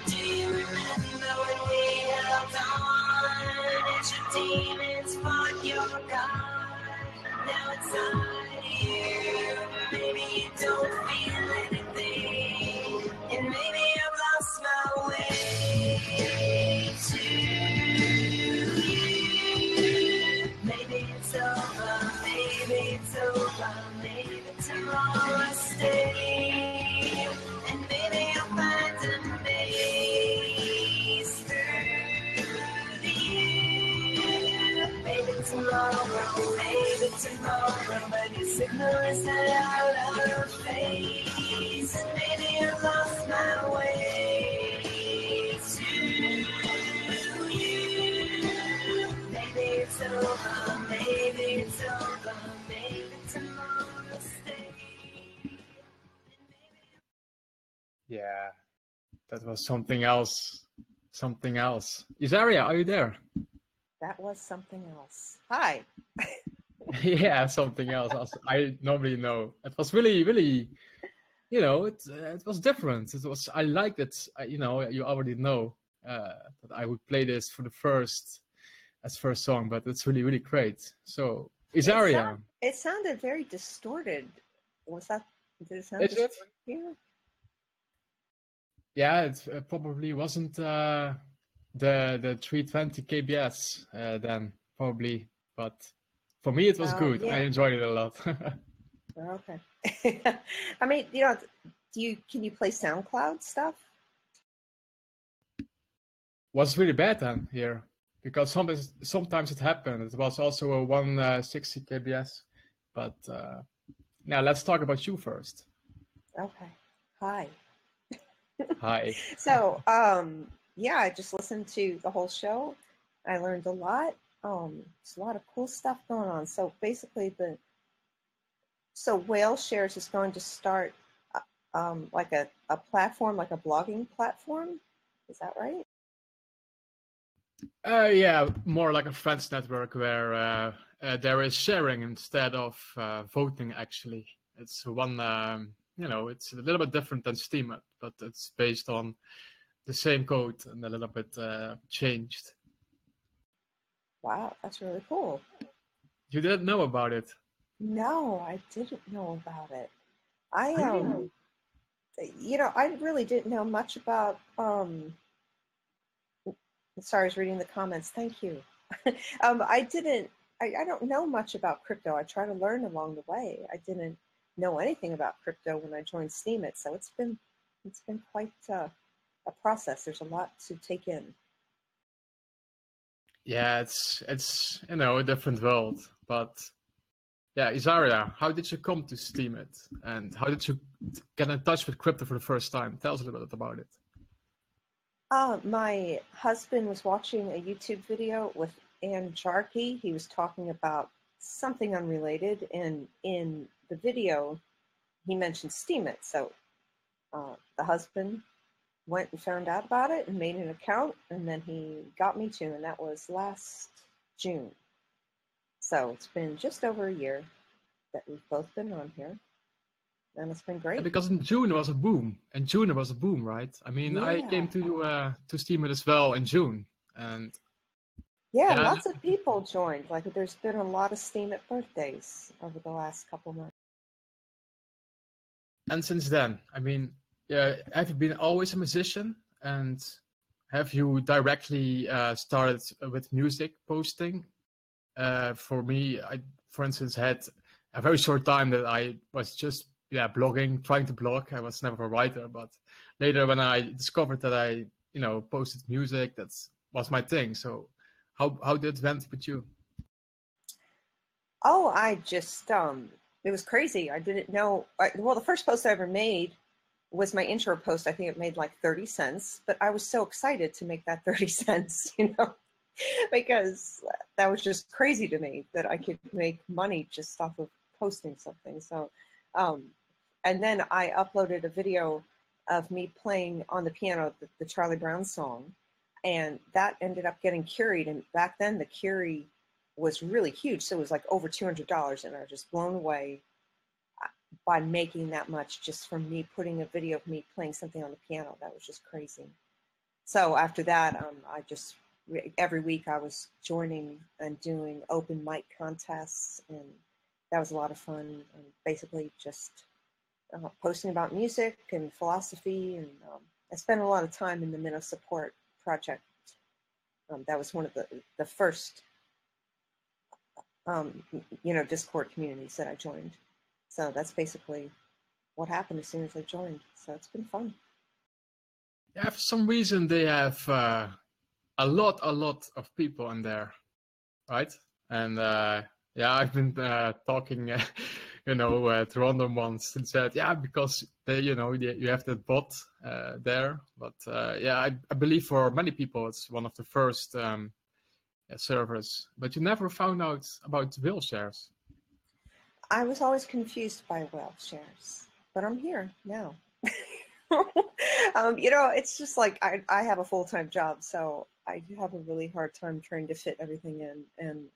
Do you remember when we held on as your demons fought your God? Now inside you, maybe you don't feel anything, and maybe I've lost my way to you. Maybe it's over, maybe tomorrow stay, and maybe I'll find a maze through you. Maybe tomorrow, but your signal is out of phase, and maybe I've lost my way to you. Maybe it's over, maybe tomorrow stay. Yeah, that was something else. Isaria, are you there? That was something else. Hi. Yeah, something else. I normally know. It was really, really, it was different. I liked it. You already know that I would play this for the first song, but it's really, really great. So, Isaria. It sounded very distorted. Did it sound Is it? Yeah. Yeah, it probably wasn't the 320 kbs then probably, but for me it was good. Yeah. I enjoyed it a lot. Okay. I mean, can you play SoundCloud stuff? Was really bad then here, because sometimes it happened. It was also a 160 kbs, but now let's talk about you first. Okay. Hi. Hi. So, yeah, I just listened to the whole show. I learned a lot. There's a lot of cool stuff going on. So basically, Whaleshares is going to start like a platform, like a blogging platform. Is that right? Yeah, more like a friends network where there is sharing instead of voting. Actually, it's one. It's a little bit different than Steam, but it's based on the same code and a little bit changed. Wow, that's really cool. You didn't know about it? No, I didn't know about it. I I really didn't know much about. Sorry, I was reading the comments. Thank you. I didn't. I don't know much about crypto. I try to learn along the way. I didn't know anything about crypto when I joined Steemit, so it's been quite a process. There's a lot to take in. Yeah, it's a different world. But yeah, Isaria, how did you come to Steemit, and how did you get in touch with crypto for the first time? Tell us a little bit about it. My husband was watching a YouTube video with Ann Jarkey. He was talking about something unrelated, and in the video, he mentioned Steemit. So the husband went and found out about it and made an account, and then he got me to, and that was last June. So it's been just over a year that we've both been on here, and it's been great. Yeah, because in June it was a boom. In June it was a boom, right? I mean, Yeah. I came to Steemit as well in June, and yeah, lots of people joined. Like, there's been a lot of Steemit birthdays over the last couple months. And since then, I mean, have you been always a musician, and have you directly started with music posting? For me, I, for instance, had a very short time that I was just blogging, trying to blog. I was never a writer, but later when I discovered that I posted music, that was my thing. So how did it went with you? Oh, I just it was crazy. I didn't know. Well, the first post I ever made was my intro post. I think it made like 30 cents, but I was so excited to make that 30 cents, because that was just crazy to me that I could make money just off of posting something. So, and then I uploaded a video of me playing on the piano the Charlie Brown song, and that ended up getting curied. And back then the curie was really huge, so it was like over $200, and I was just blown away by making that much just from me putting a video of me playing something on the piano. That was just crazy. So after that, I just every week I was joining and doing open mic contests, and that was a lot of fun. And basically just posting about music and philosophy, and I spent a lot of time in the Minnow Support project. That was one of the first Discord communities that I joined. So that's basically what happened as soon as I joined. So it's been fun. Yeah, for some reason they have a lot of people in there, right? And I've been talking, to random ones and said, because they, you have that bot there. But I believe for many people it's one of the first servers. But you never found out about Whaleshares. I was always confused by Whaleshares, but I'm here now. It's just like I have a full-time job, so I have a really hard time trying to fit everything in. And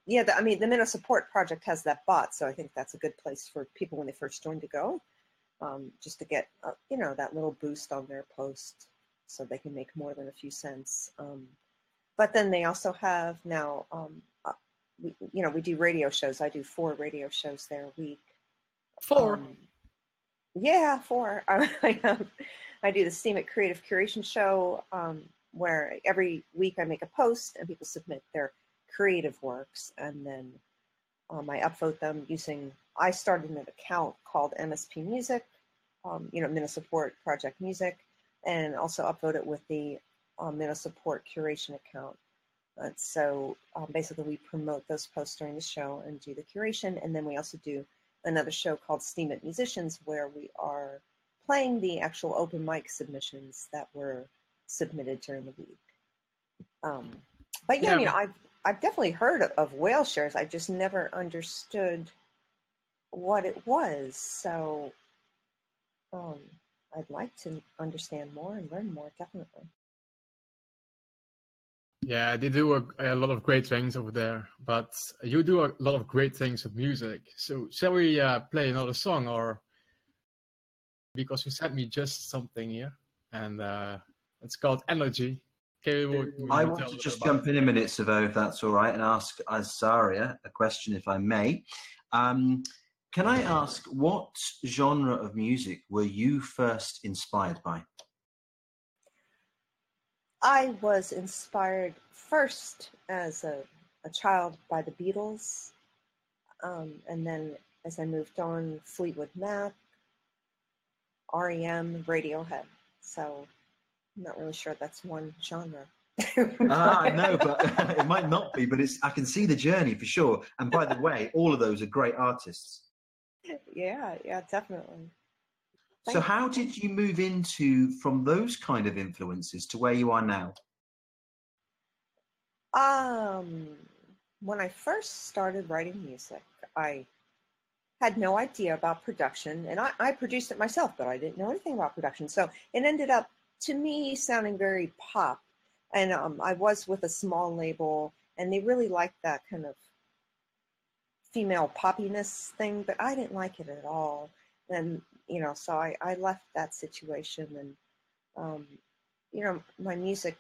the Minnow Support project has that bot, so I think that's a good place for people when they first join to go, just to get that little boost on their post, so they can make more than a few cents. But then they also have now. We do radio shows. I do 4 radio shows there a week. 4? 4. I do the Steemit Creative Curation Show. where every week I make a post and people submit their creative works, and then I upvote them using, I started an account called MSP Music, Minna Support Project Music, and also upvote it with the Minna Support Curation account. So basically we promote those posts during the show and do the curation, and then we also do another show called Steam It Musicians, where we are playing the actual open mic submissions that were submitted during the week. But yeah, I've definitely heard of Whaleshares. I just never understood what it was. So I'd like to understand more and learn more, definitely. Yeah, they do a lot of great things over there, but you do a lot of great things with music. So shall we play another song, or because you sent me just something here, and it's called Energy. I want to just jump in a minute, Savo, if that's all right, and ask Azaria a question, if I may. Can I ask, what genre of music were you first inspired by? I was inspired first as a child by the Beatles, and then as I moved on, Fleetwood Mac, REM, Radiohead. So I'm not really sure that's one genre. No, but it might not be, but I can see the journey for sure. And by the way, all of those are great artists. Yeah, definitely. So how did you move from those kind of influences to where you are now? When I first started writing music, I had no idea about production, and I produced it myself, but I didn't know anything about production. So it ended up, to me, sounding very pop. And I was with a small label, and they really liked that kind of female poppiness thing, but I didn't like it at all. And, so I left that situation, and, my music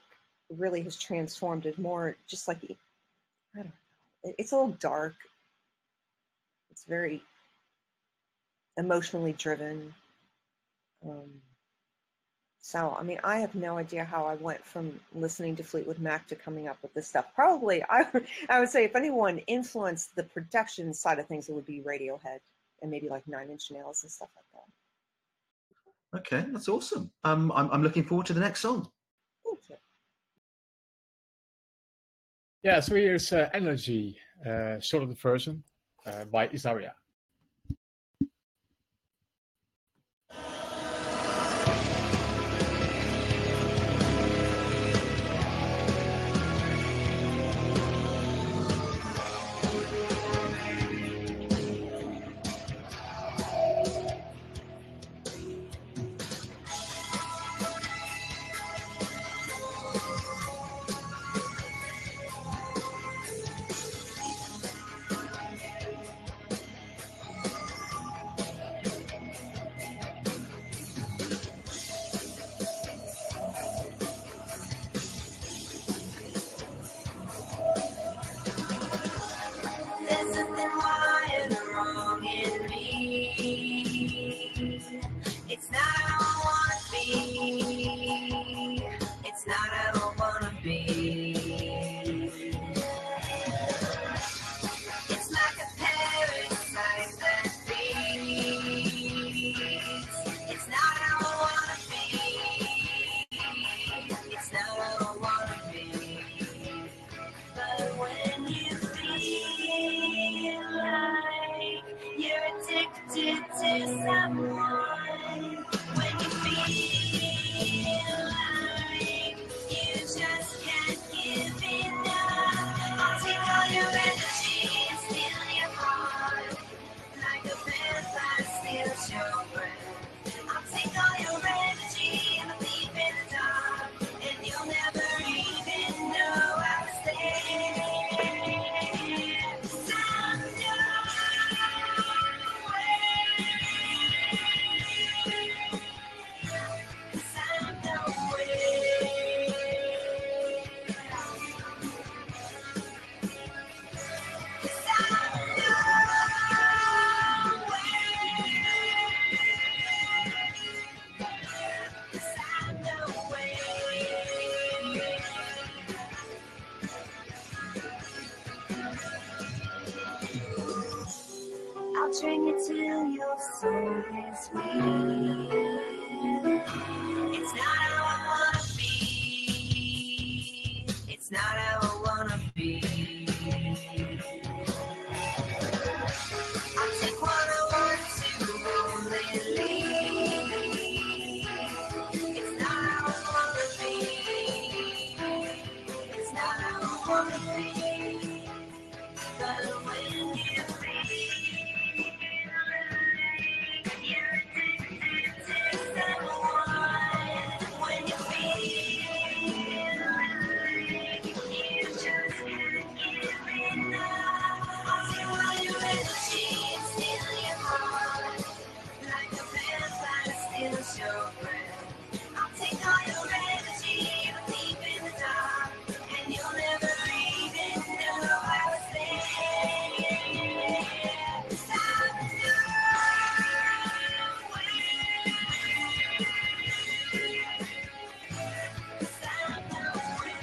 really has transformed it more just like, I don't know, it's a little dark. It's very emotionally driven. So, I have no idea how I went from listening to Fleetwood Mac to coming up with this stuff. Probably, I would say if anyone influenced the production side of things, it would be Radiohead and maybe like 9 Inch Nails and stuff like that. Okay, that's awesome. I'm looking forward to the next song. Thank you. Yeah, so here's Energy, sort of the version by Isaria. I'll train you till your soul is free. It's not how I wanna be. It's not how I wanna be. I'll take what I want to only leave. It's not how I wanna be. It's not how I wanna be. But when you feel you're addicted to someone, when you feel you just can't give enough, I'll take all your energy and steal your heart. Like a vampire steals your breath. I'll take all your energy, you're deep in the dark, and you'll never even know I was there. 'Cause I know where. 'Cause I know where.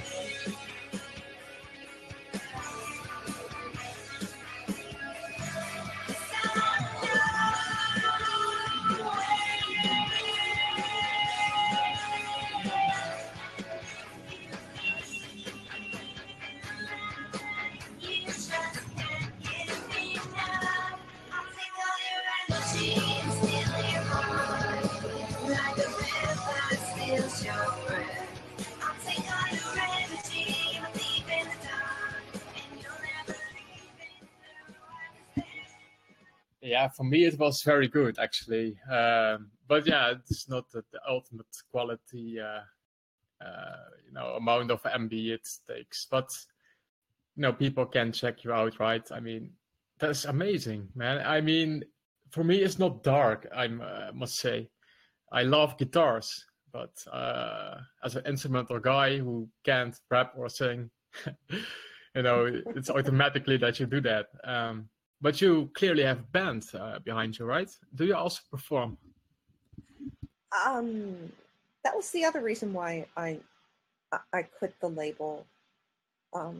'Cause I know you just can't give me enough. I'll take all your energy and steal your heart. Like a vampire steals your breath. I'll take all your energy, you're deep in the dark, and you'll never even know I was there. Yeah, for me it was very good actually. But yeah, it's not the ultimate quality, amount of MB it takes. But people can check you out, right? I mean, that's amazing, man. I mean, for me, it's not dark. I must say, I love guitars, but as an instrumental guy who can't rap or sing, it's automatically that you do that. But you clearly have a band behind you, right? Do you also perform? That was the other reason why I quit the label. I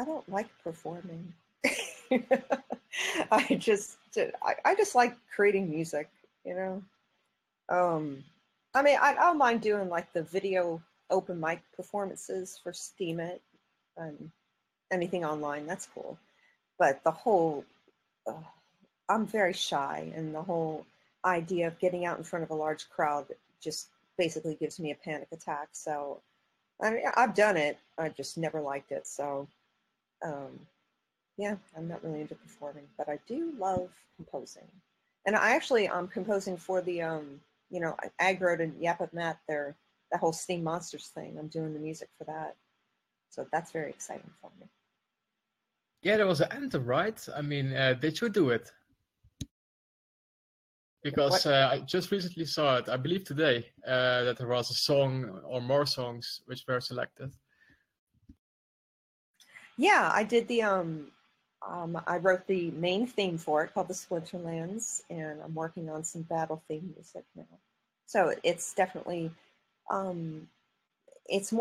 don't like performing. I just like creating music, I mean, I don't mind doing like the video open mic performances for Steam It and anything online. That's cool. But the whole, I'm very shy, and the whole idea of getting out in front of a large crowd just basically gives me a panic attack. So, I mean, I've done it. I just never liked it. So, yeah, I'm not really into performing, but I do love composing. And I'm composing for the, Aggroed and Yap Up Matt, that whole Steam Monsters thing. I'm doing the music for that. So that's very exciting for me. Yeah, there was an anthem, right? I mean, did you do it? Because I just recently saw it, I believe today, that there was a song or more songs which were selected. Yeah, I did the I wrote the main theme for it called the Splinterlands, and I'm working on some battle theme music now. So it's definitely it's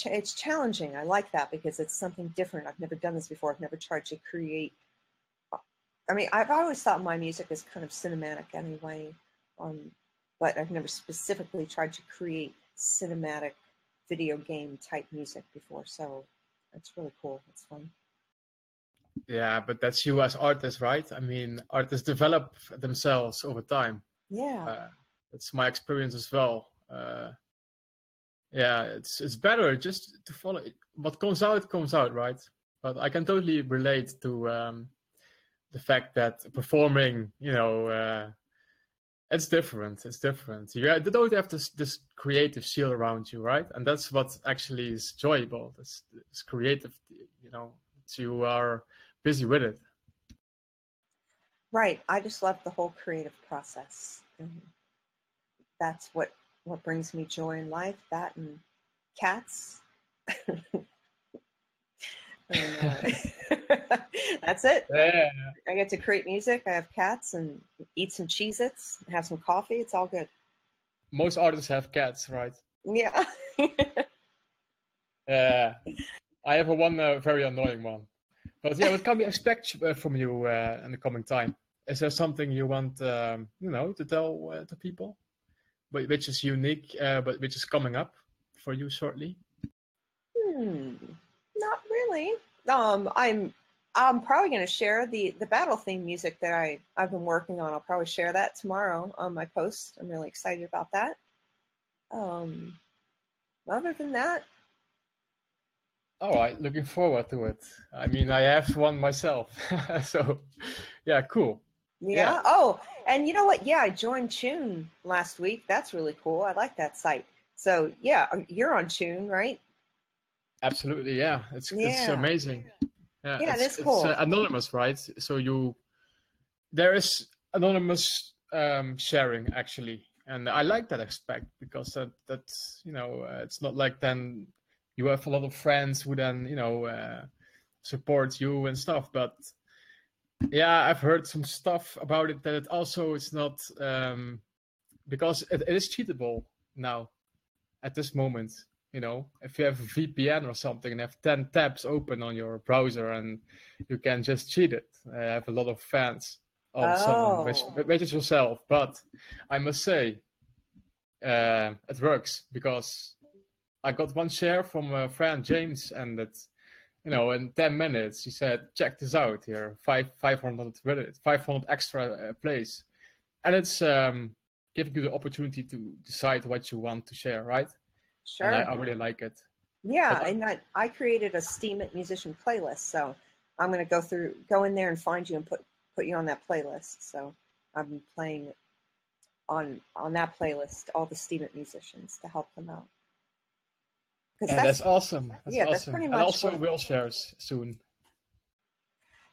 it's challenging. I like that because it's something different. I've never done this before. I've never tried to create. I mean, I've always thought my music is kind of cinematic anyway, but I've never specifically tried to create cinematic video game type music before. So it's really cool. It's fun. Yeah, but that's you as artists, right? I mean, artists develop themselves over time. Yeah. That's my experience as well. Yeah, it's better just to follow it. What comes out, right? But I can totally relate to the fact that performing, it's different. It's different. You don't have this creative seal around you, right? And that's what actually is enjoyable. This creative, you are busy with it. Right. I just love the whole creative process. And that's what brings me joy in life. That and cats. And, that's it. Yeah. I get to create music. I have cats and eat some Cheez-Its, have some coffee. It's all good. Most artists have cats, right? Yeah. I have one very annoying one. But yeah, what can we expect from you in the coming time? Is there something you want, to tell to people, which is unique, but which is coming up for you shortly? Not really. I'm probably going to share the battle theme music that I've been working on. I'll probably share that tomorrow on my post. I'm really excited about that. Other than that, all right, looking forward to it. I mean, I have one myself, so yeah, cool. Yeah. Oh, and you know what? Yeah, I joined Tune last week. That's really cool. I like that site. So yeah, you're on Tune, right? Absolutely, yeah. It's amazing. Yeah, it is cool. It's anonymous, right? So there is anonymous sharing actually, and I like that aspect because that's it's not like then you have a lot of friends who then support you and stuff. But yeah, I've heard some stuff about it that it also is not because it is cheatable now at this moment. If you have a VPN or something and have 10 tabs open on your browser and you can just cheat it. I have a lot of fans of someone, which is yourself. But I must say, it works because I got one share from a friend, James, and it's, in 10 minutes, he said, check this out here, 500 extra plays. And it's giving you the opportunity to decide what you want to share, right? Sure. And I really like it. Yeah, and I created a Steam It musician playlist, so I'm going to go in there and find you and put you on that playlist. So I've been playing on that playlist all the Steam It musicians to help them out. That's awesome. That's pretty much. And also Whaleshares soon.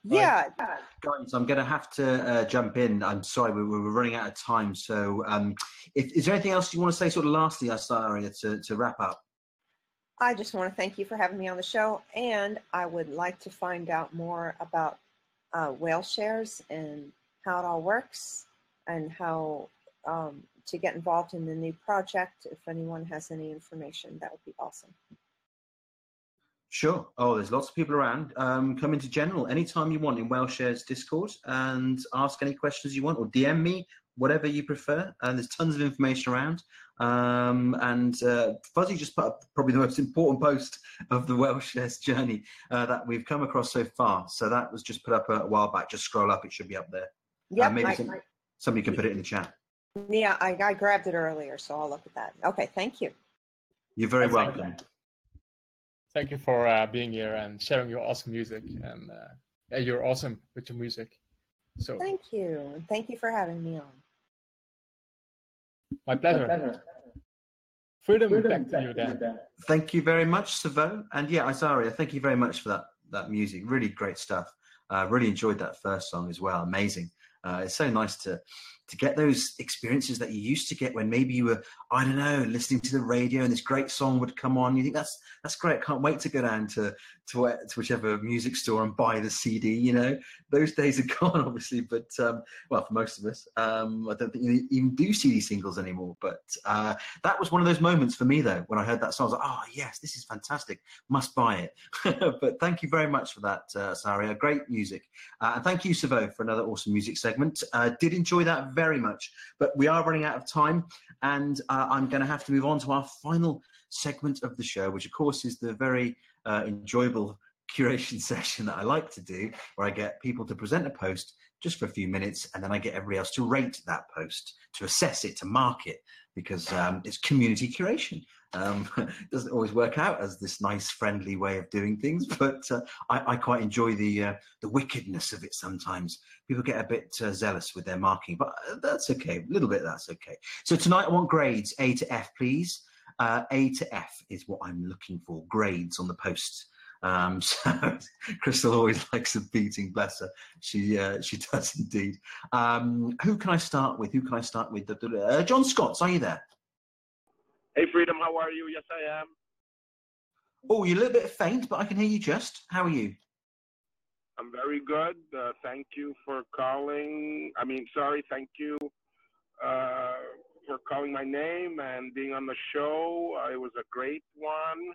Yeah. Right. Guys, I'm going to have to jump in. I'm sorry, we're running out of time. So is there anything else you want to say sort of lastly, Azaria, to wrap up? I just want to thank you for having me on the show. And I would like to find out more about Whaleshares and how it all works and how to get involved in the new project. If anyone has any information, that would be awesome. Sure. Oh, there's lots of people around. Come into general anytime you want in Whaleshares Discord and ask any questions you want or DM me, whatever you prefer. And there's tons of information around. And Fuzzy just put up probably the most important post of the Whaleshares journey that we've come across so far. So that was just put up a while back. Just scroll up. It should be up there. Yeah, maybe somebody can put it in the chat. Yeah, I grabbed it earlier, so I'll look at that. Okay, thank you. You're very welcome. Thank you for being here and sharing your awesome music. And you're awesome with your music. So thank you. And thank you for having me on. My pleasure. Freedom, back to you then. Thank you very much, Savo. And yeah, Azaria, thank you very much for that music. Really great stuff. Really enjoyed that first song as well. Amazing. It's so nice to get those experiences that you used to get when maybe you were, I don't know, listening to the radio and this great song would come on. You think that's great. Can't wait to go down to whichever music store and buy the CD. Those days are gone, obviously. But well, for most of us, I don't think you even do CD singles anymore. But that was one of those moments for me, though, when I heard that song. I was like, oh yes, this is fantastic. Must buy it. But thank you very much for that, Saria. Great music, and thank you, Savo, for another awesome music segment. Did enjoy that very much, but we are running out of time, and I'm going to have to move on to our final segment of the show, which of course is the very enjoyable curation session that I like to do, where I get people to present a post just for a few minutes, and then I get everybody else to rate that post, to assess it, to mark it, because it's community curation. It doesn't always work out as this nice, friendly way of doing things, but I quite enjoy the wickedness of it sometimes. People get a bit zealous with their marking, but that's okay. A little bit, that's okay. So tonight I want grades A to F, please. A to F is what I'm looking for, grades on the post. So Crystal always likes a beating, bless her. She does indeed. Who can I start with? John Scott, are you there? Hey, Freedom, how are you? Yes, I am. Oh, you're a little bit faint, but I can hear you just. How are you? I'm very good. Thank you for calling. Thank you for calling my name and being on the show. It was a great one,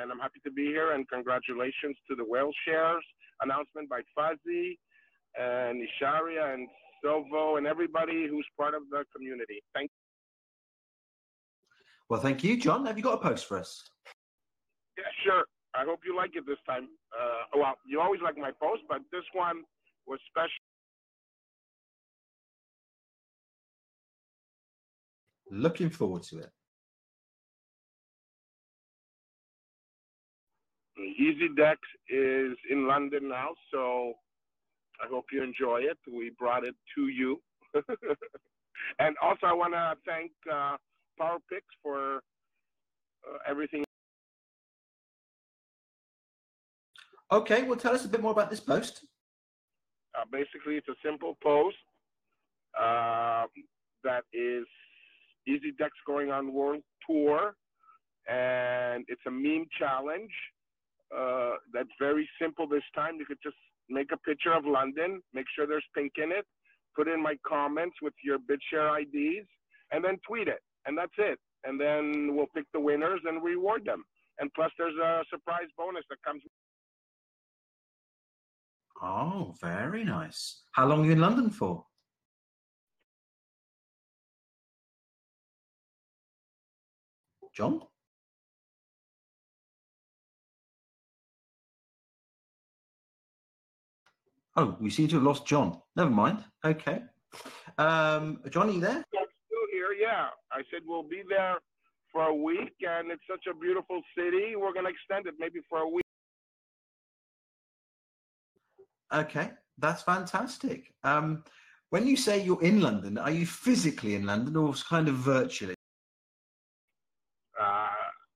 and I'm happy to be here. And congratulations to the Whaleshares announcement by Fuzzy and Isharia and Silvo, and everybody who's part of the community. Thank you. Well, thank you, John. Have you got a post for us? Yeah, sure. I hope you like it this time. Well, you always like my post, but this one was special. Looking forward to it. EasyDex is in London now, so I hope you enjoy it. We brought it to you. And also, I want to thank PowerPics for everything. Okay, well, tell us a bit more about this post. Basically, it's a simple post that is EasyDex going on world tour, and it's a meme challenge that's very simple this time. You could just make a picture of London, make sure there's pink in it, put in my comments with your BitShare IDs, and then tweet it, and that's it. And then we'll pick the winners and reward them. And plus, there's a surprise bonus that comes. Oh, very nice. How long are you in London for? John? Oh, we seem to have lost John. Never mind. Okay. John, are you there? I'm still here, yeah. I said we'll be there for a week, and it's such a beautiful city. We're going to extend it maybe for a week. Okay, that's fantastic. When you say you're in London, are you physically in London or kind of virtually?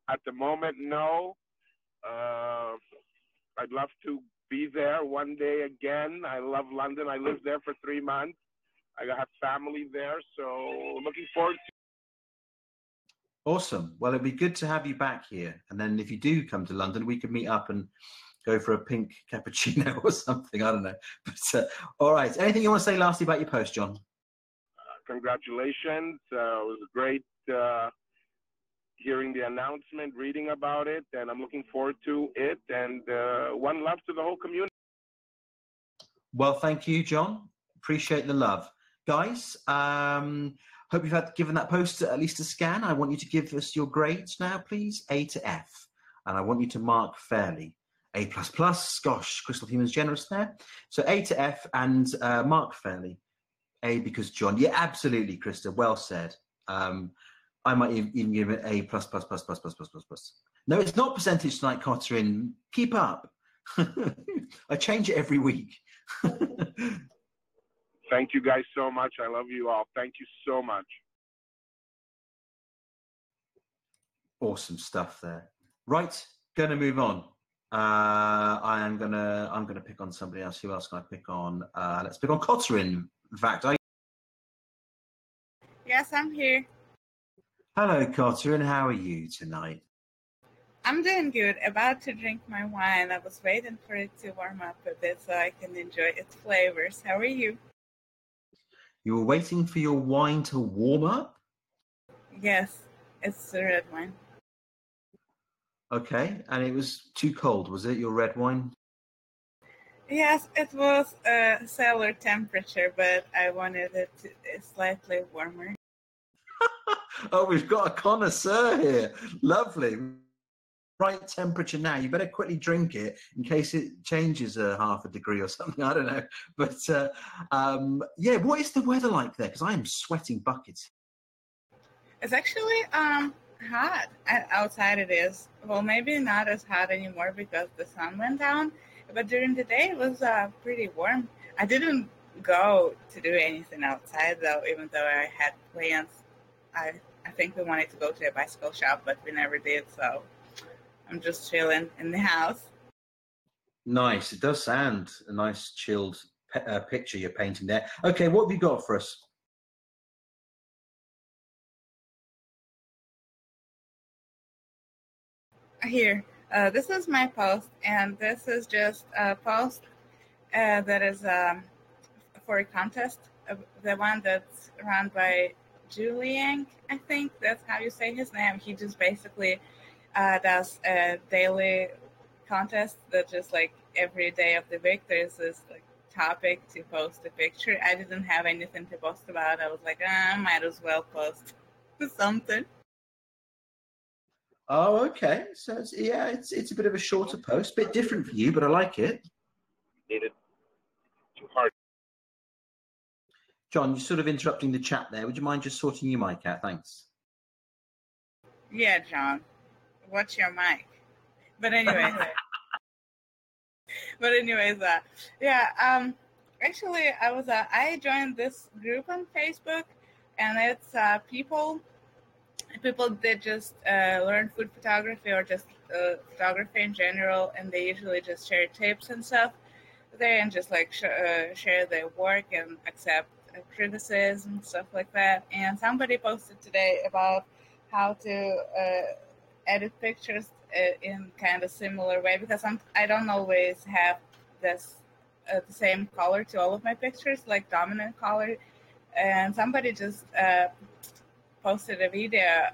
At the moment, no. I'd love to be there one day again. I love London. I lived there for 3 months. I have family there, so looking forward to. Awesome. Well, it'd be good to have you back here. And then if you do come to London, we could meet up and go for a pink cappuccino or something. I don't know. But all right. Anything you want to say lastly about your post, John? Congratulations. It was great hearing the announcement, reading about it, and I'm looking forward to it. And one love to the whole community. Well, thank you, John. Appreciate the love. Guys, hope you've given that post at least a scan. I want you to give us your grades now, please. A to F. And I want you to mark fairly. A++. Gosh, Crystal Human's generous there. So A to F and mark fairly. A because John. Yeah, absolutely, Krista. Well said. I might even give it A+++++++++. No, it's not percentage tonight, Cotterin. Keep up. I change it every week. Thank you guys so much. I love you all. Thank you so much. Awesome stuff there. Right, gonna move on. I'm gonna pick on somebody else. Who else can I pick on? Let's pick on Cotterin. In fact, Yes, I'm here. Hello, Cotterin. How are you tonight? I'm doing good. About to drink my wine. I was waiting for it to warm up a bit so I can enjoy its flavors. How are you? You were waiting for your wine to warm up? Yes, it's the red wine. Okay, and it was too cold, was it, your red wine? Yes, it was cellar temperature, but I wanted it slightly warmer. Oh, we've got a connoisseur here. Lovely. Right temperature now. You better quickly drink it in case it changes half a degree or something. I don't know. But yeah, what is the weather like there? Because I am sweating buckets. It's actually hot. Outside it is. Well, maybe not as hot anymore because the sun went down. But during the day it was pretty warm. I didn't go to do anything outside though, even though I had plans. I think we wanted to go to a bicycle shop, but we never did. So I'm just chilling in the house. Nice. It does sound a nice chilled picture you're painting there. Okay, what have you got for us? Here, this is my post, and this is just a post that is for a contest. The one that's run by Julian, I think that's how you say his name. He just basically does a daily contest that just like every day of the week there's this like topic to post a picture. I didn't have anything to post about. I was like, I might as well post something. Oh, okay. So it's a bit of a shorter post, bit different for you, but I like it. Needed too hard. John, you're sort of interrupting the chat there. Would you mind just sorting your mic out? Thanks. Yeah, John. What's your mic? But anyways, actually, I joined this group on Facebook, and it's people that just learn food photography or just photography in general, and they usually just share tips and stuff there, and just like share their work and accept criticism, stuff like that. And somebody posted today about how to edit pictures in kind of similar way, because I don't always have this the same color to all of my pictures, like dominant color. And somebody just posted a video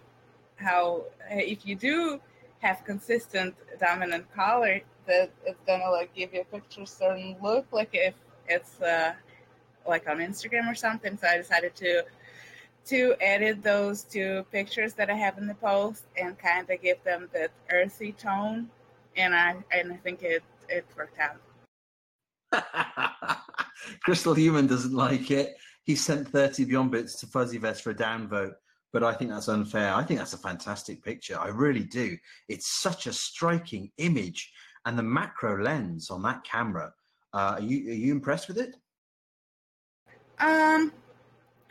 how if you do have consistent dominant color, that it's gonna like give your picture a certain look, like if it's like on Instagram or something. So I decided to edit those two pictures that I have in the post and kind of give them that earthy tone, and I think it worked out. Crystal Human doesn't like it. He sent 30 Beyond Bits to Fuzzy Vest for a downvote, but I think that's unfair. I think that's a fantastic picture. I really do. It's such a striking image, and the macro lens on that camera. Are you impressed with it?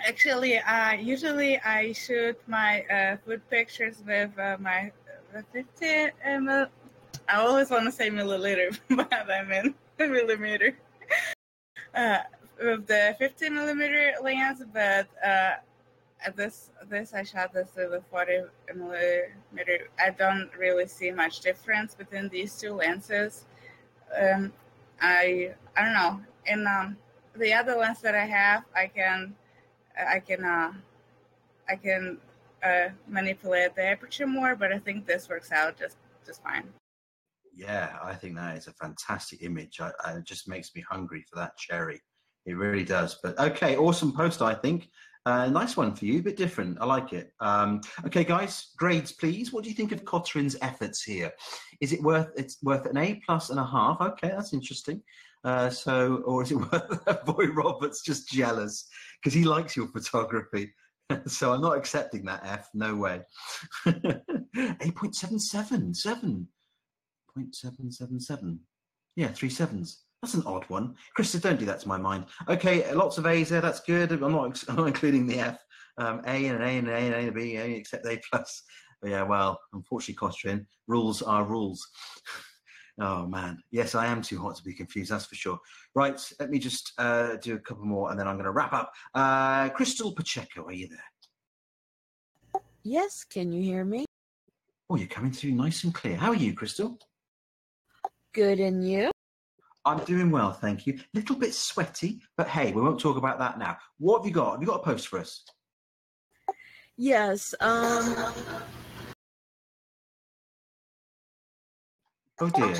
Actually, usually I shoot my food pictures with my 50 ml. I always want to say milliliter, but I mean millimeter. With the 50 millimeter lens, but this I shot this with a 40 millimeter. I don't really see much difference between these two lenses. I don't know. In the other lens that I have, I can manipulate the aperture more, but I think this works out just fine. Yeah, I think that is a fantastic image. It just makes me hungry for that cherry. It really does. But okay, awesome post, I think. Nice one for you, a bit different. I like it. Okay, guys, grades, please. What do you think of Cotterin's efforts here? Is it worth an A+.5? Okay, that's interesting. Or is it worth Boy Robert's just jealous because he likes your photography? So I'm not accepting that F. No way. 8.77. 7.777. Yeah, 3 7s. That's an odd one. Krista, don't do that to my mind. Okay, lots of A's there. That's good. I'm not including the F. A and an A and an A and A and a B, except A+. But yeah, well, unfortunately, Costrin, rules are rules. Oh, man. Yes, I am too hot to be confused, that's for sure. Right, let me just do a couple more, and then I'm going to wrap up. Crystal Pacheco, are you there? Yes, can you hear me? Oh, you're coming through nice and clear. How are you, Crystal? Good, and you? I'm doing well, thank you. Little bit sweaty, but hey, we won't talk about that now. What have you got? Have you got a post for us? Yes. Oh dear.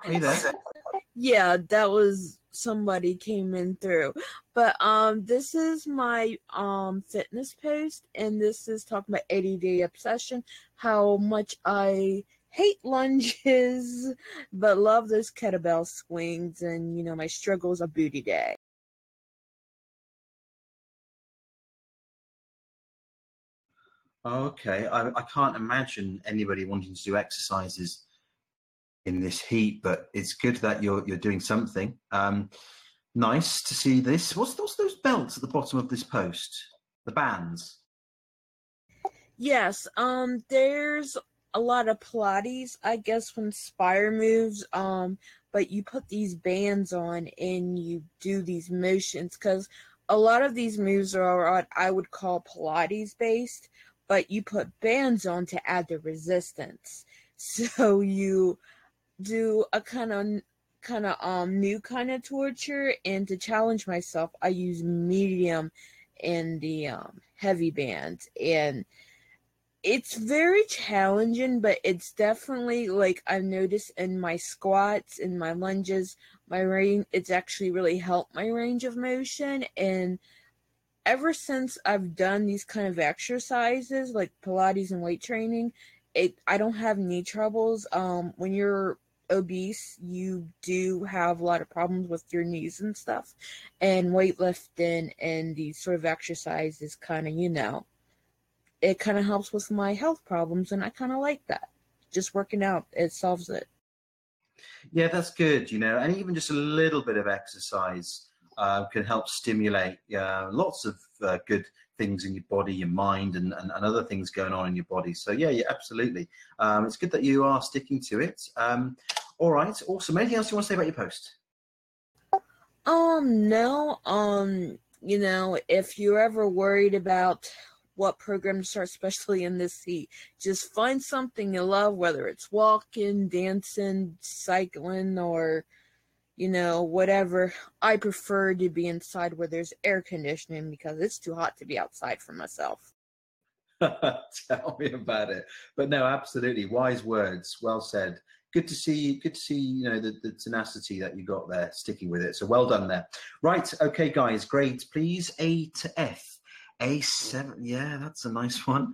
Are you there? Yeah, that was somebody came in through. But this is my fitness post, and this is talking about 80-day obsession, how much I hate lunges, but love those kettlebell swings, and my struggles of booty day. Okay, I can't imagine anybody wanting to do exercises in this heat, but it's good that you're doing something. Nice to see this. What's those belts at the bottom of this post? The bands. Yes, there's a lot of Pilates, I guess, from Spire moves, but you put these bands on and you do these motions, because a lot of these moves are what I would call Pilates based, but you put bands on to add the resistance. So you do a kind of new kind of torture, and to challenge myself, I use medium and the heavy band, and it's very challenging, but it's definitely, like, I've noticed in my squats, in my lunges, my range. It's actually really helped my range of motion. And ever since I've done these kind of exercises like Pilates and weight training, I don't have knee troubles. When you're obese, you do have a lot of problems with your knees and stuff. And weightlifting and these sort of exercises kind of, it kind of helps with my health problems, and I kind of like that. Just working out, it solves it. Yeah, that's good, and even just a little bit of exercise can help stimulate lots of good things in your body, your mind, and other things going on in your body. So yeah, absolutely. It's good that you are sticking to it. All right, awesome. Anything else you want to say about your post? No. If you're ever worried about what program to start, especially in this heat, just find something you love, whether it's walking, dancing, cycling, or whatever. I prefer to be inside where there's air conditioning because it's too hot to be outside for myself. Tell me about it. But no, absolutely. Wise words. Well said. Good to see the tenacity that you got there, sticking with it. So well done there. Right. Okay, guys, grades, please. A to F. A7, yeah, that's a nice one.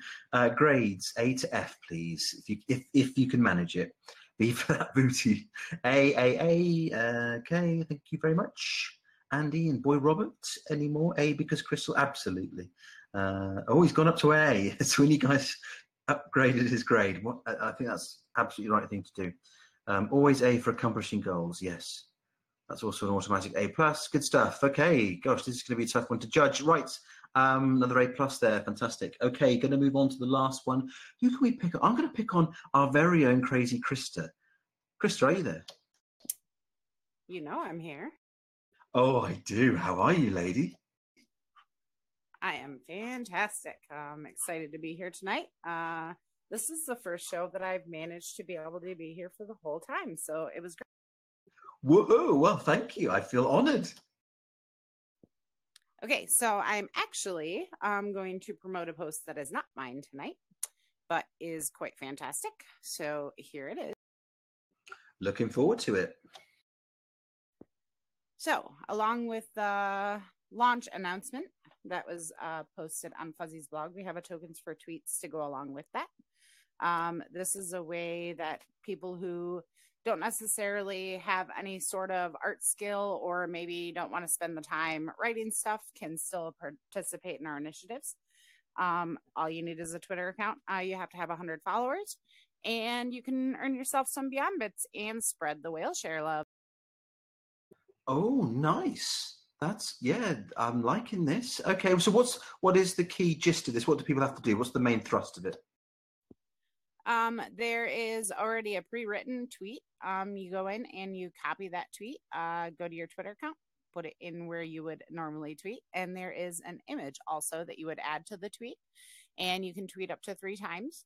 Grades, A to F, please, if you can manage it. B for that booty. A. Okay, thank you very much. Andy and Boy Robert, any more? A because Crystal, absolutely. He's gone up to A. So when you guys upgraded his grade, I think that's absolutely the right thing to do. Always A for accomplishing goals, yes. That's also an automatic A+. Good stuff. Okay, gosh, this is going to be a tough one to judge. Right. Another A+ there. Fantastic. Okay, going to move on to the last one. Who can we pick on? I'm going to pick on our very own crazy Krista. Krista, are you there? I'm here. Oh, I do. How are you, lady? I am fantastic. I'm excited to be here tonight. This is the first show that I've managed to be able to be here for the whole time, so it was great. Woohoo! Well, thank you. I feel honored. Okay, so I'm actually going to promote a post that is not mine tonight, but is quite fantastic. So here it is. Looking forward to it. So along with the launch announcement that was posted on Fuzzy's blog, we have a tokens for tweets to go along with that. This is a way that people who don't necessarily have any sort of art skill or maybe don't want to spend the time writing stuff can still participate in our initiatives. All you need is a Twitter account. You have to have 100 followers, and you can earn yourself some Beyond Bits and spread the Whaleshare love. Oh, nice. I'm liking this. Okay, so what is the key gist of this? What do people have to do? What's the main thrust of it? There is already a pre-written tweet. You go in and you copy that tweet, go to your Twitter account, put it in where you would normally tweet. And there is an image also that you would add to the tweet, and you can tweet up to 3 times.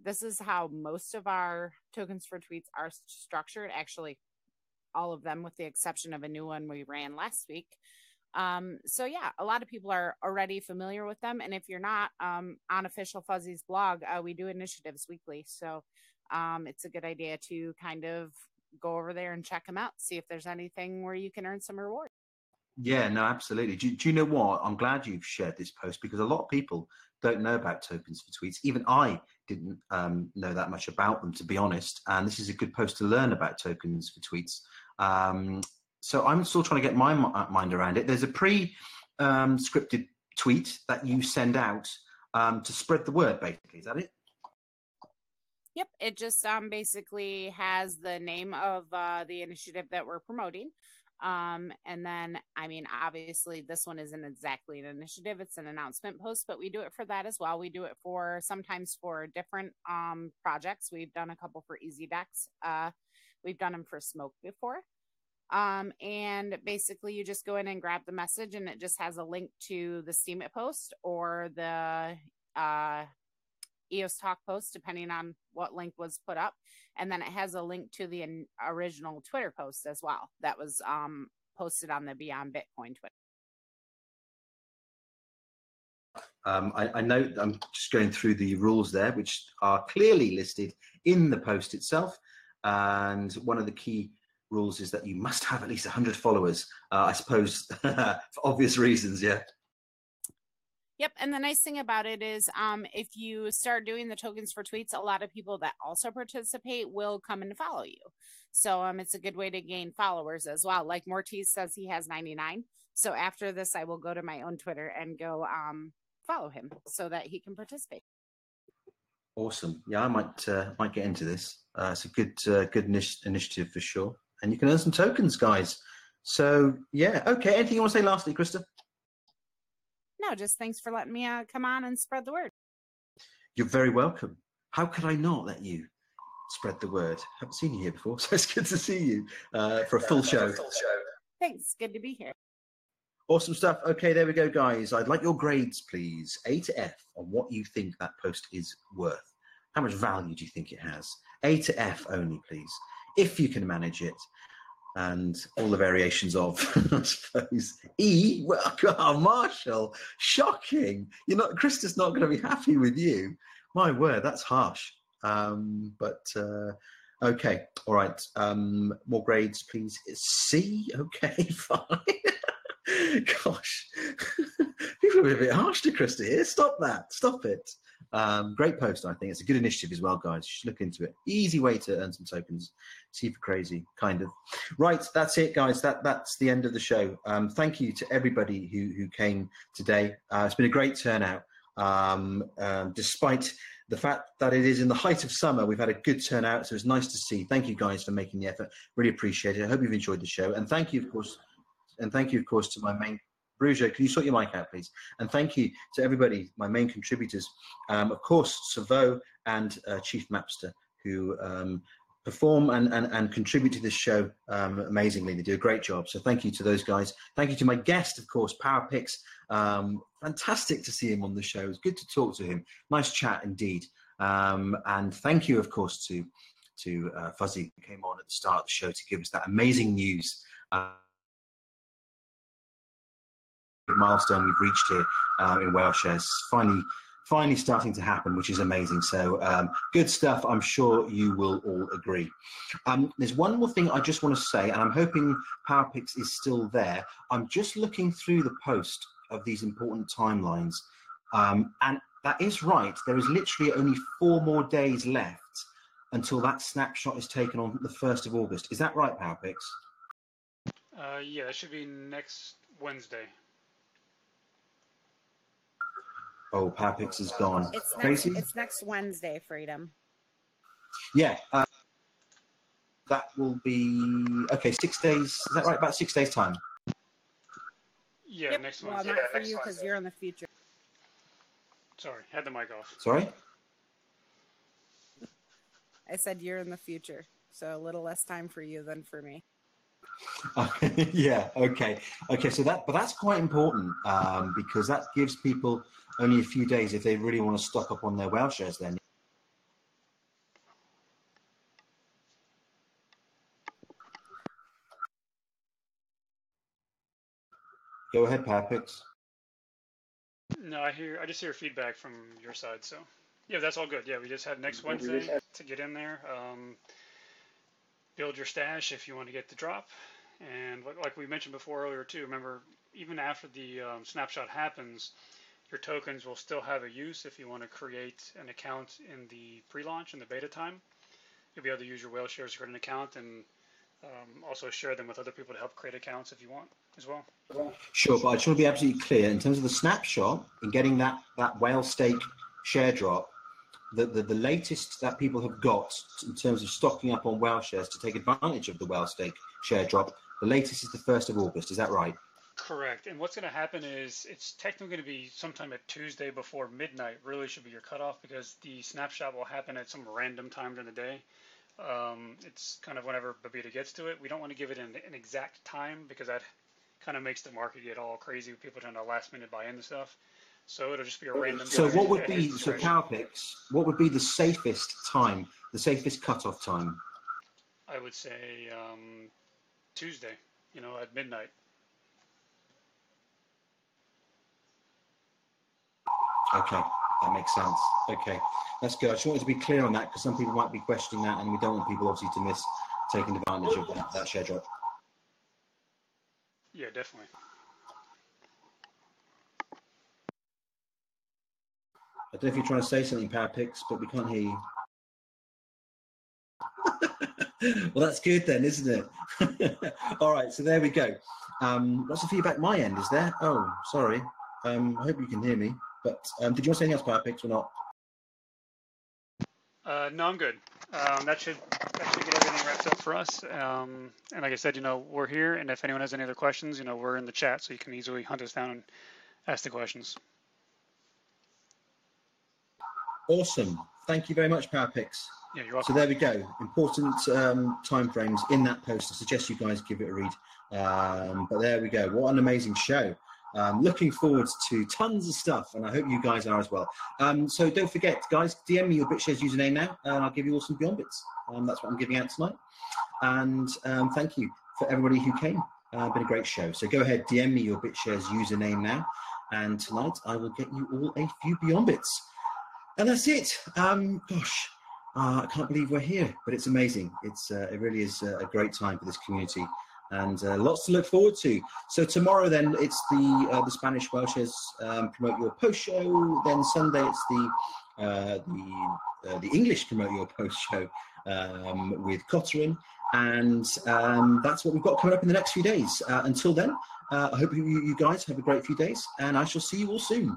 This is how most of our tokens for tweets are structured. Actually, all of them with the exception of a new one we ran last week. So yeah, a lot of people are already familiar with them. And if you're not, on Official Fuzzy's blog, we do initiatives weekly. So it's a good idea to kind of go over there and check them out, see if there's anything where you can earn some reward. Yeah, no, absolutely. Do you know what? I'm glad you've shared this post because a lot of people don't know about tokens for tweets. Even I didn't know that much about them, to be honest. And this is a good post to learn about tokens for tweets. So I'm still trying to get my mind around it. There's a pre-scripted tweet that you send out to spread the word, basically. Is that it? Yep. It just basically has the name of the initiative that we're promoting. And then, I mean, obviously this one isn't exactly an initiative. It's an announcement post, but we do it for that as well. We do it sometimes for different projects. We've done a couple for Easy Decks. We've done them for Smoke before. And basically you just go in and grab the message, and it just has a link to the Steam It post or the EOSTalk post, depending on what link was put up. And then it has a link to the original Twitter post as well that was posted on the Beyond Bitcoin Twitter. I know I'm just going through the rules there, which are clearly listed in the post itself. And one of the key rules is that you must have at least 100 followers, I suppose, for obvious reasons, yeah. Yep, and the nice thing about it is if you start doing the tokens for tweets, a lot of people that also participate will come and follow you. So it's a good way to gain followers as well. Like Mortiz says he has 99. So after this, I will go to my own Twitter and go follow him so that he can participate. Awesome. Yeah, I might get into this. It's a good initiative for sure. And you can earn some tokens, guys. So, yeah. Okay, anything you want to say lastly, Krista? No, just thanks for letting me come on and spread the word. You're very welcome. How could I not let you spread the word? Haven't seen you here before, so it's good to see you for a full show. Thanks. Good to be here. Awesome stuff. Okay, there we go, guys. I'd like your grades, please. A to F on what you think that post is worth. How much value do you think it has? A to F only, please, if you can manage it. And all the variations of, I suppose. E, well, God, Marshall, shocking. Krista's not going to be happy with you. My word, that's harsh. Okay, all right. More grades, please. C, okay, fine. Gosh, people are a bit harsh to Krista here. Stop that. Stop it. Great post, I think. It's a good initiative as well, guys. You should look into it. Easy way to earn some tokens. See for crazy, kind of. Right, that's it, guys. That's the end of the show. Thank you to everybody who came today. It's been a great turnout. Despite the fact that it is in the height of summer, we've had a good turnout, so it's nice to see. Thank you, guys, for making the effort. Really appreciate it. I hope you've enjoyed the show. And thank you, of course, to my main Brujo, can you sort your mic out, please? And thank you to everybody, my main contributors. Of course, Savo and Chief Mapster, who perform and contribute to this show amazingly. They do a great job. So thank you to those guys. Thank you to my guest, of course, PowerPics. Fantastic to see him on the show. It was good to talk to him. Nice chat indeed. And thank you, of course, to Fuzzy, who came on at the start of the show to give us that amazing news. Milestone we've reached here in Whaleshares, finally starting to happen, which is amazing. So good stuff. I'm sure you will all agree. There's one more thing I just want to say, and I'm hoping PowerPics is still there. I'm just looking through the post of these important timelines, and that is right. There is literally only 4 more days left until that snapshot is taken on the 1st of August. Is that right, PowerPics? Yeah, it should be next Wednesday. Oh, PowerPics is gone. It's next Wednesday, Freedom. Yeah. That will be, 6 days. Is that right? About 6 days' time. Yeah, yep. Next Wednesday. Wednesday. Well, not for you because you're in the future. Sorry, had the mic off. Sorry? I said you're in the future, so a little less time for you than for me. Yeah, okay. So that's quite important because that gives people only a few days if they really want to stock up on their Whaleshares then. Go ahead, PowerPics. No, I just hear feedback from your side, so yeah, that's all good. Yeah, we just had next Wednesday to get in there. Build your stash if you want to get the drop. And like we mentioned before earlier too, remember, even after the snapshot happens, your tokens will still have a use if you want to create an account in the pre-launch, in the beta time. You'll be able to use your Whaleshares to create an account and also share them with other people to help create accounts if you want as well. Sure, but I just want to be absolutely clear, in terms of the snapshot and getting that whale stake share drop, the latest that people have got in terms of stocking up on Whaleshares to take advantage of the whale stake share drop, the latest is the 1st of August. Is that right? Correct. And what's going to happen is it's technically going to be sometime at Tuesday before midnight really should be your cutoff, because the snapshot will happen at some random time during the day. It's kind of whenever Babita gets to it. We don't want to give it an exact time because that kind of makes the market get all crazy with people trying to last minute buy into stuff. So it'll just be a random So time. what would be, so PowerPics, what would be the safest time, the safest cutoff time? I would say Tuesday, at midnight. Okay, that makes sense. Okay, that's good. I just wanted to be clear on that because some people might be questioning that, and we don't want people obviously to miss taking advantage of that share drop. Yeah, definitely. I don't know if you're trying to say something, PowerPics, but we can't hear you. Well, that's good then, isn't it? All right, so there we go. What's the feedback my end? Is there? Oh, sorry. I hope you can hear me. But did you want to say anything else, PowerPics, or not? No, I'm good. That should get everything wrapped up for us. And like I said, we're here, and if anyone has any other questions, we're in the chat, so you can easily hunt us down and ask the questions. Awesome. Thank you very much, PowerPics. Yeah, you're welcome. So there we go. Important timeframes in that post. I suggest you guys give it a read. But there we go. What an amazing show. Looking forward to tons of stuff, and I hope you guys are as well. So don't forget, guys, DM me your BitShares username now, and I'll give you all some Beyond Bits. That's what I'm giving out tonight. And thank you for everybody who came. Been a great show. So go ahead, DM me your BitShares username now, and tonight I will get you all a few Beyond Bits. And that's it. Gosh, I can't believe we're here, but it's amazing. It really is a great time for this community, and lots to look forward to. So tomorrow, then, it's the Spanish Whaleshares Promote Your Post show. Then Sunday, it's the English Promote Your Post show with Cotterin, and that's what we've got coming up in the next few days. Until then, I hope you guys have a great few days, and I shall see you all soon.